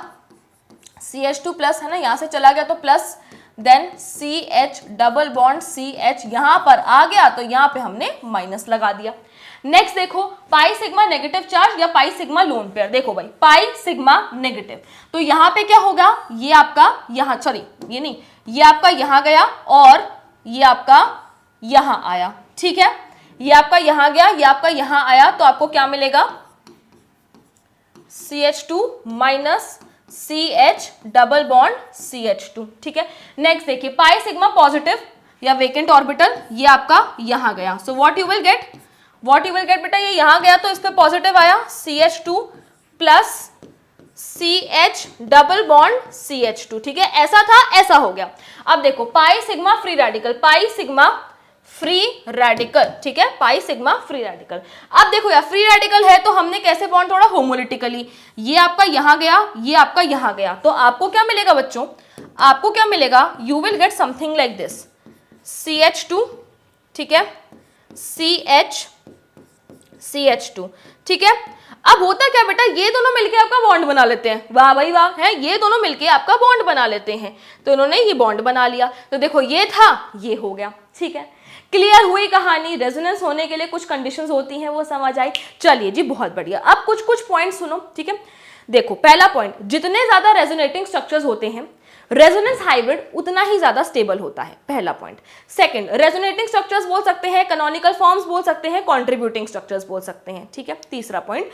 CH2 प्लस, है ना, यहाँ से चला गया तो plus, then CH double bond CH यहाँ पर आ गया तो यहाँ पे हमने माइनस लगा दिया। नेक्स्ट देखो, पाई सिग्मा नेगेटिव चार्ज या पाई सिग्मा लोन पेयर, देखो भाई पाई सिग्मा नेगेटिव, तो यहाँ पे क्या होगा, ये आपका यहाँ, सॉरी ये नहीं, ये आपका यहाँ गया और ये आपका यहाँ आया, ठीक है, ये आपका यहाँ गया, ये आपका यहाँ आया, तो आपको क्या मिलेगा, CH2 minus CH double bond CH2, ठीक है। नेक्स्ट देखिए, पाई सिग्मा पॉजिटिव या वेकेंट ऑर्बिटल, ये आपका यहाँ गया, सो what you will get, what you will get बेटा, ये यहाँ गया तो इस पे पॉजिटिव आया, CH2 plus CH double bond CH2, ठीक है, ऐसा था ऐसा हो गया। अब देखो, pi sigma free radical, pi sigma free radical, ठीक है, पाई सिग्मा फ्री रेडिकल। अब देखो यार, फ्री रेडिकल है तो हमने कैसे बॉन्ड तोड़ा, होमोलिटिकली, ये आपका यहाँ गया, ये आपका यहाँ गया, तो आपको क्या मिलेगा बच्चों, आपको क्या मिलेगा, you will get something like this, CH2, ठीक है, CH2, ठीक है। अब होता क्या बेटा, ये दोनों मिलके आपका बॉन्ड बना लेते हैं, वाह भाई वाह, है, ये दोनों मिलके आपका बॉन्ड बना लेते हैं, तो इन्होंने ये बॉन्ड बना लिया, तो देखो ये था, ये हो गया, ठीक है। क्लियर हुई कहानी, रेजोनेंस होने के लिए कुछ कंडीशंस होती हैं, वो समझ आई। चलिए जी, बहुत बढ़िया। अब कुछ कुछ पॉइंट सुनो, ठीक है। देखो, पहला पॉइंट, जितने ज्यादा रेजोनेटिंग स्ट्रक्चर्स होते हैं, रेजोनेंस हाइब्रिड उतना ही ज्यादा स्टेबल होता है, पहला पॉइंट। सेकंड, रेजोनेटिंग स्ट्रक्चर्स बोल सकते हैं, कैनोनिकल फॉर्म्स बोल सकते हैं, कंट्रीब्यूटिंग स्ट्रक्चर्स बोल सकते हैं, ठीक है। तीसरा पॉइंट,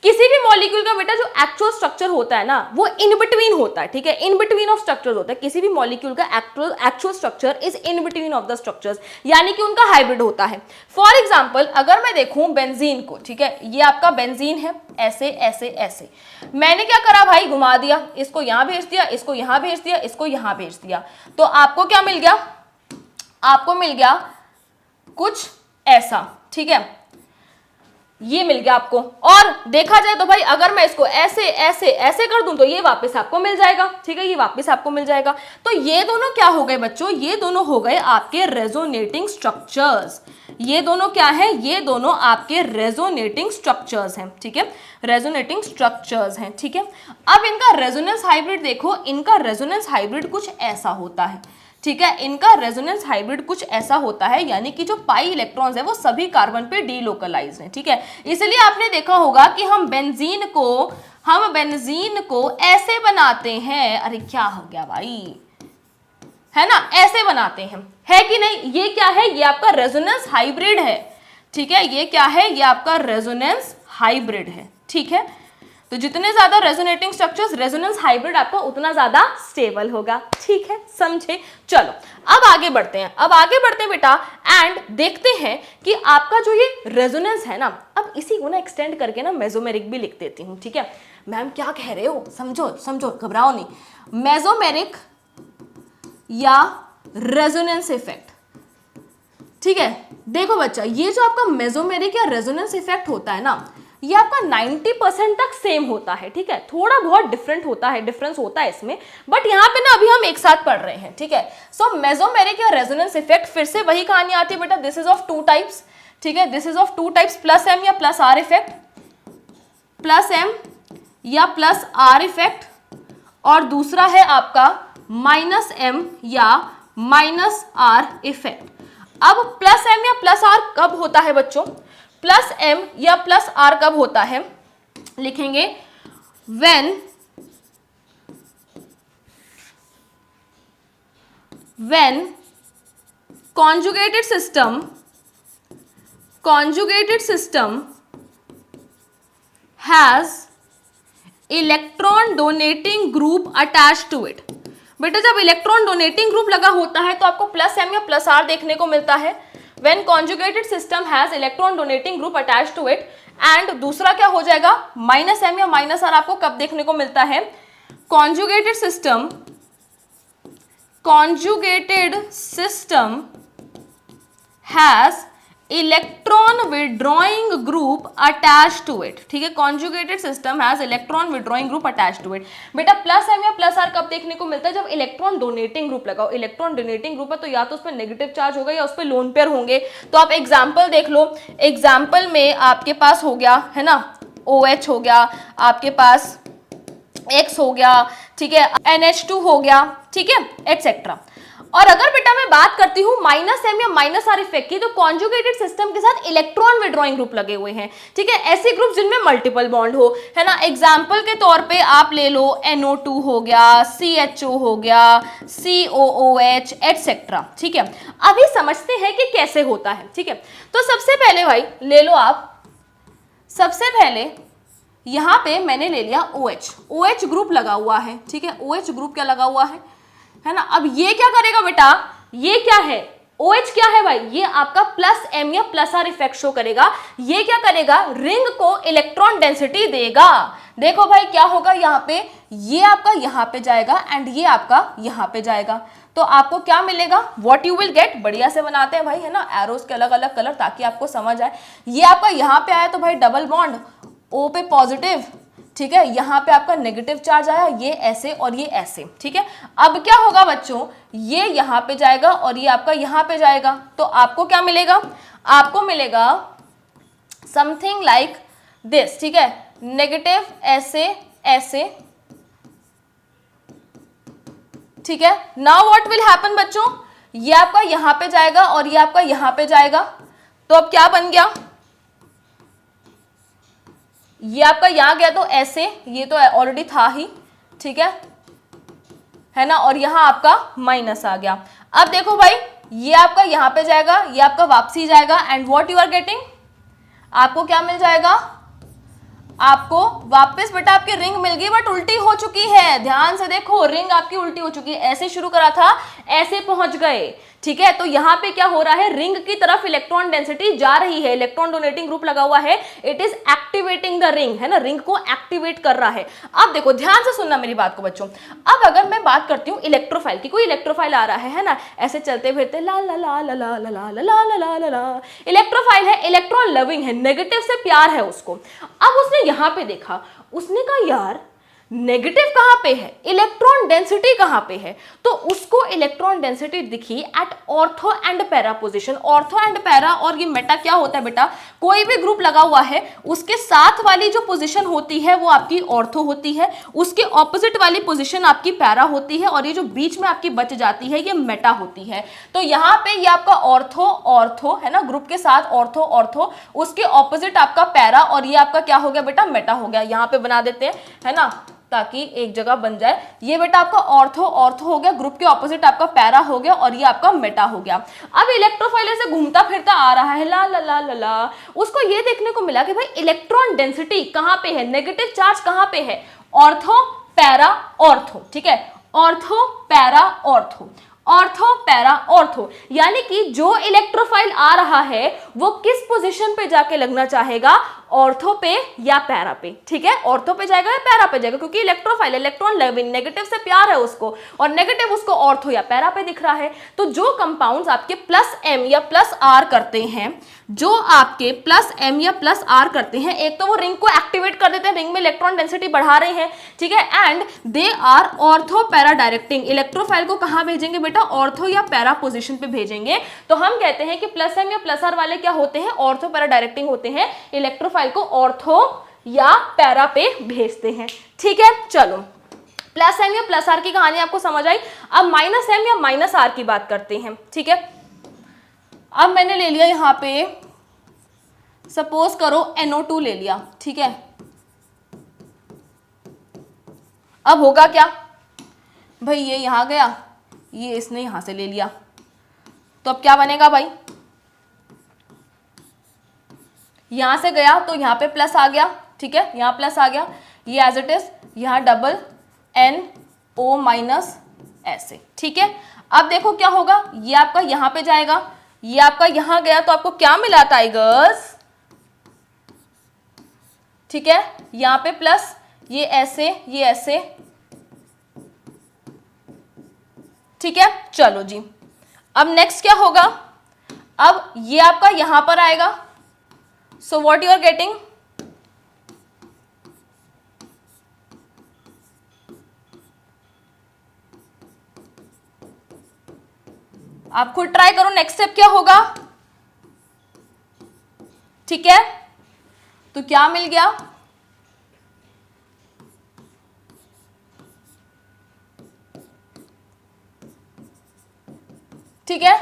किसी भी मॉलिक्यूल का बेटा जो एक्चुअल स्ट्रक्चर होता है ना, वो इन बिटवीन होता है, ठीक है, इन बिटवीन ऑफ स्ट्रक्चर्स होता है। किसी भी मॉलिक्यूल का actual structure is in between of the structures, यानी कि उनका हाइब्रिड होता है। फॉर एग्जांपल, अगर मैं देखूं बेंजीन को, ठीक है, ये आपका बेंजीन है, ऐसे ऐसे ऐसे, मैंने क्या करा भाई, घुमा दिया, इसको यहां भेज दिया, इसको यहां भेज दिया, इसको यहां भेज दिया, तो आपको क्या मिल गया, आपको मिल गया कुछ ऐसा, ठीक है। ये मिल गया आपको। और देखा जाए तो भाई अगर मैं इसको ऐसे ऐसे ऐसे कर दूं तो ये वापस आपको मिल जाएगा, ठीक है, ये वापस आपको मिल जाएगा। तो ये दोनों क्या हो गए बच्चों, ये दोनों हो गए आपके रेजोनेटिंग स्ट्रक्चर्स। ये दोनों क्या है, ये दोनों आपके रेजोनेटिंग स्ट्रक्चर्स हैं, ठीक है, रेजोनेटिंग स्ट्रक्चर्स हैं, ठीक है। अब इनका रेजोनेंस हाइब्रिड देखो, इनका रेजोनेंस हाइब्रिड कुछ ऐसा होता है, ठीक है, इनका रेजोनेंस हाइब्रिड कुछ ऐसा होता है, यानी कि जो पाई इलेक्ट्रॉन्स है वो सभी कार्बन पे डीलोकलाइज्ड हैं, ठीक है। इसलिए आपने देखा होगा कि हम बेंजीन को ऐसे बनाते हैं, अरे क्या हो गया भाई, है ना, ऐसे बनाते हैं, है कि नहीं। ये क्या है, ये आपका रेजोनेंस हाइब्रिड है, ठीक है, ये क्या है, ये आपका रेजोनेंस हाइब्रिड है, ठीक है। तो जितने ज्यादा रेजोनेटिंग स्ट्रक्चर्स, रेजोनेंस हाइब्रिड आपका उतना ज्यादा स्टेबल होगा, ठीक है, समझे। चलो अब आगे बढ़ते हैं, बेटा, एंड देखते हैं कि आपका जो ये रेजोनेंस है ना, अब इसी को ना एक्सटेंड करके ना मेसोमेरिक भी लिख देती हूँ, ठीक है। मैम क्या कह रहे हो, समझो घबराओ नहीं। मेसोमेरिक या रेजोनेंस इफेक्ट, ठीक है। देखो बच्चा, ये जो आपका मेसोमेरिक या रेजोनेंस इफेक्ट होता है ना, ये आपका 90% तक सेम होता है, ठीक है, थोड़ा बहुत डिफरेंस होता है इसमें, बट यहाँ पे ना अभी हम एक साथ पढ़ रहे हैं, ठीक है। सो मेसोमेरिक या रेजोनेंस इफेक्ट, फिर से वही कहानी आती है बेटा, this is of two types, ठीक है, this is of two types, plus M या plus R effect, plus M या प्लस आर इफेक्ट, और दूसरा है आपका माइनस एम या माइनस आर इफेक्ट। अब प्लस एम या प्लस आर कब होता है बच्चों, प्लस एम या प्लस आर कब होता है, लिखेंगे when conjugated system has electron donating group attach to it. बेटा जब इलेक्ट्रॉन डोनेटिंग ग्रुप लगा होता है तो आपको प्लस एम या प्लस आर देखने को मिलता है। When conjugated system has electron donating group attached to it, and दूसरा क्या हो जाएगा, माइनस एम या माइनस आर आपको कब देखने को मिलता है, conjugated system has electron withdrawing group attach to it, ठीक है, conjugated system has electron withdrawing group attach to it. बेटा प्लस एम या प्लस आर कब देखने को मिलता है, जब इलेक्ट्रॉन डोनेटिंग ग्रुप लगाओ। इलेक्ट्रॉन डोनेटिंग ग्रुप है तो या तो उस पर नेगेटिव चार्ज होगा या उस पर लोन पेयर होंगे। तो आप एग्जाम्पल देख लो, एग्जाम्पल में आपके पास हो गया है ना OH हो गया, आपके पास X हो गया, ठीक है, NH2 हो गया, ठीक है, एटसेट्रा। और अगर बेटा मैं बात करती हूं माइनस एम या माइनस आर इफेक्ट की, तो कॉन्जुगेटेड सिस्टम के साथ इलेक्ट्रॉन विड्रॉइंग ग्रुप लगे हुए हैं, ठीक है, ऐसे ग्रुप जिनमें मल्टीपल बॉन्ड हो, है ना। एग्जांपल के तौर पे आप ले लो NO2 हो गया, CHO हो गया, COOH एटसेट्रा, ठीक है। अभी समझते हैं कि कैसे होता है, ठीक है। तो सबसे पहले भाई ले लो आप, सबसे पहले यहां पे मैंने ले लिया OH ग्रुप लगा हुआ है, ठीक है, OH ग्रुप क्या लगा हुआ है ना। अब ये क्या करेगा बेटा, ये क्या है, OH क्या है भाई, ये आपका प्लस एम या प्लस आर इफेक्ट शो करेगा। ये क्या करेगा, रिंग को इलेक्ट्रॉन डेंसिटी देगा। देखो भाई क्या होगा यहाँ पे, ये आपका यहाँ पे जाएगा एंड ये आपका यहाँ पे जाएगा, तो आपको क्या मिलेगा, व्हाट यू विल गेट। बढ़िया से बनाते हैं भाई, है ना, एरोस के अलग अलग कलर ताकि आपको समझ आए। ये आपका यहाँ पे आया तो भाई डबल बॉन्ड, O पे पॉजिटिव, ठीक है, यहाँ पे आपका नेगेटिव चार्ज आया, ये ऐसे और ये ऐसे, ठीक है। अब क्या होगा बच्चों, ये यहाँ पे जाएगा और ये आपका यहाँ पे जाएगा, तो आपको क्या मिलेगा, आपको मिलेगा समथिंग लाइक दिस, ठीक है, नेगेटिव ऐसे ऐसे, ठीक है। नाउ व्हाट विल हैपन बच्चों, ये आपका यहाँ पे जाएगा और ये आपका यहाँ पे जाएगा, तो अब क्या बन गया, ये आपका यहाँ गया तो ऐसे, ये तो ऑलरेडी था ही, ठीक है ना, और यहाँ आपका माइनस आ गया। अब देखो भाई ये आपका यहाँ पे जाएगा, ये आपका वापसी जाएगा, and what you are getting, आपको क्या मिल जाएगा, आपको वापस बेटा आपकी रिंग मिल गई, बट उल्टी हो चुकी है। ध्यान से देखो, रिंग आपकी उल्टी हो चुकी है, ऐसे शुरू करा था ऐसे पहुंच गए, ठीक है। तो यहाँ पे क्या हो रहा है, रिंग की तरफ इलेक्ट्रॉन डेंसिटी जा रही है, इलेक्ट्रॉन डोनेटिंग ग्रुप लगा हुआ है, it is activating the ring, है ना, रिंग को एक्टिवेट कर रहा है। अब देखो ध्यान से सुनना मेरी बात को बच्चों। अब अगर मैं बात करती हूँ इलेक्ट्रोफाइल की, कोई इलेक्ट्रोफाइल आ रहा है ना, ऐसे चलते फिरते ला ला ला ला ला ला ला ला ला ला ला, इलेक्ट्रोफाइल है, इलेक्ट्रॉन लविंग है, नेगेटिव से प्यार है उसको। अब उसने यहाँ पे देखा, उसने कहा यार नेगेटिव कहां पे है, इलेक्ट्रॉन डेंसिटी कहां पे है, तो उसको इलेक्ट्रॉन डेंसिटी दिखी at ortho and para position. Ortho and para और ये मेटा क्या होता है बेटा, कोई भी ग्रुप लगा हुआ है उसके साथ वाली जो पोजीशन होती है वो आपकी ऑर्थो होती है, उसके ऑपोजिट वाली पोजीशन आपकी पैरा होती है, और ये जो बीच में आपकी बच जाती है ये मेटा होती है। तो यहाँ पे ये आपका ऑर्थो ऑर्थो है ना, ग्रुप के साथ ऑर्थो ऑर्थो, उसके ऑपोजिट आपका पैरा, और ये आपका क्या हो गया बेटा, मेटा हो गया। यहाँ पे बना देते हैं, है ना, ताकि एक जगह बन जाए। ये बेटा आपका ऑर्थो ऑर्थो हो गया, ग्रुप के ऑपोजिट आपका पैरा हो गया, और ये आपका मेटा हो गया। अब इलेक्ट्रोफाइल से घूमता फिरता आ रहा है, ला ला ला ला ला, उसको ये देखने को मिला कि भाई इलेक्ट्रॉन डेंसिटी कहां पे है, नेगेटिव चार्ज कहां पे है, ऑर्थो पैरा ऑर्थो, ठीक है, ortho para ortho, ortho para ortho, यानी कि जो इलेक्ट्रोफाइल आ रहा है वो किस पोजीशन पे जाके लगना चाहेगा, ऑर्थो पे या पैरा पे, ठीक है, ऑर्थो पे जाएगा या पैरा पे जाएगा, क्योंकि इलेक्ट्रोफाइल इलेक्ट्रॉन लविंग, नेगेटिव से प्यार है उसको, और नेगेटिव उसको ऑर्थो या पैरा पे दिख रहा है। तो जो कंपाउंड्स आपके प्लस एम या प्लस आर करते हैं, जो आपके प्लस एम या प्लस आर करते हैं, एक तो वो रिंग को एक्टिवेट कर देते हैं, रिंग में इलेक्ट्रॉन डेंसिटी बढ़ा रहे हैं, ठीक है, and they are ortho para directing, electrophile को कहां भेजेंगे बेटा, ऑर्थो या पैरा पोजीशन पे भेजेंगे। तो हम कहते हैं कि प्लस एम या प्लस आर वाले क्या होते हैं, ऑर्थो पैरा डायरेक्टिंग होते हैं, इलेक्ट्रोफाइल को ऑर्थो या पैरा पे भेजते हैं, ठीक है। चलो प्लस एम या प्लस आर की कहानी आपको समझ आई। अब माइनस एम या माइनस आर की बात करते हैं, ठीक है। अब मैंने ले लिया यहां पे, सपोज करो NO2 ले लिया, ठीक है। अब होगा क्या भाई, ये यहां गया, ये इसने यहां से ले लिया, तो अब क्या बनेगा भाई, यहां से गया तो यहां पे प्लस आ गया, ठीक है, यहां प्लस आ गया, ये एज इट इज, यहां डबल NO माइनस ऐसे, ठीक है। अब देखो क्या होगा, ये आपका यहां पे जाएगा, ये आपका यहां गया, तो आपको क्या मिला टाइगर्स, ठीक है, यहां पे प्लस, ये ऐसे, ये ऐसे, ठीक है। चलो जी, अब नेक्स्ट क्या होगा, अब ये आपका यहां पर आएगा, so what you are getting, आप खुद ट्राई करो, नेक्स्ट स्टेप क्या होगा, ठीक है। तो क्या मिल गया, ठीक है,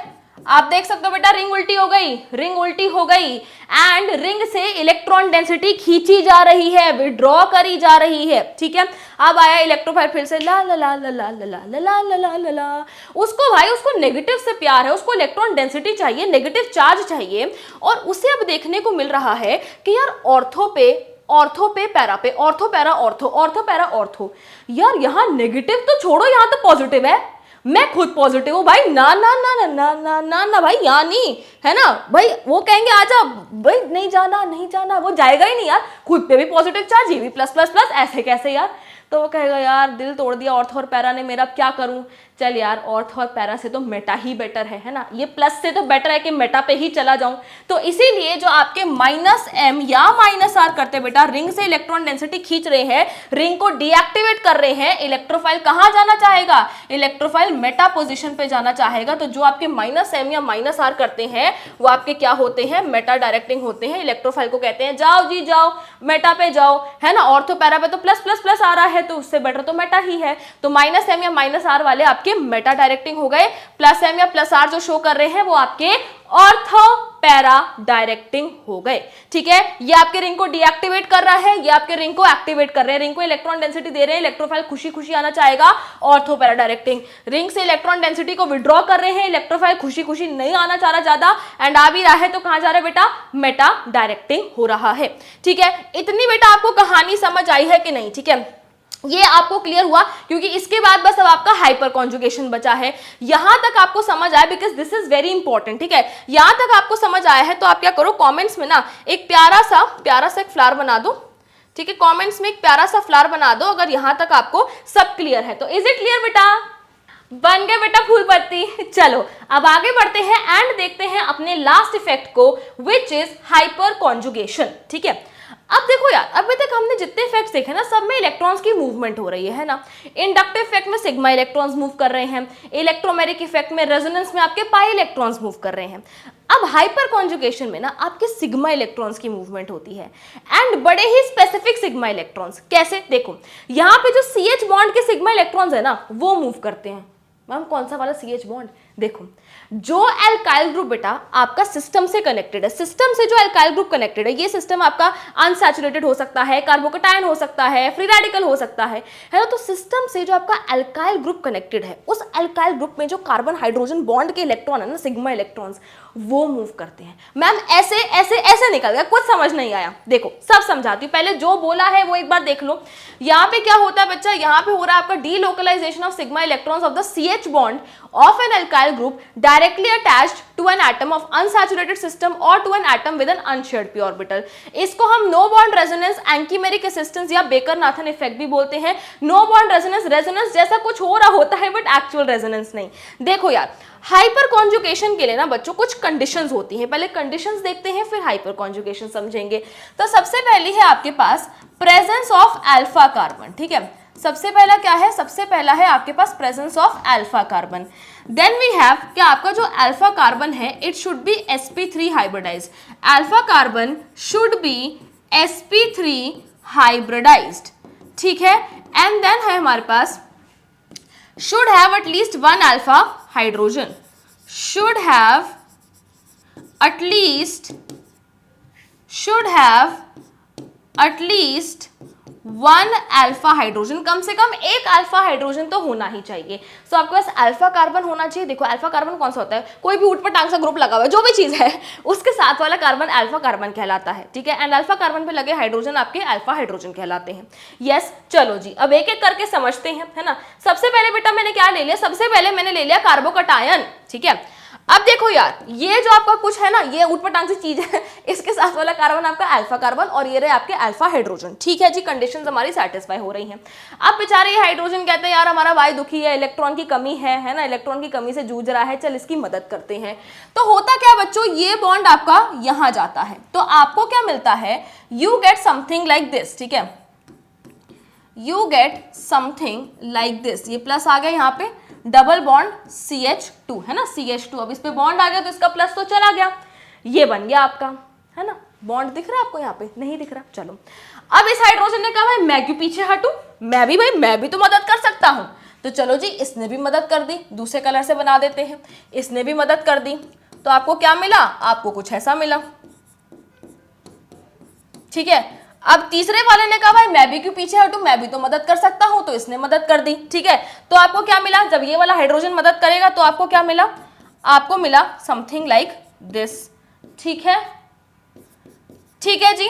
आप देख सकते हो बेटा रिंग उल्टी हो गई, रिंग उल्टी हो गई, एंड रिंग से इलेक्ट्रॉन डेंसिटी खींची जा रही है, विड्रॉ करी जा रही है, ठीक है। अब आया इलेक्ट्रोफाइल फिर से ला ला ला ला ला ला ला ला ला ला ला ला, उसको भाई उसको नेगेटिव से प्यार है, उसको इलेक्ट्रॉन डेंसिटी चाहिए, नेगेटिव चार्ज चाहिए, और उसे अब देखने को मिल रहा है कि यार ऑर्थो पे पैरा पे, ortho para ortho, ortho para ortho, यार यहाँ नेगेटिव तो छोड़ो, यहाँ तो पॉजिटिव है, मैं खुद पॉजिटिव हूँ भाई, ना ना ना ना ना ना ना ना भाई, यहाँ नहीं है ना भाई, वो कहेंगे आजा भाई, नहीं जाना नहीं जाना, वो जाएगा ही नहीं यार, खुद पे भी पॉजिटिव चार्ज, ये भी प्लस प्लस प्लस, ऐसे कैसे यार, तो वो कहेगा यार दिल तोड़ दिया ऑर्थो और पैरा ने मेरा, क्या करूं, चल यार ऑर्थो और पैरा से तो मेटा ही बेटर है ना, ये प्लस से तो बेटर है कि मेटा पे ही चला जाऊं। तो इसीलिए जो आपके माइनस एम या माइनस आर करते बेटा, रिंग से इलेक्ट्रॉन डेंसिटी खींच रहे हैं, रिंग को डीएक्टिवेट कर रहे हैं, इलेक्ट्रोफाइल कहां जाना चाहेगा, इलेक्ट्रोफाइल मेटा पोजिशन पे जाना चाहेगा। तो जो आपके माइनस एम या माइनस आर करते हैं वो आपके क्या होते हैं, मेटा डायरेक्टिंग होते हैं, इलेक्ट्रोफाइल को कहते हैं जाओ जी जाओ मेटा पे जाओ, है ना। ऑर्थो पैरा पे तो प्लस प्लस प्लस आ रहा है, तो उससे बेटर तो मेटा ही है, तो माइनस एम या माइनस आर वाले आपके मेटा डायरेक्टिंग हो गए, प्लस एम या प्लस आर जो शो कर रहे हैं वो आपके ऑर्थो पैरा डायरेक्टिंग हो गए, ठीक है। ये आपके रिंग को डीएक्टिवेट कर रहा है, ये आपके रिंग को एक्टिवेट कर रहे हैं, रिंग को इलेक्ट्रॉन डेंसिटी दे रहे हैं, इलेक्ट्रोफाइल खुशी खुशी आना चाहेगा, ऑर्थो पैरा डायरेक्टिंग, रिंग से इलेक्ट्रॉन डेंसिटी को विड्रॉ कर रहे हैं, इलेक्ट्रोफाइल खुशी खुशी नहीं आना चाह रहा ज्यादा, एंड आ भी रहा है तो कहां जा रहा है बेटा, मेटा डायरेक्टिंग हो रहा है, ठीक है। इतनी बेटा आपको कहानी समझ आई है कि नहीं, ठीक है। ये आपको क्लियर हुआ, क्योंकि इसके बाद बस अब आपका हाइपर कॉन्जुगेशन बचा है। यहां तक आपको समझ आया, because this is very important, ठीक है। यहां तक आपको समझ आया है तो आप क्या करो, कमेंट्स में ना एक प्यारा सा एक फ्लावर बना दो, ठीक है। कमेंट्स में एक प्यारा सा फ्लावर बना दो अगर यहां तक आपको सब क्लियर है तो। इज इट क्लियर बेटा? बन गए बेटा फूल पत्ती। चलो अब आगे बढ़ते हैं एंड देखते हैं अपने लास्ट इफेक्ट को, विच इज हाइपर कॉन्जुगेशन, ठीक है। अब देखो यार, अभी तक हमने जितने इफेक्ट्स देखे ना, सब में इलेक्ट्रॉन्स की मूवमेंट हो रही है ना। इंडक्टिव इफेक्ट में सिग्मा इलेक्ट्रॉन्स मूव कर रहे हैं, इलेक्ट्रोमेरिक इफेक्ट में, रेजोनेंस में आपके पाई इलेक्ट्रॉन्स मूव कर रहे हैं। अब हाइपर कॉन्जुगेशन में ना आपके सिग्मा इलेक्ट्रॉन्स की मूवमेंट होती है, एंड बड़े ही स्पेसिफिक सिग्मा इलेक्ट्रॉन्स। कैसे? देखो यहाँ पे जो CH बॉन्ड के सिग्मा इलेक्ट्रॉन्स है ना, वो मूव करते हैं। मैम कौन सा वाला CH बॉन्ड? देखो, जो एल्काइल ग्रुप बेटा आपका सिस्टम से कनेक्टेड है, सिस्टम से जो एल्काइल ग्रुप कनेक्टेड है, ये सिस्टम आपका अनसैचुरेटेड हो सकता है, कार्बोकैटायन हो सकता है, फ्री रेडिकल हो सकता है ना। तो सिस्टम से जो आपका एल्काइल ग्रुप कनेक्टेड है, उस एल्काइल ग्रुप में जो कार्बन हाइड्रोजन बॉन्ड के इलेक्ट्रॉन है ना, सिग्मा इलेक्ट्रॉन्स, वो मूव करते हैं। मैम ऐसे ऐसे ऐसे निकल गया, कुछ समझ नहीं आया। देखो सब समझाती हूँ, पहले जो बोला है वो एक बार देख लो। यहाँ पे क्या होता है बच्चा, यहाँ पे हो रहा है आपका delocalization of sigma electrons of the CH bond of an alkyl group directly attached to an atom of unsaturated system or to an atom with an unshared p orbital। इसको हम नो बॉन्ड रेजोनेंस, एंकीमेरिक असिस्टेंस या baker-Nathan effect भी बोलते हैं। No bond resonance, resonance जैसा कुछ हो रहा होता है बट एक्चुअल रेजोनेंस नहीं। देखो यार, हाइपर कॉन्जुगेशन के लिए ना बच्चों कुछ कंडीशंस होती हैं, पहले कंडीशंस देखते हैं फिर हाइपर कॉन्जुगेशन समझेंगे। तो सबसे पहली है आपके पास प्रेजेंस ऑफ अल्फा कार्बन, ठीक है। सबसे पहला क्या है? सबसे पहला है आपके पास presence of alpha carbon. Then we have क्या, आपका जो अल्फा कार्बन है it should be sp3 hybridized. Alpha carbon should be sp3 hybridized, ठीक है। एंड देन है हमारे पास should have at least one alpha hydrogen, should have at least one alpha hydrogen, कम से कम एक अल्फा हाइड्रोजन तो होना ही चाहिए। सो आपके पास अल्फा कार्बन होना चाहिए। देखो अल्फा कार्बन कौन सा होता है, कोई भी ऊट-पटांग सा ग्रुप लगा हुआ है, जो भी चीज है उसके साथ वाला कार्बन अल्फा कार्बन कहलाता है, ठीक है। एंड अल्फा कार्बन पे लगे हाइड्रोजन आपके अल्फा हाइड्रोजन कहलाते हैं। यस, चलो जी अब एक एक करके समझते हैं, है ना। सबसे पहले बेटा मैंने क्या ले लिया, सबसे पहले मैंने ले लिया कार्बोकैटायन, ठीक है। अब देखो यार, ये जो आपका कुछ है ना, ये ऊट-पटांग सी चीज है, इसके साथ वाला कार्बन आपका अल्फा कार्बन और ये रहे आपके अल्फा हाइड्रोजन, ठीक है जी। कंडीशंस हमारी सेटिस्फाई हो रही हैं। अब बेचारे ये हाइड्रोजन कहते हैं यार हमारा भाई दुखी है, इलेक्ट्रॉन की कमी है ना, इलेक्ट्रॉन की कमी से जूझ रहा है, चल इसकी मदद करते हैं। तो होता क्या बच्चों, ये बॉन्ड आपका यहां जाता है तो आपको क्या मिलता है, you get something like this, ठीक है। You get something like this, ये प्लस आ गया यहाँ पे, डबल बॉन्ड CH2 है ना, CH2। अब इस पे बॉन्ड आ गया तो इसका प्लस तो चला गया, ये बन गया आपका, है ना। बॉन्ड दिख रहा है आपको यहाँ पे? नहीं दिख रहा। चलो अब इस हाइड्रोजन ने कहा भाई मैं क्यों पीछे हटूं, मैं भी तो मदद कर सकता हूं। तो चलो जी, इसने भी मदद कर दी, दूसरे कलर से बना देते हैं। इसने भी मदद कर दी तो आपको क्या मिला, आपको कुछ ऐसा मिला, ठीक है। अब तीसरे वाले ने कहा भाई मैं भी क्यों पीछे हटूं, मैं भी तो मदद कर सकता हूं, तो इसने मदद कर दी, ठीक है। तो आपको क्या मिला, जब ये वाला हाइड्रोजन मदद करेगा तो आपको क्या मिला, आपको मिला समथिंग लाइक दिस, ठीक है, ठीक है जी।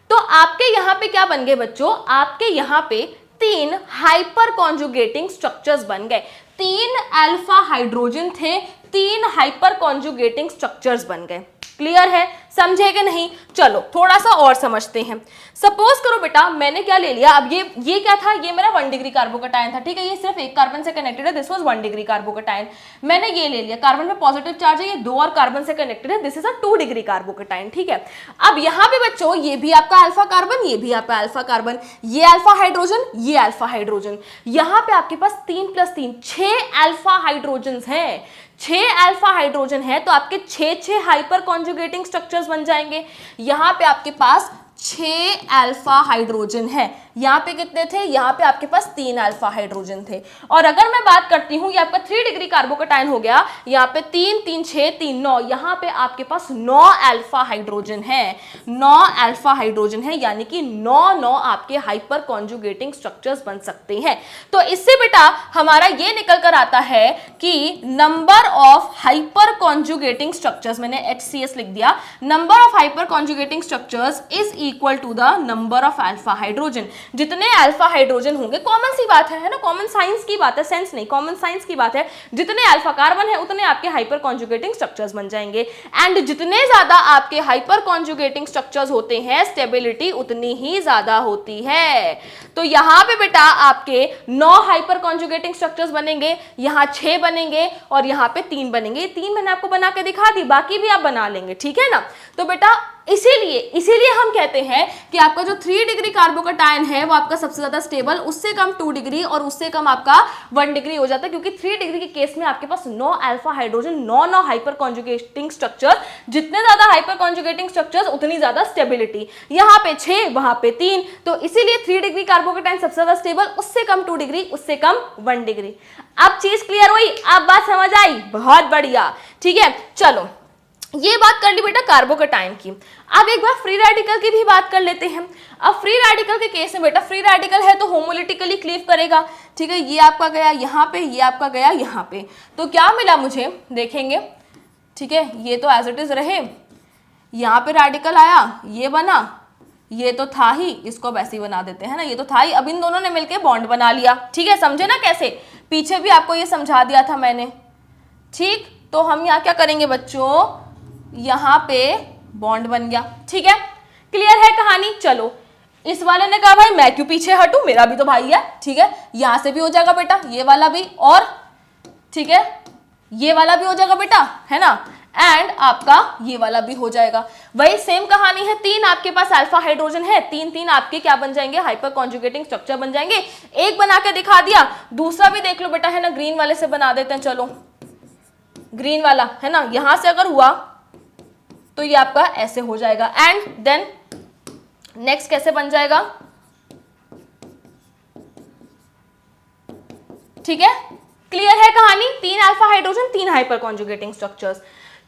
तो आपके यहां पे क्या बन गए बच्चों, आपके यहां पे 3 हाइपर कॉन्जुगेटिंग स्ट्रक्चर्स बन गए। 3 अल्फा हाइड्रोजन थे, 3 हाइपर कॉन्जुगेटिंग स्ट्रक्चर्स बन गए। क्लियर है, समझे कि नहीं? चलो थोड़ा सा और समझते हैं। सपोज करो बेटा मैंने क्या ले लिया, अब ये क्या था, ये मेरा 1 डिग्री कार्बोकैटायन था, ठीक है। ये सिर्फ एक कार्बन से कनेक्टेड है, दिस वाज 1 डिग्री कार्बोकैटायन। मैंने ये ले लिया, कार्बन में पॉजिटिव चार्ज है, ये 2 और कार्बन से कनेक्टेड है, this is a 2 degree carbocation, ठीक है। अब यहाँ पे बच्चों ये भी आपका अल्फा कार्बन, ये भी आपका अल्फा कार्बन, ये अल्फा हाइड्रोजन, ये अल्फा हाइड्रोजन। यहाँ पे आपके पास 3 + 3 6 अल्फा हाइड्रोजन हैं, 6 अल्फा हाइड्रोजन है तो आपके 6 हाइपर कॉन्जुगेटिंग स्ट्रक्चर्स बन जाएंगे। यहां पे आपके पास 6 अल्फा हाइड्रोजन है, यहाँ पे कितने थे, यहाँ पे आपके पास 3 अल्फा हाइड्रोजन थे। और अगर मैं बात करती हूँ, ये आपका 3 डिग्री कार्बोकैटायन हो गया, यहाँ पे 3 3 6 3 9, यहाँ पे आपके पास 9 अल्फा हाइड्रोजन है, 9 अल्फा हाइड्रोजन है, यानी कि 9 आपके हाइपर कॉन्जुगेटिंग स्ट्रक्चर्स बन सकते हैं। तो इससे बेटा हमारा ये निकल कर आता है कि number of hyper conjugating structures, मैंने HCS लिख दिया, number of hyper conjugating structures is equal to the number of alpha hydrogen. जितने अल्फा हाइड्रोजन होंगे, कॉमन सी बात है ना, कॉमन साइंस की बात है, सेंस नहीं, कॉमन साइंस की बात है, जितने अल्फा कार्बन है उतने आपके हाइपर कॉन्जुगेटिंग स्ट्रक्चर्स बन जाएंगे। एंड जितने ज्यादा आपके हाइपर कॉन्जुगेटिंग स्ट्रक्चर्स होते हैं, स्टेबिलिटी उतनी ही ज्यादा होती है। तो यहां पे बेटा आपके 9 हाइपर कॉन्जुगेटिंग स्ट्रक्चर्स बनेंगे, यहां 6 बनेंगे और यहां पे 3 बनेंगे। 3 मैंने आपको बना के दिखा दी, बाकी भी आप बना लेंगे, ठीक है ना। तो बेटा इसीलिए हम कहते हैं कि आपका जो 3 डिग्री कार्बोकैटायन है वो आपका सबसे ज्यादा स्टेबल, उससे कम 2 डिग्री और उससे कम आपका 1 डिग्री हो जाता है, क्योंकि 3 डिग्री के केस में आपके पास 9 alpha hydrogen, 9 hyper conjugating structure. जितने ज्यादा हाइपर कॉन्जुगेटिंग स्ट्रक्चर्स उतनी ज्यादा स्टेबिलिटी, यहां पे 6 वहां पे 3, तो इसीलिए 3 डिग्री कार्बोकैटायन सबसे ज्यादा स्टेबल, उससे कम 2 डिग्री, उससे कम 1 डिग्री। अब चीज क्लियर हुई, अब बात समझ आई, बहुत बढ़िया, ठीक है। चलो ये बात कर ली बेटा कार्बोकैटायन की। अब एक बार फ्री रेडिकल की भी बात कर लेते हैं। अब फ्री रेडिकल के केस में बेटा, फ्री रेडिकल है तो होमोलिटिकली क्लीव करेगा, ठीक है। ये आपका गया यहाँ पे, ये आपका गया यहाँ पे, तो क्या मिला मुझे देखेंगे, ठीक है। ये तो एज इट इज रहे, यहाँ पे रेडिकल आया, ये बना, ये तो था ही, इसको वैसे ही बना देते हैं ना, ये तो था ही। अब इन दोनों ने मिलकर बॉन्ड बना लिया, ठीक है। समझे ना कैसे, पीछे भी आपको ये समझा दिया था मैंने, ठीक। तो हम यहाँ क्या करेंगे बच्चों, यहां पे बॉन्ड बन गया, ठीक है। क्लियर है कहानी। चलो इस वाले ने कहा भाई मैं क्यों पीछे हटूं, मेरा भी तो भाई है, ठीक है। यहां से भी हो जाएगा बेटा, ये वाला भी, और ठीक है ये वाला भी हो जाएगा बेटा, है ना। एंड आपका ये वाला भी हो जाएगा। वही सेम कहानी है, 3 आपके पास अल्फा हाइड्रोजन है, 3 आपके क्या बन जाएंगे, हाइपर कॉन्जुगेटिंग स्ट्रक्चर बन जाएंगे। एक बना के दिखा दिया, दूसरा भी देख लो बेटा, है ना। ग्रीन वाले से बना देते हैं, चलो ग्रीन वाला, है ना। यहां से अगर हुआ तो ये आपका ऐसे हो जाएगा। एंड देन नेक्स्ट कैसे बन जाएगा, ठीक है। क्लियर है कहानी, 3 alpha hydrogen, 3 hyper conjugating structures.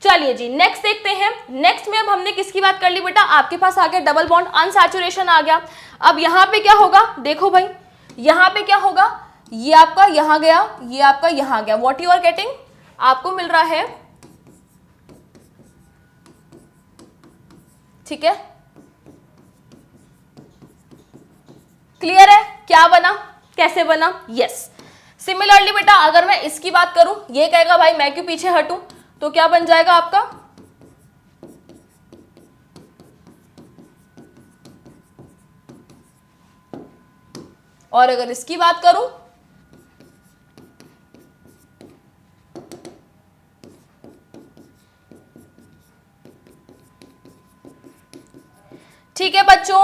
चलिए जी नेक्स्ट देखते हैं। नेक्स्ट में अब हमने किसकी बात कर ली बेटा, आपके पास आ गया डबल बॉन्ड, अनसैचुरेशन आ गया। अब यहां पे क्या होगा, देखो भाई यहां पे क्या होगा, ये आपका यहां गया, ये आपका यहां गया। व्हाट यू आर गेटिंग, आपको मिल रहा है, ठीक है। क्लियर है क्या बना, कैसे बना, यस। सिमिलरली बेटा अगर मैं इसकी बात करूं, ये कहेगा भाई मैं क्यों पीछे हटूं, तो क्या बन जाएगा आपका, और अगर इसकी बात करूं, ठीक है बच्चों।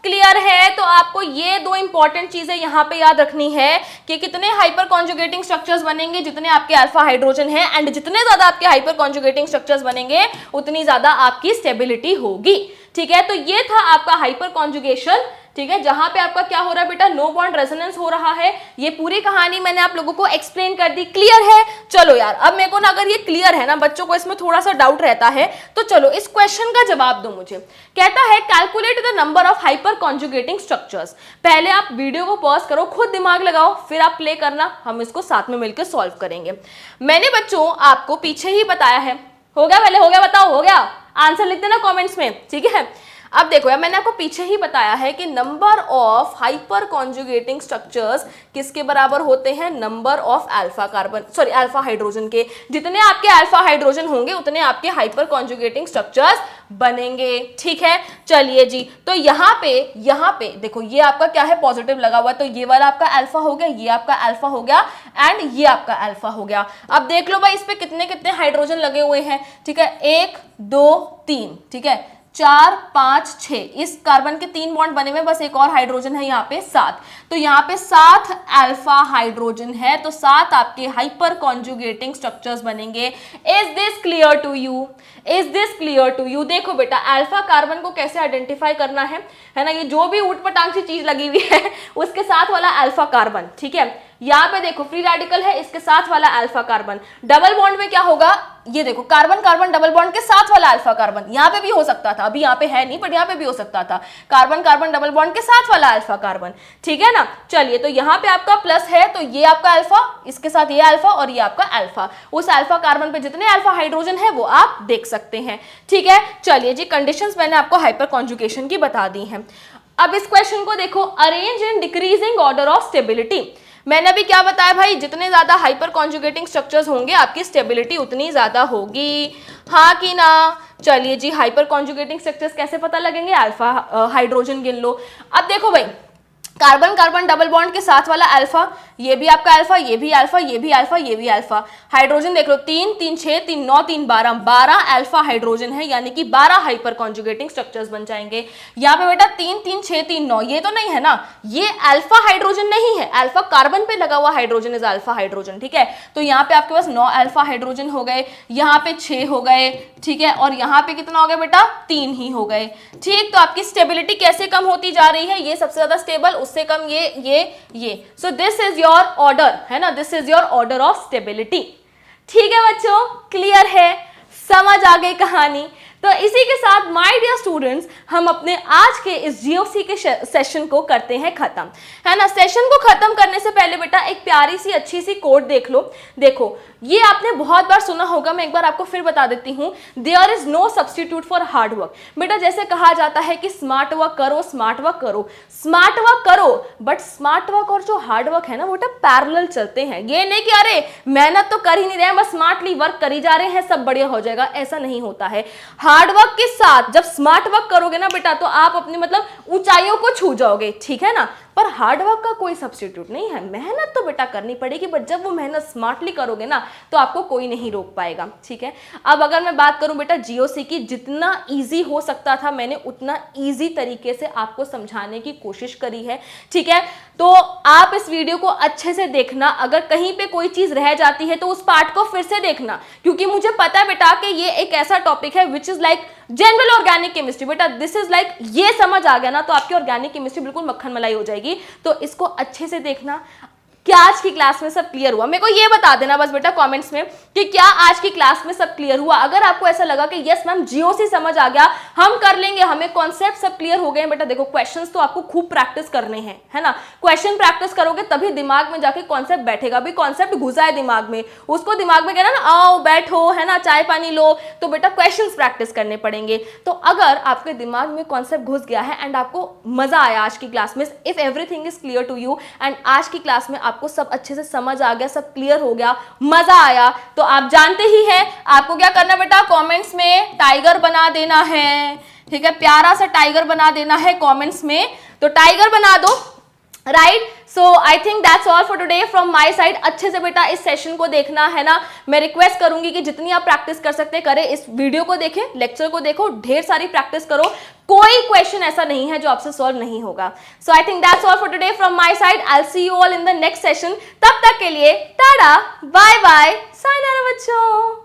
क्लियर है, तो आपको ये 2 इंपॉर्टेंट चीजें यहां पे याद रखनी है कि कितने हाइपर कॉन्जुगेटिंग स्ट्रक्चर्स बनेंगे, जितने आपके अल्फा हाइड्रोजन है, एंड जितने ज्यादा आपके हाइपर कॉन्जुगेटिंग स्ट्रक्चर्स बनेंगे उतनी ज्यादा आपकी स्टेबिलिटी होगी, ठीक है। तो ये था आपका हाइपर कॉन्जुगेशन, ठीक है, जहां पे आपका क्या हो रहा है बेटा, नो बॉन्ड रेजोनेंस हो रहा है। ये पूरी कहानी मैंने आप लोगों को एक्सप्लेन कर दी, क्लियर है। चलो यार अब मेरे को ना, अगर ये क्लियर है ना, बच्चों को इसमें थोड़ा सा डाउट रहता है, तो चलो इस क्वेश्चन का जवाब दो मुझे। कहता है calculate the number of hyper conjugating structures. पहले आप वीडियो को पॉज करो, खुद दिमाग लगाओ, फिर आप प्ले करना, हम इसको साथ में मिलकर सॉल्व करेंगे। मैंने बच्चों आपको पीछे ही बताया है, हो गया पहले, हो गया, बताओ हो गया, आंसर लिख देना कॉमेंट्स में, ठीक है। अब देखो यार, मैंने आपको पीछे ही बताया है कि number of hyper conjugating structures किसके बराबर होते हैं, number of alpha carbon, sorry alpha hydrogen के। जितने आपके अल्फा हाइड्रोजन होंगे उतने आपके हाइपर कॉन्जुगेटिंग स्ट्रक्चर्स बनेंगे, ठीक है। चलिए जी, तो यहाँ पे देखो ये आपका क्या है, पॉजिटिव लगा हुआ, तो ये वाला आपका अल्फा हो गया, ये आपका अल्फा हो गया, एंड ये आपका अल्फा हो गया। अब देख लो भाई इस पे कितने कितने हाइड्रोजन लगे हुए हैं, ठीक है, 1 2 3, ठीक है, 4 5 6, इस कार्बन के 3 बॉन्ड बने हुए, बस एक और हाइड्रोजन है यहाँ पे 7, तो यहाँ पे 7 अल्फा हाइड्रोजन है, तो 7 आपके हाइपर कॉन्जुगेटिंग स्ट्रक्चर्स बनेंगे। Is this clear to you, is this clear to you. देखो बेटा अल्फा कार्बन को कैसे आइडेंटिफाई करना है ना, ये जो भी ऊटपटांग सी चीज लगी हुई है उसके साथ वाला अल्फा कार्बन, ठीक है, यहाँ पे देखो फ्री रेडिकल है, इसके साथ वाला अल्फा कार्बन, डबल बॉन्ड में क्या होगा, ये देखो कार्बन कार्बन डबल बॉन्ड के साथ वाला अल्फा कार्बन, यहाँ पे भी हो सकता था, अभी यहाँ पे है नहीं बट यहाँ पे भी हो सकता था, कार्बन कार्बन डबल बॉन्ड के साथ वाला अल्फा कार्बन, ठीक है ना। चलिए तो यहाँ पे आपका प्लस है तो ये आपका अल्फा, इसके साथ ये अल्फा और ये आपका अल्फा, उस अल्फा कार्बन पे जितने अल्फा हाइड्रोजन है वो आप देख सकते हैं, ठीक है। चलिए जी, कंडीशंस मैंने आपको हाइपर कॉन्जुगेशन की बता दी हैं। अब इस क्वेश्चन को देखो, arrange in decreasing order of stability. मैंने अभी क्या बताया भाई, जितने ज्यादा हाइपर कॉन्जुगेटिंग स्ट्रक्चर्स होंगे आपकी स्टेबिलिटी उतनी ज्यादा होगी, हाँ कि ना। चलिए जी, हाइपर कॉन्जुगेटिंग स्ट्रक्चर्स कैसे पता लगेंगे, अल्फा हाइड्रोजन गिन लो। अब देखो भाई, कार्बन कार्बन डबल बॉन्ड के साथ वाला अल्फा, ये भी आपका अल्फा, ये भी अल्फा, ये भी अल्फा, ये भी अल्फा। हाइड्रोजन देख लो, 3 3 6 3 9 3 12, 12 अल्फा हाइड्रोजन है, यानी कि 12 हाइपर कॉन्जुगेटिंग स्ट्रक्चर्स बन जाएंगे। यहाँ पे बेटा 3 3 6 3 9 ये तो नहीं है ना, ये अल्फा हाइड्रोजन नहीं है, अल्फा कार्बन पे लगा हुआ हाइड्रोजन इज अल्फा हाइड्रोजन, ठीक है। तो यहाँ पे आपके पास 9 अल्फा हाइड्रोजन हो गए, यहाँ पे 6 हो गए, ठीक है, और यहाँ पे कितना हो गया बेटा, 3 ही हो गए, ठीक। तो आपकी स्टेबिलिटी कैसे कम होती जा रही है, ये सबसे ज्यादा स्टेबल, उससे कम ये। सो दिस इज योर ऑर्डर, है ना, this is your order of stability, ठीक है बच्चों, क्लियर है, समझ आ गई कहानी। तो इसी के साथ माय डियर स्टूडेंट्स, हम अपने आज के इस जीओसी के सेशन को करते हैं खत्म, है ना। सेशन को खत्म करने से पहले बेटा एक प्यारी सी अच्छी सी कोट देख लो। देखो, ये आपने बहुत बार सुना होगा, मैं एक बार आपको फिर बता देती हूँ, there is no substitute for hard work. बेटा जैसे कहा जाता है कि स्मार्ट वर्क करो, स्मार्ट वर्क करो, स्मार्ट वर्क करो, बट स्मार्ट वर्क और जो हार्ड वर्क है ना वो बेटा पैरेलल चलते हैं। ये नहीं कि अरे मेहनत तो कर ही नहीं रहे हैं, बस स्मार्टली वर्क करी जा रहे हैं, सब बढ़िया हो जाएगा, ऐसा नहीं होता है। हार्ड वर्क के साथ जब स्मार्ट वर्क करोगे ना बेटा, तो आप अपनी मतलब ऊंचाइयों को छू जाओगे, ठीक है ना। पर हार्ड वर्क का कोई सब्स्टिट्यूट नहीं है, मेहनत तो बेटा करनी पड़ेगी, बट जब वो मेहनत स्मार्टली करोगे ना तो आपको कोई नहीं रोक पाएगा, ठीक है। अब अगर मैं बात करूं बेटा जीओसी की, जितना इजी हो सकता था मैंने उतना इजी तरीके से आपको समझाने की कोशिश करी है, ठीक है। तो आप इस वीडियो को अच्छे से देखना, अगर कहीं पे कोई चीज रह जाती है तो उस पार्ट को फिर से देखना, क्योंकि मुझे पता है बेटा कि ये एक ऐसा टॉपिक है which is like general organic chemistry. बेटा दिस इज लाइक, ये समझ आ गया ना तो आपकी ऑर्गेनिक केमिस्ट्री बिल्कुल मक्खन मलाई हो जाएगी। तो इसको अच्छे से देखना। क्या आज की क्लास में सब क्लियर हुआ? मेरे को ये बता देना बस बेटा कमेंट्स में कि क्या आज की क्लास में सब क्लियर हुआ। अगर आपको ऐसा लगा कि यस मैम जीओसी समझ आ गया, हम कर लेंगे, हमें कॉन्सेप्ट सब क्लियर हो गए, बेटा देखो क्वेश्चंस तो आपको खूब प्रैक्टिस करने हैं, है ना। क्वेश्चन प्रैक्टिस करोगे तभी दिमाग में जाके कॉन्सेप्ट बैठेगा। भी कॉन्सेप्ट घुसा है दिमाग में, उसको दिमाग में कहना ना आओ बैठो, है ना, चाय पानी लो, तो बेटा क्वेश्चन प्रैक्टिस करने पड़ेंगे। तो अगर आपके दिमाग में कॉन्सेप्ट घुस गया है एंड आपको मजा आया आज की क्लास में, if everything is clear to you and आज की क्लास में आपको सब अच्छे से समझ आ गया, सब क्लियर हो गया, मजा आया, तो आप जानते ही हैं आपको क्या करना बेटा, कमेंट्स में टाइगर बना देना है, ठीक है, प्यारा सा टाइगर बना देना है कमेंट्स में। तो टाइगर बना दो, right. So I think that's all for today from my side. अच्छे से बेटा इस सेशन को देखना, है ना। मैं रिक्वेस्ट करूंगी कि जितनी आप प्रैक्टिस कर सकते करें, इस वीडियो को देखें, लेक्चर को देखो, ढेर सारी प्रैक्टिस करो, कोई क्वेश्चन ऐसा नहीं है जो आपसे सॉल्व नहीं होगा। So I think that's all for today from my side. I will see you all in the next session. तब तक के लिए टाटा, बाय बाय, साइनारा बच्चों।